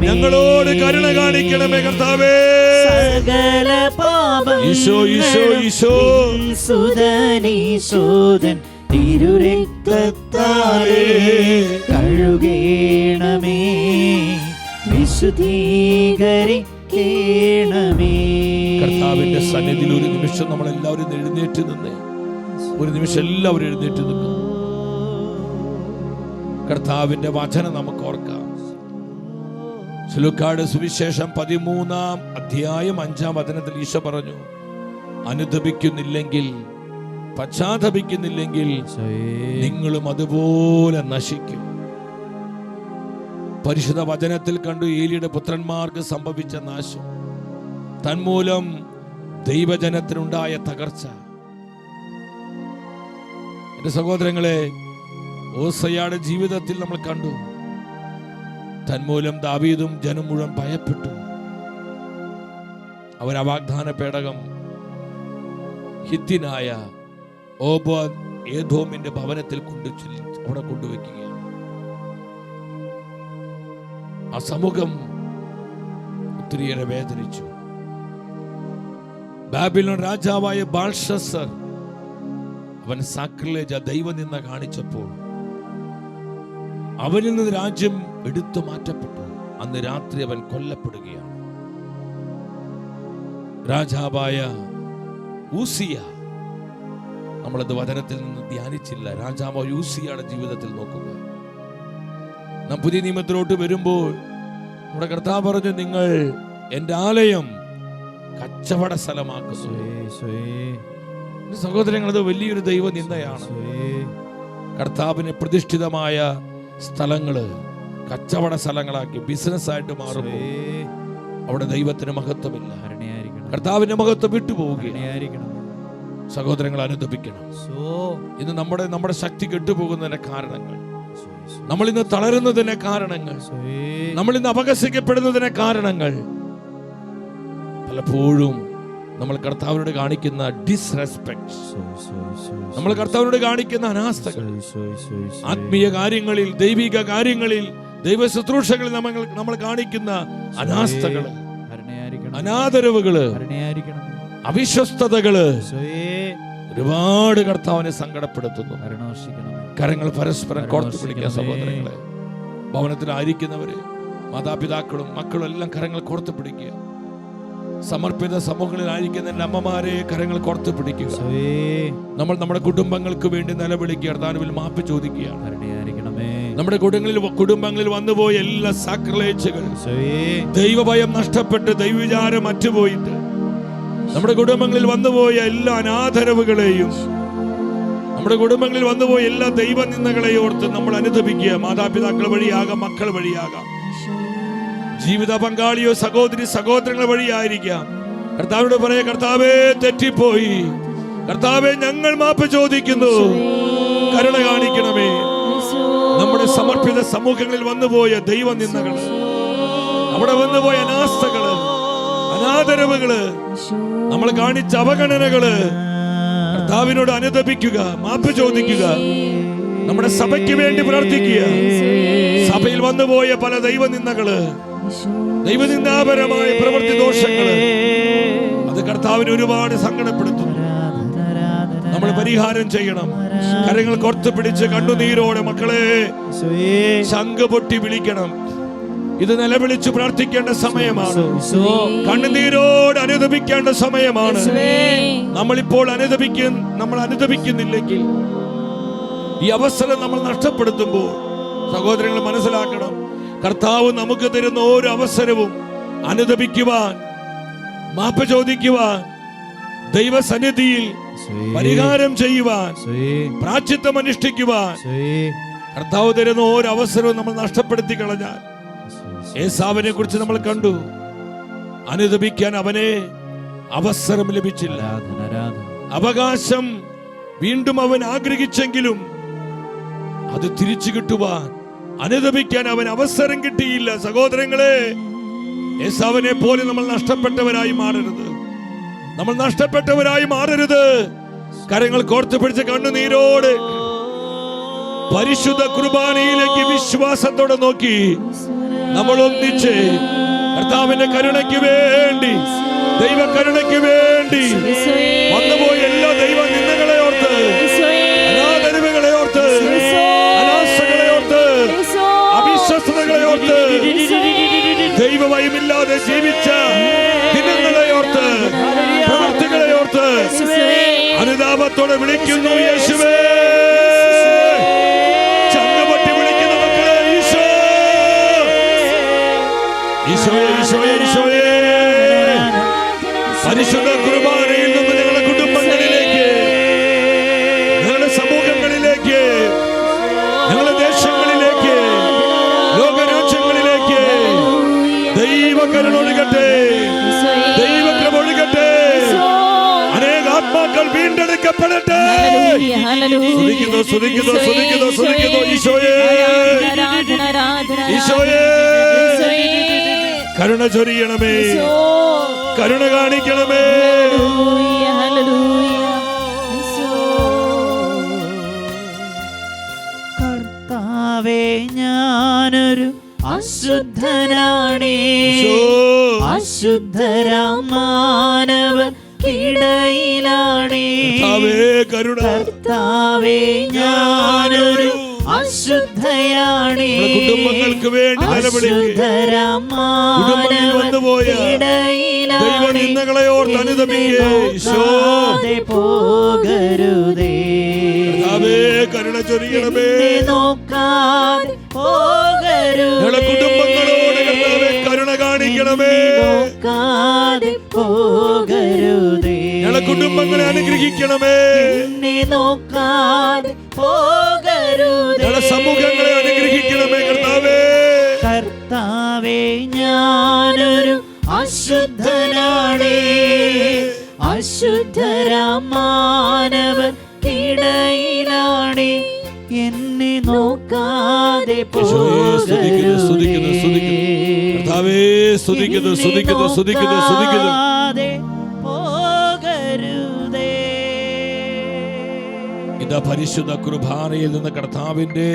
ഞങ്ങളോട് കരുണ കാണിക്കണമേ കർത്താവേ. സകല പാപം സുതനീശോദൻ തിരുരക്തത്താലേ കഴുകേണമേ, വിശുദ്ധീകരിക്കേണമേ. കർത്താവിന്റെ സന്നിധിയിൽ ഒരു നിമിഷം നമ്മൾ എല്ലാവരും എഴുന്നേറ്റ് നിന്നേ. ഒരു നിമിഷം എല്ലാവരും എഴുന്നേറ്റ് നിൽക്കുന്നു. കർത്താവിന്റെ വചനം നമുക്ക് ഓർക്കാം. ലൂക്കായുടെ സുവിശേഷം 13-ാം അധ്യായം 5-ാം വചനത്തിൽ ഈശോ പറഞ്ഞു, അനുദപിക്കുന്നില്ലെങ്കിൽ, പശ്ചാത്തപിക്കുന്നില്ലെങ്കിൽ നിങ്ങളും അതുപോലെ നശിക്കും. പരിശുദ്ധ വചനത്തിൽ കണ്ടു ഏലിയുടെ പുത്രന്മാർക്ക് സംഭവിച്ച നാശം, തന്മൂലം ദൈവജനത്തിനുണ്ടായ തകർച്ച. എന്റെ സഹോദരങ്ങളെ, ഓസയുടെ ജീവിതത്തിൽ നമ്മൾ കണ്ടു. തന്മൂലം ദാവീദും ജനം മുഴുവൻ ഭയപ്പെട്ടു. അവർ ആ വാഗ്ദാന പേടകം ഹിത്യനായ ഓബോദ് ഏദോമിന്റെ ഭവനത്തിൽ അവിടെ കൊണ്ടുവയ്ക്കുകയാണ്. ആ സമൂഹം ഒത്തിരിയേറെ വേദനിച്ചു. ബാബിലോൺ രാജാവായ ബാൽഷസർ അവൻ സാക്രിലേജ് ദൈവനിന്ദ കാണിച്ചപ്പോൾ അവനിൽ നിന്ന് രാജ്യം എടുത്തു മാറ്റപ്പെട്ടു. അന്ന് രാത്രി അവൻ കൊല്ലപ്പെടുകയാണ്. രാജാവായ ഊസിയ, നമ്മളത് വചനത്തിൽ നിന്ന് ധ്യാനിച്ചില്ല. രാജാവായ ഊസിയയുടെ ജീവിതത്തിൽ നോക്കുക. നാം പുതിയ നിയമത്തിലോട്ട് വരുമ്പോൾ നമ്മുടെ കർത്താവ് പറഞ്ഞു, നിങ്ങൾ എന്റെ ആലയം കച്ചവട സ്ഥലമാക്കുന്നു. സഹോദരങ്ങൾ, അത് വലിയൊരു ദൈവനിന്ദയാണ്. കർത്താവിന് പ്രതിഷ്ഠിതമായ സ്ഥലങ്ങള് കച്ചവട സ്ഥലങ്ങളാക്കി ബിസിനസ്സായിട്ട് മാറുമ്പോൾ അവിടെ ദൈവത്തിന് മഹത്വമില്ല, കർത്താവിന്റെ മഹത്വം വിട്ടുപോവുകയാണ്. സഹോദരങ്ങൾ, അനുദപിക്കണം. ഇന്ന് നമ്മുടെ ശക്തി കെട്ടുപോകുന്നതിന്റെ കാരണങ്ങൾ, നമ്മൾ ഇന്ന് തളരുന്നതിന്റെ കാരണങ്ങൾ, നമ്മൾ ഇന്ന് അപകസിക്കപ്പെടുന്നതിന്റെ കാരണങ്ങൾ, പലപ്പോഴും നമ്മൾ കർത്താവിനോട് കാണിക്കുന്ന ഡിസ്റെസ്പെക്ട്, നമ്മൾ കർത്താവിനോട് കാണിക്കുന്ന അനാസ്ഥകൾ, ആത്മീയ കാര്യങ്ങളിൽ, ദൈവിക കാര്യങ്ങളിൽ, ദൈവ ശുശ്രൂഷകളിൽ നമ്മൾ കാണിക്കുന്ന അനാസ്ഥകള്, അനാദരവുകള്, അവിശ്വസ്തതകള് ഒരുപാട് കർത്താവിനെ സങ്കടപ്പെടുത്തുന്നു. കരങ്ങൾ പരസ്പരം കോർത്തു പിടിക്കുക. സഹോദരങ്ങളെ, ഭവനത്തിലായിരിക്കുന്നവര്, മാതാപിതാക്കളും മക്കളും എല്ലാം കരങ്ങൾ കോർത്തു പിടിക്കുക. സമർപ്പിത സമൂഹങ്ങളിലായിരിക്കുന്ന എൻ്റെ അമ്മമാരെ കരങ്ങൾ കോർത്തു പിടിക്കുക. നമ്മൾ നമ്മുടെ കുടുംബങ്ങൾക്ക് വേണ്ടി നിലവിളിക്കുക, കർത്താവിൽ മാപ്പ് ചോദിക്കുകയാണ്. നമ്മുടെ കുടുംബങ്ങളിൽ വന്നുപോയ എല്ലാ സാക്രിലേജുകൾ, ദൈവഭയം നഷ്ടപ്പെട്ട് ദൈവവിചാരം അറ്റുപോയിട്ട് നമ്മുടെ കുടുംബങ്ങളിൽ വന്നുപോയ എല്ലാ അനാദരവുകളെയും, നമ്മുടെ കുടുംബങ്ങളിൽ വന്നുപോയ എല്ലാ ദൈവനിന്ദകളെയും ഓർത്ത് നമ്മൾ അനുദപിക്കുക. മാതാപിതാക്കൾ വഴിയാകാം, മക്കൾ വഴിയാകാം, ജീവിത പങ്കാളിയോ സഹോദരങ്ങൾ വഴിയായിരിക്കാം. കർത്താവിനോട് പറയാ, കർത്താവേ തെറ്റിപ്പോയി, കർത്താവേ ഞങ്ങൾ മാപ്പ് ചോദിക്കുന്നു, കരുണ കാണിക്കണമേ. നമ്മുടെ സമർപ്പിത സമൂഹങ്ങളിൽ വന്നുപോയ ദൈവനിന്ദകള്, അവിടെ വന്നുപോയ അനാസ്ഥകള്, അനാദരവുകള്, നമ്മൾ കാണിച്ച അവഗണനകള്, കർത്താവിനോട് അനുദപിക്കുക, മാപ്പ് ചോദിക്കുക. നമ്മുടെ സഭയ്ക്ക് വേണ്ടി പ്രാർത്ഥിക്കുക. സഭയിൽ വന്നുപോയ പല ദൈവനിന്ദകള്, ദൈവനിന്ദാപരമായ പ്രവൃത്തി ദോഷങ്ങള്, അത് കർത്താവിനെ ഒരുപാട് സങ്കടപ്പെടുത്തുന്നു. നമ്മൾ പരിഹാരം ചെയ്യണം. കരങ്ങൾ കോർത്തു പിടിച്ച് കണ്ണുനീരോടെ മക്കളെ ശംഖ് പൊട്ടി വിളിക്കണം. ഇത് നിലവിളിച്ച് പ്രാർത്ഥിക്കേണ്ട സമയമാണ്. കണ്ണുനീരോട് അനുദപിക്കേണ്ട സമയമാണ്. നമ്മളിപ്പോൾ നമ്മൾ അനുദപിക്കുന്നില്ലെങ്കിൽ ഈ അവസരം നമ്മൾ നഷ്ടപ്പെടുത്തുമ്പോൾ സഹോദരങ്ങൾ മനസ്സിലാക്കണം, കർത്താവ് നമുക്ക് തരുന്ന ഓരോ അവസരവും അനുതപിക്കുവാൻ, മാപ്പ് ചോദിക്കുവാൻ, ദൈവസന്നിധിയിൽ പരിഹാരം ചെയ്യുവാൻ, പ്രായശ്ചിത്തം അനുഷ്ഠിക്കുവാൻ കർത്താവ് തരുന്ന ഓരോ അവസരവും നമ്മൾ നഷ്ടപ്പെടുത്തി കളഞ്ഞാൽ, ഏസാവിനെ കുറിച്ച് നമ്മൾ കണ്ടു, അനുതപിക്കാൻ അവനെ അവസരം ലഭിച്ചില്ല. അവകാശം വീണ്ടും അവൻ ആഗ്രഹിച്ചെങ്കിലും അത് തിരിച്ചു കിട്ടുവാൻ, അനുതപിക്കാൻ അവൻ അവസരം കിട്ടിയില്ല. സഹോദരങ്ങളെ, ഏസാവിനെ പോലെ നമ്മൾ നഷ്ടപ്പെട്ടവരായി മാറരുത്. നമ്മൾ നഷ്ടപ്പെട്ടവരായി മാറരുത്. കരങ്ങൾ കോർത്തു പിടിച്ച് കണ്ണുനീരോടെ പരിശുദ്ധ കുർബാനയിലേക്ക് വിശ്വാസത്തോടെ നോക്കി നമ്മൾ ഒന്നിച്ച് കർത്താവിന്റെ കരുണയ്ക്ക് വേണ്ടി, ദൈവ കരുണയ്ക്ക് വേണ്ടി വന്നുപോയ എല്ലാ ദൈവ നിന്ദകളെ ഓർത്ത്, അനാദരവുകളെ ഓർത്ത്, അനാശകളെ ഓർത്ത്, അവിശ്വസ്തകളെ ഓർത്ത്, ദൈവഭയമില്ലാതെ ജീവിച്ച ദിനങ്ങളെ ഓർത്ത്, പ്രവൃത്തികളെ ഓർത്ത് അനുതാപത്തോടെ വിളിക്കുന്നു, യേശുവേ. ചങ്ങപൊട്ടി വിളിക്കുന്ന മക്കളെ, ഈശോ, ഈശോയെ, ഈശോയെ, ഈശോയെ. പരിശുദ്ധ കുർബാനയിൽ നിന്ന് ഞങ്ങളുടെ കുടുംബങ്ങളിലേക്ക്, ഞങ്ങളുടെ സമൂഹങ്ങളിലേക്ക്, ഞങ്ങളുടെ ദേശങ്ങളിലേക്ക്, ലോകരാജ്യങ്ങളിലേക്ക് ദൈവകരുണ ഒഴുകട്ടെ, ദൈവകൃപ ഒഴുകട്ടെ. അനേക ആത്മാക്കൾ വീണ്ടെടുക്കപ്പെടട്ടെ. സ്തുതിക്കുന്നു, സ്തുതിക്കുന്നു, സ്തുതിക്കുന്നു, സ്തുതിക്കുന്നു. ഈശോയെ, ഈശോയെ, കരുണ ചൊരിയണമേ, കരുണ കാണിക്കണമേ. കർത്താവേ, ഞാനൊരു അശുദ്ധനാണേ, അശുദ്ധരാം മാനവർക്കിടയിലാണേ. കർത്താവേ, ഞാനൊരു അശുദ്ധയാണേ, കുടുംബങ്ങൾക്ക് വേണ്ടി അശുദ്ധരാം മാനവർക്കിടയിലാണേ. പോകരുതേ, കരുണ ചൊരിയണമേ, നോക്കാതെ പോകരുതേ. കുടുംബങ്ങളോട് കരുണ കാണിക്കണമേ, നോക്കാതെ പോകരുതേ. കുടുംബങ്ങളെ അനുഗ്രഹിക്കണമേ, നോക്കാതെ പോകരുതേ. സമൂഹങ്ങളെ അനുഗ്രഹിക്കണമേ. കർത്താവേ, കർത്താവേ, ഞാനൊരു അശുദ്ധനാണേ, അശുദ്ധരാം മാനവർക്കിടയിലാണേ. എന്നെ നോക്കാതെ പോകരുതേ. കർത്താവേ, സ്തുതിക്കുന്നു, സ്തുതിക്കുന്നു, സ്തുതിക്കുന്നു, സ്തുതിക്കുന്നു. ഇതാ പരിശുദ്ധ കുർബാനയിൽ നിന്ന് കർത്താവിന്റെ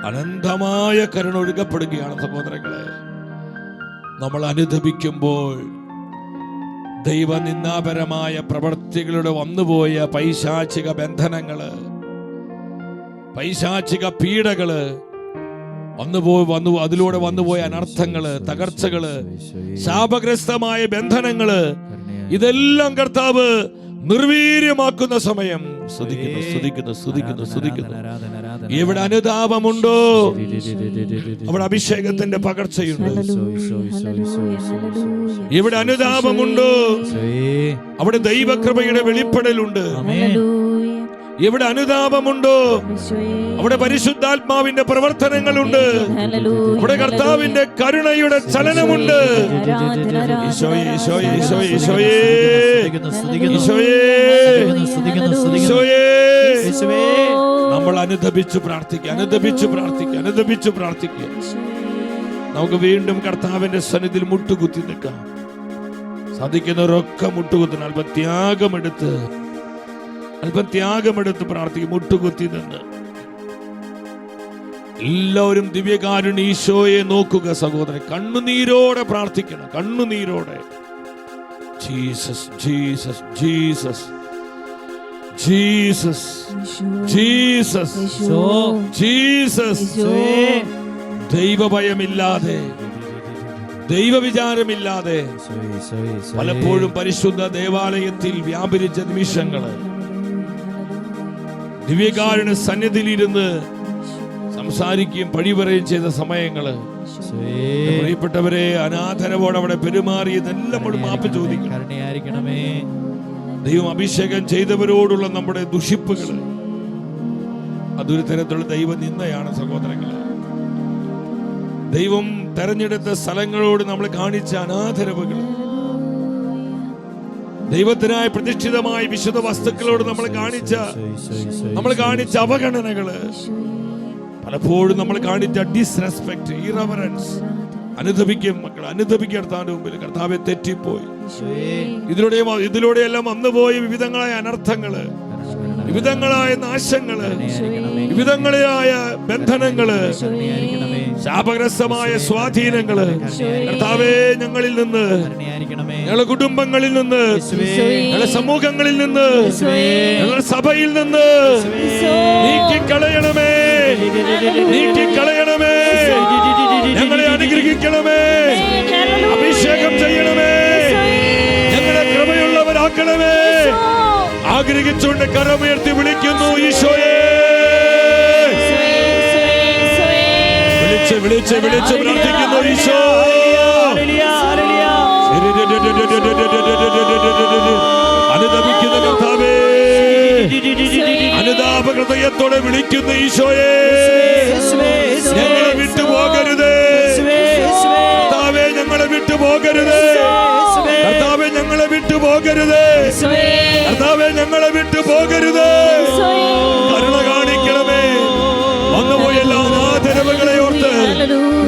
അനന്തമായ കരുണ ഒഴുകപ്പെടുകയാണ്. സഹോദരങ്ങളെ, നമ്മൾ അനുദപിക്കുമ്പോൾ ദൈവനിന്ദാപരമായ പ്രവൃത്തികളുടെ വന്നുപോയ പൈശാചിക ബന്ധനങ്ങള്, പൈശാചിക പീഡകള്, അതിലൂടെ വന്നുപോയ അനർത്ഥങ്ങള്, തകർച്ചകള്, ശാപഗ്രസ്തമായ ബന്ധനങ്ങള്, ഇതെല്ലാം കർത്താവ് നിർവീര്യമാക്കുന്ന സമയം. സ്തുതിക്കുന്നു, സ്തുതിക്കുന്നു, സ്തുതിക്കുന്നു, സ്തുതിക്കുന്നു. എവിടെ അനുതാപമുണ്ടോ അവിടെ അഭിഷേകത്തിന്റെ പകർച്ചയുണ്ട്. എവിടെ അനുതാപമുണ്ടോ അവിടെ ദൈവകൃപയുടെ വെളിപ്പെടലുണ്ട്. എവിടെ അനുതാപമുണ്ടോ അവിടെ പരിശുദ്ധാത്മാവിന്റെ പ്രവർത്തനങ്ങളുണ്ട്. അവിടെ കർത്താവിന്റെ കരുണയുടെ ചലനമുണ്ട്. ഈശോയേ, ഈശോയേ, ഈശോയേ, ഈശോയേ, ഈശോയേ, ഈശോയേ. നമ്മൾ അനുദപിച്ചു പ്രാർത്ഥിക്കുക, അനുദപിച്ചു പ്രാർത്ഥിക്കുക, അനുദപിച്ചു പ്രാർത്ഥിക്കുക. നമുക്ക് വീണ്ടും കർത്താവിന്റെ സന്നിധിയിൽ മുട്ടുകുത്തി നിൽക്കാം. സാധിക്കുന്നവരൊക്കെ മുട്ടുകുത്തണം. അല്പം ത്യാഗമെടുത്ത് പ്രാർത്ഥിക്കും. മുട്ടുകുത്തി നിന്ന് എല്ലാവരും ദിവ്യകാരുണ്യ ഈശോയെ നോക്കുക. സഹോദരൻ, കണ്ണുനീരോടെ പ്രാർത്ഥിക്കണം, കണ്ണുനീരോടെ. Jesus, Jesus, Jesus, Jesus, Jesus, Jesus. ദൈവഭയമില്ലാതെ, ദൈവവിചാരമില്ലാതെ പലപ്പോഴും പരിശുദ്ധ ദേവാലയത്തിൽ വ്യാപരിച്ച നിമിഷങ്ങള് ദിവ്യകാരുണ്യ സന്നിധിയിലിരുന്ന് സംസാരിക്കുകയും പഴിപറയുകയും ചെയ്ത സമയങ്ങള്, പ്രിയപ്പെട്ടവരെ, അനാഥരവോട് അവിടെ പെരുമാറിയതെല്ലാം നമ്മൾ മാപ്പ് ചോദിക്കണം. ദൈവം അഭിഷേകം ചെയ്തവരോടുള്ള നമ്മുടെ ദുഷിപ്പുകള് അതൊരു തരത്തിലുള്ള ദൈവ നിന്ദയാണ് സഹോദരങ്ങളെ. ദൈവം തെരഞ്ഞെടുത്ത സ്ഥലങ്ങളോട് നമ്മൾ കാണിച്ച അനാദരവുകൾ, ദൈവത്തിനായി പ്രതിഷ്ഠിതമായ വിശുദ്ധ വസ്തുക്കളോട് നമ്മൾ കാണിച്ച അവഗണനകള്, പലപ്പോഴും നമ്മൾ കാണിച്ച ഡിസ്റെസ്പെക്ട്, ഇറവറൻസ്, അനുദപിക്കും മക്കൾ, അനുദപിക്കർത്താന്റെ മുമ്പിൽ കർത്താവെ തെറ്റിപ്പോയി. ഇതിലൂടെയെല്ലാം വന്നുപോയ വിവിധങ്ങളായ അനർത്ഥങ്ങള്, വിവിധങ്ങളായ നാശങ്ങള്, വിവിധങ്ങളായ ബന്ധനങ്ങള്, ശാപഗ്രസ്തമായ സ്വാധീനങ്ങള് കർത്താവേ ഞങ്ങളിൽ നിന്ന്, ഞങ്ങളുടെ കുടുംബങ്ങളിൽ നിന്ന്, ഞങ്ങളുടെ സമൂഹങ്ങളിൽ നിന്ന്, ഞങ്ങളുടെ സഭയിൽ നിന്ന് നീക്കിക്കളയണമേ, നീക്കിക്കളയണമേ. ഞങ്ങളെ അനുഗ്രഹിക്കണമേ, അഭിഷേകം ചെയ്യണമേ, ഞങ്ങളെ കൃപയുള്ളവരാക്കണമേ. ആഗ്രഹിച്ചുകൊണ്ട് കരമുയർത്തി വിളിക്കുന്നു ഈശോയെ. വിളിച്ച് പ്രാർത്ഥിക്കുന്നു ഈശോ. അനുദപിക്കുന്ന കർത്താവേ, അനുതാപ ഹൃദയത്തോടെ വിളിക്കുന്ന ഈശോയെ, ഞങ്ങളെ വിട്ടുപോകരുത് കർത്താവേ, ഞങ്ങളെ വിട്ടുപോകരുത് കർത്താവേ, ഞങ്ങളെ വിട്ടുപോകരുത് കർത്താവേ, ഞങ്ങളെ വിട്ടുപോകരുത്. കരുണ കാണിക്കണമേ. വന്നുപോയ എല്ലാ അനാദരവുകളെ ഓർത്ത്,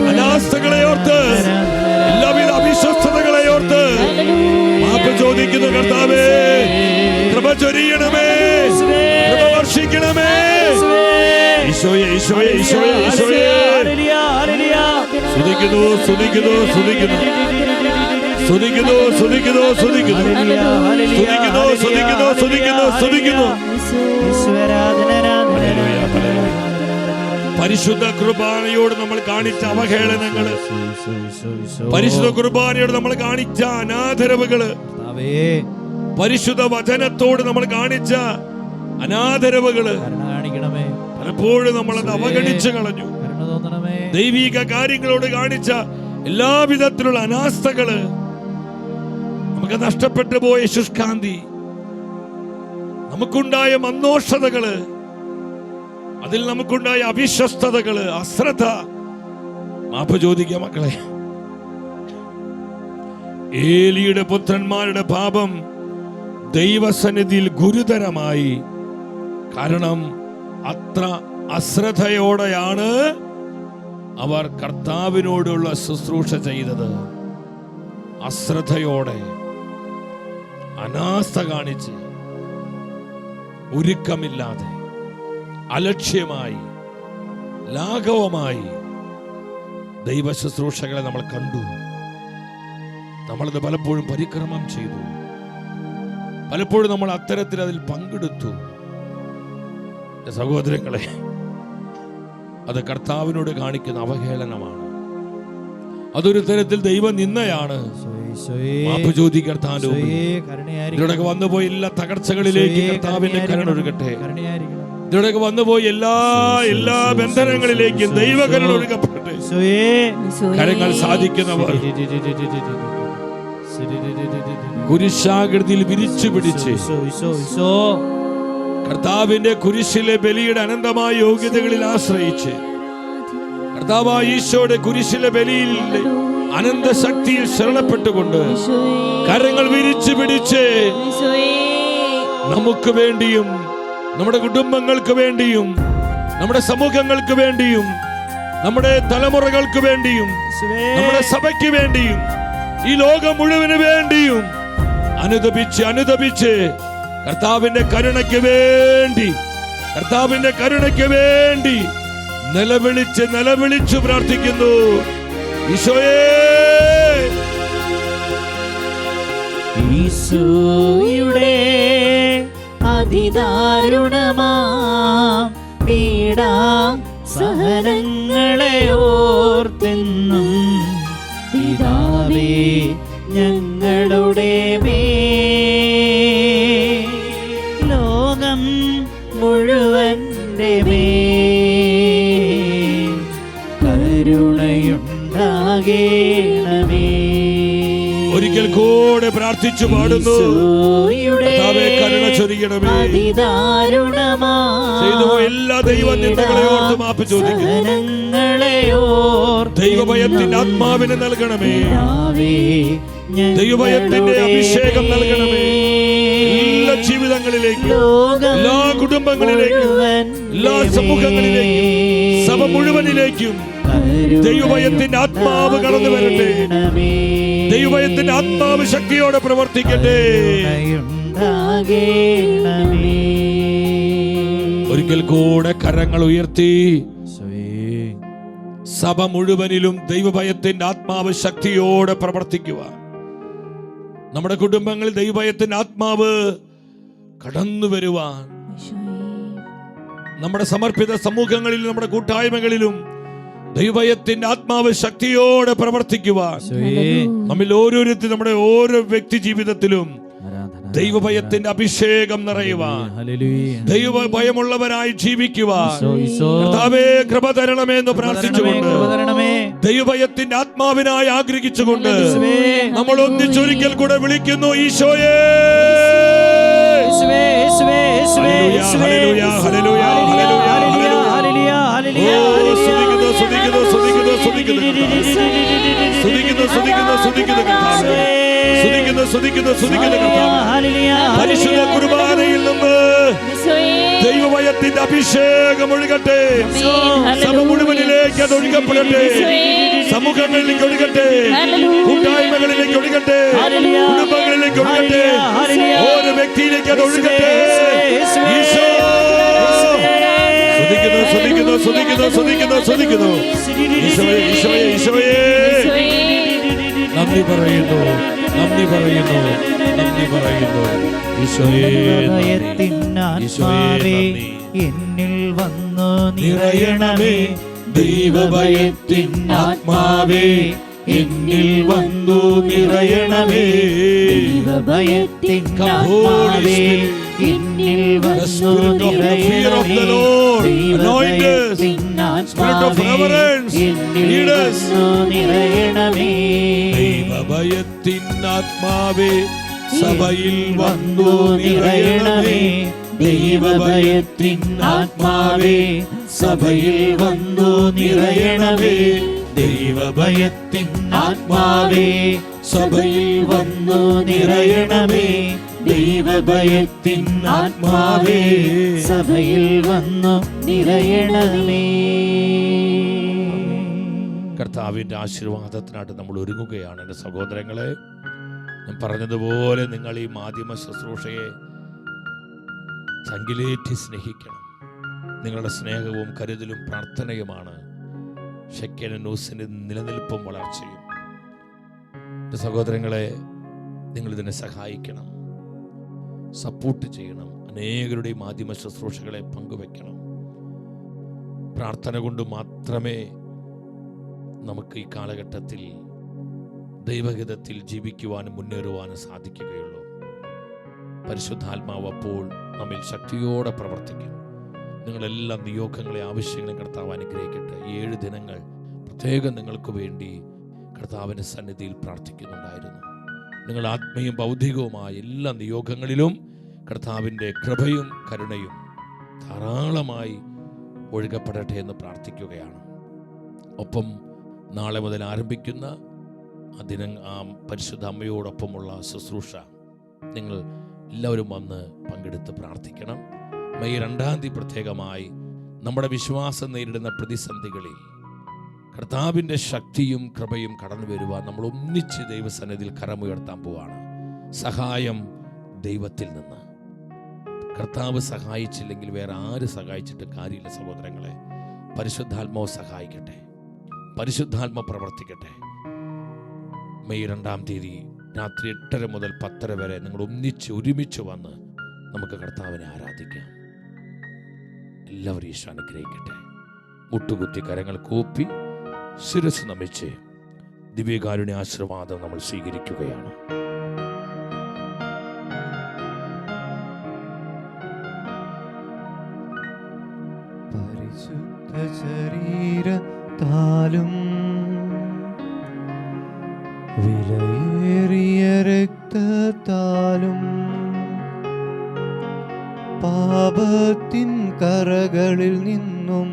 അനാസ്ഥകളെ ഓർത്ത്, എല്ലാവിധ അവിശ്വസ്തതകളെ ഓർത്ത് മാപ്പ് ചോദിക്കുന്നു കർത്താവേ. കൃപ ചൊരിയണമേ, കൃപ വർഷിക്കണമേ ഈശോയെ, ഈശോയെ, ഈശോയെ, ഈശോയെ. സ്തുതിക്കുന്നു, സ്തുതിക്കുന്നു, സ്തുതിക്കുന്നു, സ്തുതിക്കുന്നു, സ്തുതിക്കുന്നു, സ്തുതിക്കുന്നു, സ്തുതിക്കുന്നു, സ്തുതിക്കുന്നു, സ്തുതിക്കുന്നു, സ്തുതിക്കുന്നു. പരിശുദ്ധ കുർബാനയോട് നമ്മൾ കാണിച്ച അവഹേളനങ്ങള്, പരിശുദ്ധ കുർബാനയോട് നമ്മൾ കാണിച്ച അനാദരവുകള്, പരിശുദ്ധ വചനത്തോട് നമ്മൾ കാണിച്ച അനാദരവുകള് പലപ്പോഴും നമ്മളത് അവഗണിച്ചു കളഞ്ഞു. ദൈവിക കാര്യങ്ങളോട് കാണിച്ച എല്ലാവിധത്തിലുള്ള അനാസ്ഥകള്, നമുക്ക് നഷ്ടപ്പെട്ടു പോയ ശുഷ്കാന്തി, നമുക്കുണ്ടായ മന്ദോഷതകള്, അതിൽ നമുക്കുണ്ടായ അവിശ്വസ്തതകള്, അശ്രദ്ധ, മാപ്പ് ചോദിക്കുക മക്കളെ. ഏലിയുടെ പുത്രന്മാരുടെ പാപം ദൈവസന്നിധിയിൽ ഗുരുതരമായി. കാരണം അത്ര അശ്രദ്ധയോടെയാണ് അവർ കർത്താവിനോടുള്ള ശുശ്രൂഷ ചെയ്തത്. അശ്രദ്ധയോടെ, അനാസ്ഥ കാണിച്ച്, ഒരുക്കമില്ലാതെ, അലക്ഷ്യമായി, ലാഘവമായി ദൈവ ശുശ്രൂഷകളെ നമ്മൾ കണ്ടു. നമ്മളത് പലപ്പോഴും പരിക്രമം ചെയ്തു, പലപ്പോഴും നമ്മൾ അത്തരത്തിൽ അതിൽ പങ്കെടുത്തു. സഹോദരങ്ങളെ, അത് കർത്താവിനോട് കാണിക്കുന്ന അവഹേളനമാണ്. അതൊരു തരത്തിൽ ദൈവ നിന്ദയാണ്. മാപ്പ് ചോദിക്കുക കർത്താവിന്റെ മുമ്പിൽ. ഇതിലൂടെ വന്നുപോയി എല്ലാ തകർച്ചകളിലേക്ക് കർത്താവിന്റെ കരുണ ഒഴുകട്ടെ. ഇതിലൂടെ വന്നുപോയി എല്ലാ ബന്ധനങ്ങളിലേക്കും ദൈവ കരുണ ഒഴുകപ്പെടട്ടെ. കരങ്ങൾ സാധിക്കുന്നവർ കുരിശാകൃതിയിൽ വിരിച്ചു പിടിച്ച് കർത്താവിന്റെ കുരിശിലെ ബലിയുടെ അനന്തമായ യോഗ്യതകളിൽ ആശ്രയിച്ച്, കർത്താവായ ഈശോയുടെ കുരിശിലെ ബലിയിൽ അനന്ത ശക്തിയിൽ ശരണപ്പെട്ടുകൊണ്ട് കരങ്ങൾ വിരിച്ചു പിടിച്ച് നമുക്ക് വേണ്ടിയും, നമ്മുടെ കുടുംബങ്ങൾക്ക് വേണ്ടിയും, നമ്മുടെ സമൂഹങ്ങൾക്ക് വേണ്ടിയും, നമ്മുടെ തലമുറകൾക്ക് വേണ്ടിയും, നമ്മുടെ സഭയ്ക്ക് വേണ്ടിയും, ഈ ലോകം മുഴുവന് വേണ്ടിയും അനുദപിച്ച് കർത്താവിന്റെ കരുണയ്ക്ക് വേണ്ടി നിലവിളിച്ച് പ്രാർത്ഥിക്കുന്നു. ഈശോയേ, ഈശോയുടെ അതിദാരുണമാ പീഡാ സഹനങ്ങളെ ഓർത്തെന്നും പിതാവേ ഞങ്ങളുടെ മേൽ ലോകം മുഴുവൻ ഒരിക്കൽ കൂടെ പ്രാർത്ഥിച്ചു പാടുന്നു. കർത്താവേ, കരുണ ചൊരിയണമേ. ചെയ്തു എല്ലാ ദൈവനിന്ദകളെ ഓർത്ത് മാപ്പ് ചോദിക്കുന്നു. ദൈവഭയത്തിന്റെ ആത്മാവിനെ നൽകണമേ. ദൈവഭയത്തിന്റെ അഭിഷേകം നൽകണമേ. എല്ലാ ജീവിതങ്ങളിലേക്കും, എല്ലാ കുടുംബങ്ങളിലേക്കും, എല്ലാ സമൂഹങ്ങളിലേക്കും, സഭ മുഴുവനിലേക്കും ദൈവഭയത്തിന്റെ ആത്മാവ് കടന്നു വരട്ടെ. ദൈവഭയത്തിന്റെ ആത്മാവ് ശക്തിയോടെ പ്രവർത്തിക്കട്ടെ. ഒരിക്കൽ കൂടെ കരങ്ങൾ ഉയർത്തി സഭ മുഴുവനിലും ദൈവഭയത്തിന്റെ ആത്മാവ് ശക്തിയോടെ പ്രവർത്തിക്കുക. നമ്മുടെ കുടുംബങ്ങളിൽ ദൈവഭയത്തിന്റെ ആത്മാവ് കടന്നു വരുവാൻ, നമ്മുടെ സമർപ്പിത സമൂഹങ്ങളിൽ, നമ്മുടെ കൂട്ടായ്മകളിലും ദൈവഭയത്തിന്റെ ആത്മാവ് ശക്തിയോടെ പ്രവർത്തിക്കുവാൻ, നമ്മിൽ ഓരോരുത്തരും, നമ്മുടെ ഓരോ വ്യക്തി ജീവിതത്തിലും ദൈവഭയത്തിന്റെ അഭിഷേകം നിറയുവാൻ, ദൈവഭയമുള്ളവരായി ജീവിക്കുവാൻ കർത്താവേ കൃപ തരണമെന്ന് പ്രാർത്ഥിച്ചുകൊണ്ട്, ദൈവഭയത്തിന്റെ ആത്മാവിനായി ആഗ്രഹിച്ചുകൊണ്ട് നമ്മൾ ഒന്നിച്ചൊരിക്കൽ കൂടെ വിളിക്കുന്നു, ഈശോയേ. പരിശുദ്ധ കുർബാനയിൽ നിന്ന് ദൈവഭയത്തിന്റെ അഭിഷേകം ഒഴുകട്ടെ. സഭ മുഴുവനിലേക്ക് അത് ഒഴുകപ്പെടട്ടെ. സമൂഹങ്ങളിലേക്ക് ഒഴുകട്ടെ. കൂട്ടായ്മകളിലേക്ക് ഒഴുകട്ടെ. കുടുംബങ്ങളിലേക്ക് ഒഴുകട്ടെ. ഓരോ വ്യക്തിയിലേക്ക് അത് ഒഴുകട്ടെ. ഈശോ സ്തുതിക്കുന്നു. ഈശോയെ നന്ദി പറയുന്നു. ഈശോയെ എന്നിൽ വന്നു നിറയണമേ. ദൈവഭയത്തിനാത്മാവേ എന്നിൽ വന്നു നിറയണമേ. ദൈവഭയത്തിനാത്മാവേ എന്നിൽ വന്നു നിറയണമേ. ദൈവഭയത്തിനാത്മാവേ സഭയിൽ വന്നു നിറയണമേ. ദൈവഭയത്തിനാത്മാവേ സഭയിൽ വന്നു നിറയണമേ. ദൈവഭയത്തിനാത്മാവേ സഭയിൽ വന്നു നിറയണമേ. ദൈവഭയത്തിനാത്മാവേ സഭയിൽ വന്നു നിറയണമേ. കർത്താവിന്റെ ആശീർവാദത്തിനായിട്ട് നമ്മൾ ഒരുങ്ങുകയാണ്. എൻ്റെ സഹോദരങ്ങളെ, ഞാൻ പറഞ്ഞതുപോലെ നിങ്ങൾ ഈ മാധ്യമ ശുശ്രൂഷയെ ചങ്കിലേറ്റി സ്നേഹിക്കണം. നിങ്ങളുടെ സ്നേഹവും കരുതലും പ്രാർത്ഥനയുമാണ് ഷെക്കേന ന്യൂസിൻ്റെ നിലനിൽപ്പും വളർച്ചയും. എൻ്റെ സഹോദരങ്ങളെ, നിങ്ങളിതിനെ സഹായിക്കണം, സപ്പോർട്ട് ചെയ്യണം. അനേകരുടെ മാധ്യമ ശുശ്രൂഷകളെ പങ്കുവെക്കണം. പ്രാർത്ഥന കൊണ്ട് മാത്രമേ നമുക്ക് ഈ കാലഘട്ടത്തിൽ ദൈവഹിതത്തിൽ ജീവിക്കുവാനും മുന്നേറുവാനും സാധിക്കുകയുള്ളൂ. പരിശുദ്ധാത്മാവ് അപ്പോൾ നമ്മിൽ ശക്തിയോടെ പ്രവർത്തിക്കും. നിങ്ങളെല്ലാ നിയോഗങ്ങളെ, ആവശ്യങ്ങളെ കർത്താവ് അനുഗ്രഹിക്കട്ടെ. 7 ദിനങ്ങൾ പ്രത്യേകം നിങ്ങൾക്ക് വേണ്ടി കർത്താവിൻ്റെ സന്നിധിയിൽ പ്രാർത്ഥിക്കുന്നുണ്ടായിരുന്നു. നിങ്ങൾ ആത്മീയവും ഭൗതികവുമായ എല്ലാ നിയോഗങ്ങളിലും കർത്താവിൻ്റെ കൃപയും കരുണയും ധാരാളമായി ഒഴുകപ്പെടട്ടെ എന്ന് പ്രാർത്ഥിക്കുകയാണ്. ഒപ്പം നാളെ മുതൽ ആരംഭിക്കുന്ന ആ പരിശുദ്ധ അമ്മയോടൊപ്പമുള്ള ശുശ്രൂഷ നിങ്ങൾ എല്ലാവരും വന്ന് പങ്കെടുത്ത് പ്രാർത്ഥിക്കണം. മെയ് 2-ാം തീയതി പ്രത്യേകമായി നമ്മുടെ വിശ്വാസം നേരിടുന്ന പ്രതിസന്ധികളിൽ കർത്താവിൻ്റെ ശക്തിയും കൃപയും കടന്നു വരുവാൻ നമ്മൾ ഒന്നിച്ച് ദൈവസന്നിധിയിൽ കരമുയർത്താൻ പോവാണ്. സഹായം ദൈവത്തിൽ നിന്ന്. കർത്താവ് സഹായിച്ചില്ലെങ്കിൽ വേറെ ആര് സഹായിച്ചിട്ട് കാര്യമില്ല സഹോദരങ്ങളെ. പരിശുദ്ധാത്മാവ് സഹായിക്കട്ടെ, പരിശുദ്ധാത്മ പ്രവർത്തിക്കട്ടെ. മെയ് 2-ാം തീയതി രാത്രി 8:30 മുതൽ 10:30 വരെ നിങ്ങൾ ഒരുമിച്ച് വന്ന് നമുക്ക് കർത്താവിനെ ആരാധിക്കാം. എല്ലാവരും ഈശോ അനുഗ്രഹിക്കട്ടെ. മുട്ടുകുത്തി കരങ്ങൾ കൂപ്പി ശിരസ് നമിച്ച് ദിവ്യകാരുണ്യ ആശീർവാദം നമ്മൾ സ്വീകരിക്കുകയാണ്. പരിശുദ്ധ ശരീരത്താലും വിലയേറിയ രക്തത്താലും പാപത്തിൻ കറകളിൽ നിന്നും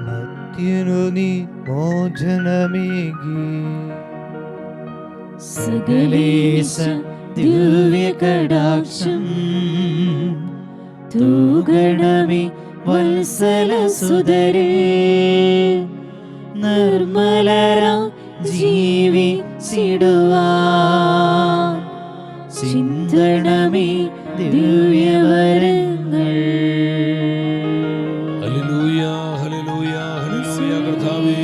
മർത്യനു നീ മോചനമേകി. സകലേശ ദിവ്യ കടാക്ഷം തൂകണമേ വത്സല സുതരേ. നിർമ്മലരാ ജീവിച്ചിടുവാൻ ചിന്തണമേ ദിവ്യവരങ്ങൾ. Hallelujah, hallelujah, hallelujah. കർത്താവേ,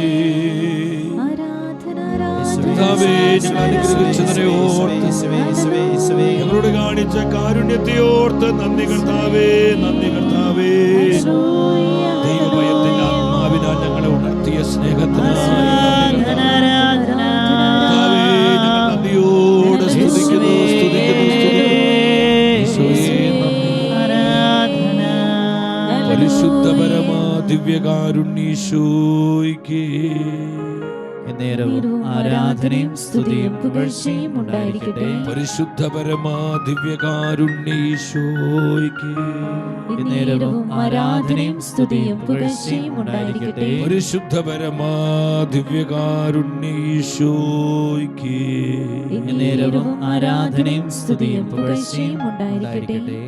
കർത്താവേ, ഞങ്ങൾ അനുഗ്രഹിച്ചതിനെ ഓർത്ത്, ഞങ്ങളോട് കാണിച്ച കാരുണ്യത്തെ ഓർത്ത് നന്ദി കർത്താവേ, നന്ദി കർത്താവേ. ദൈവഭയത്തിന്റെ ആത്മാവിനാൽ ഞങ്ങളെ ഉണർത്തിയ സ്നേഹത്തിനായി കർത്താവേ, ഞങ്ങൾ നന്ദിയോടെ സ്തുതിക്കുന്നു, സ്തുതിക്കുന്നു, സ്തുതിക്കുന്നു. പരിശുദ്ധ പരമാ ദിവ്യകാരുണ്യീശോയ്ക്ക് നേരവും ആരാധനയും സ്തുതിയും പുകഴ്ചയും ഉണ്ടായിരിക്കട്ടെ. പരിശുദ്ധ പരമാ ദിവ്യകാരുണ്യീശോയ്ക്ക് നേരവും ആരാധനയും സ്തുതിയും പുകഴ്ചയും ഉണ്ടായിരിക്കട്ടെ. പരിശുദ്ധ പരമാ ദിവ്യകാരുണ്യീശോയ്ക്ക് നേരവും ആരാധനയും സ്തുതിയും പുകഴ്ചയും ഉണ്ടായിരിക്കട്ടെ.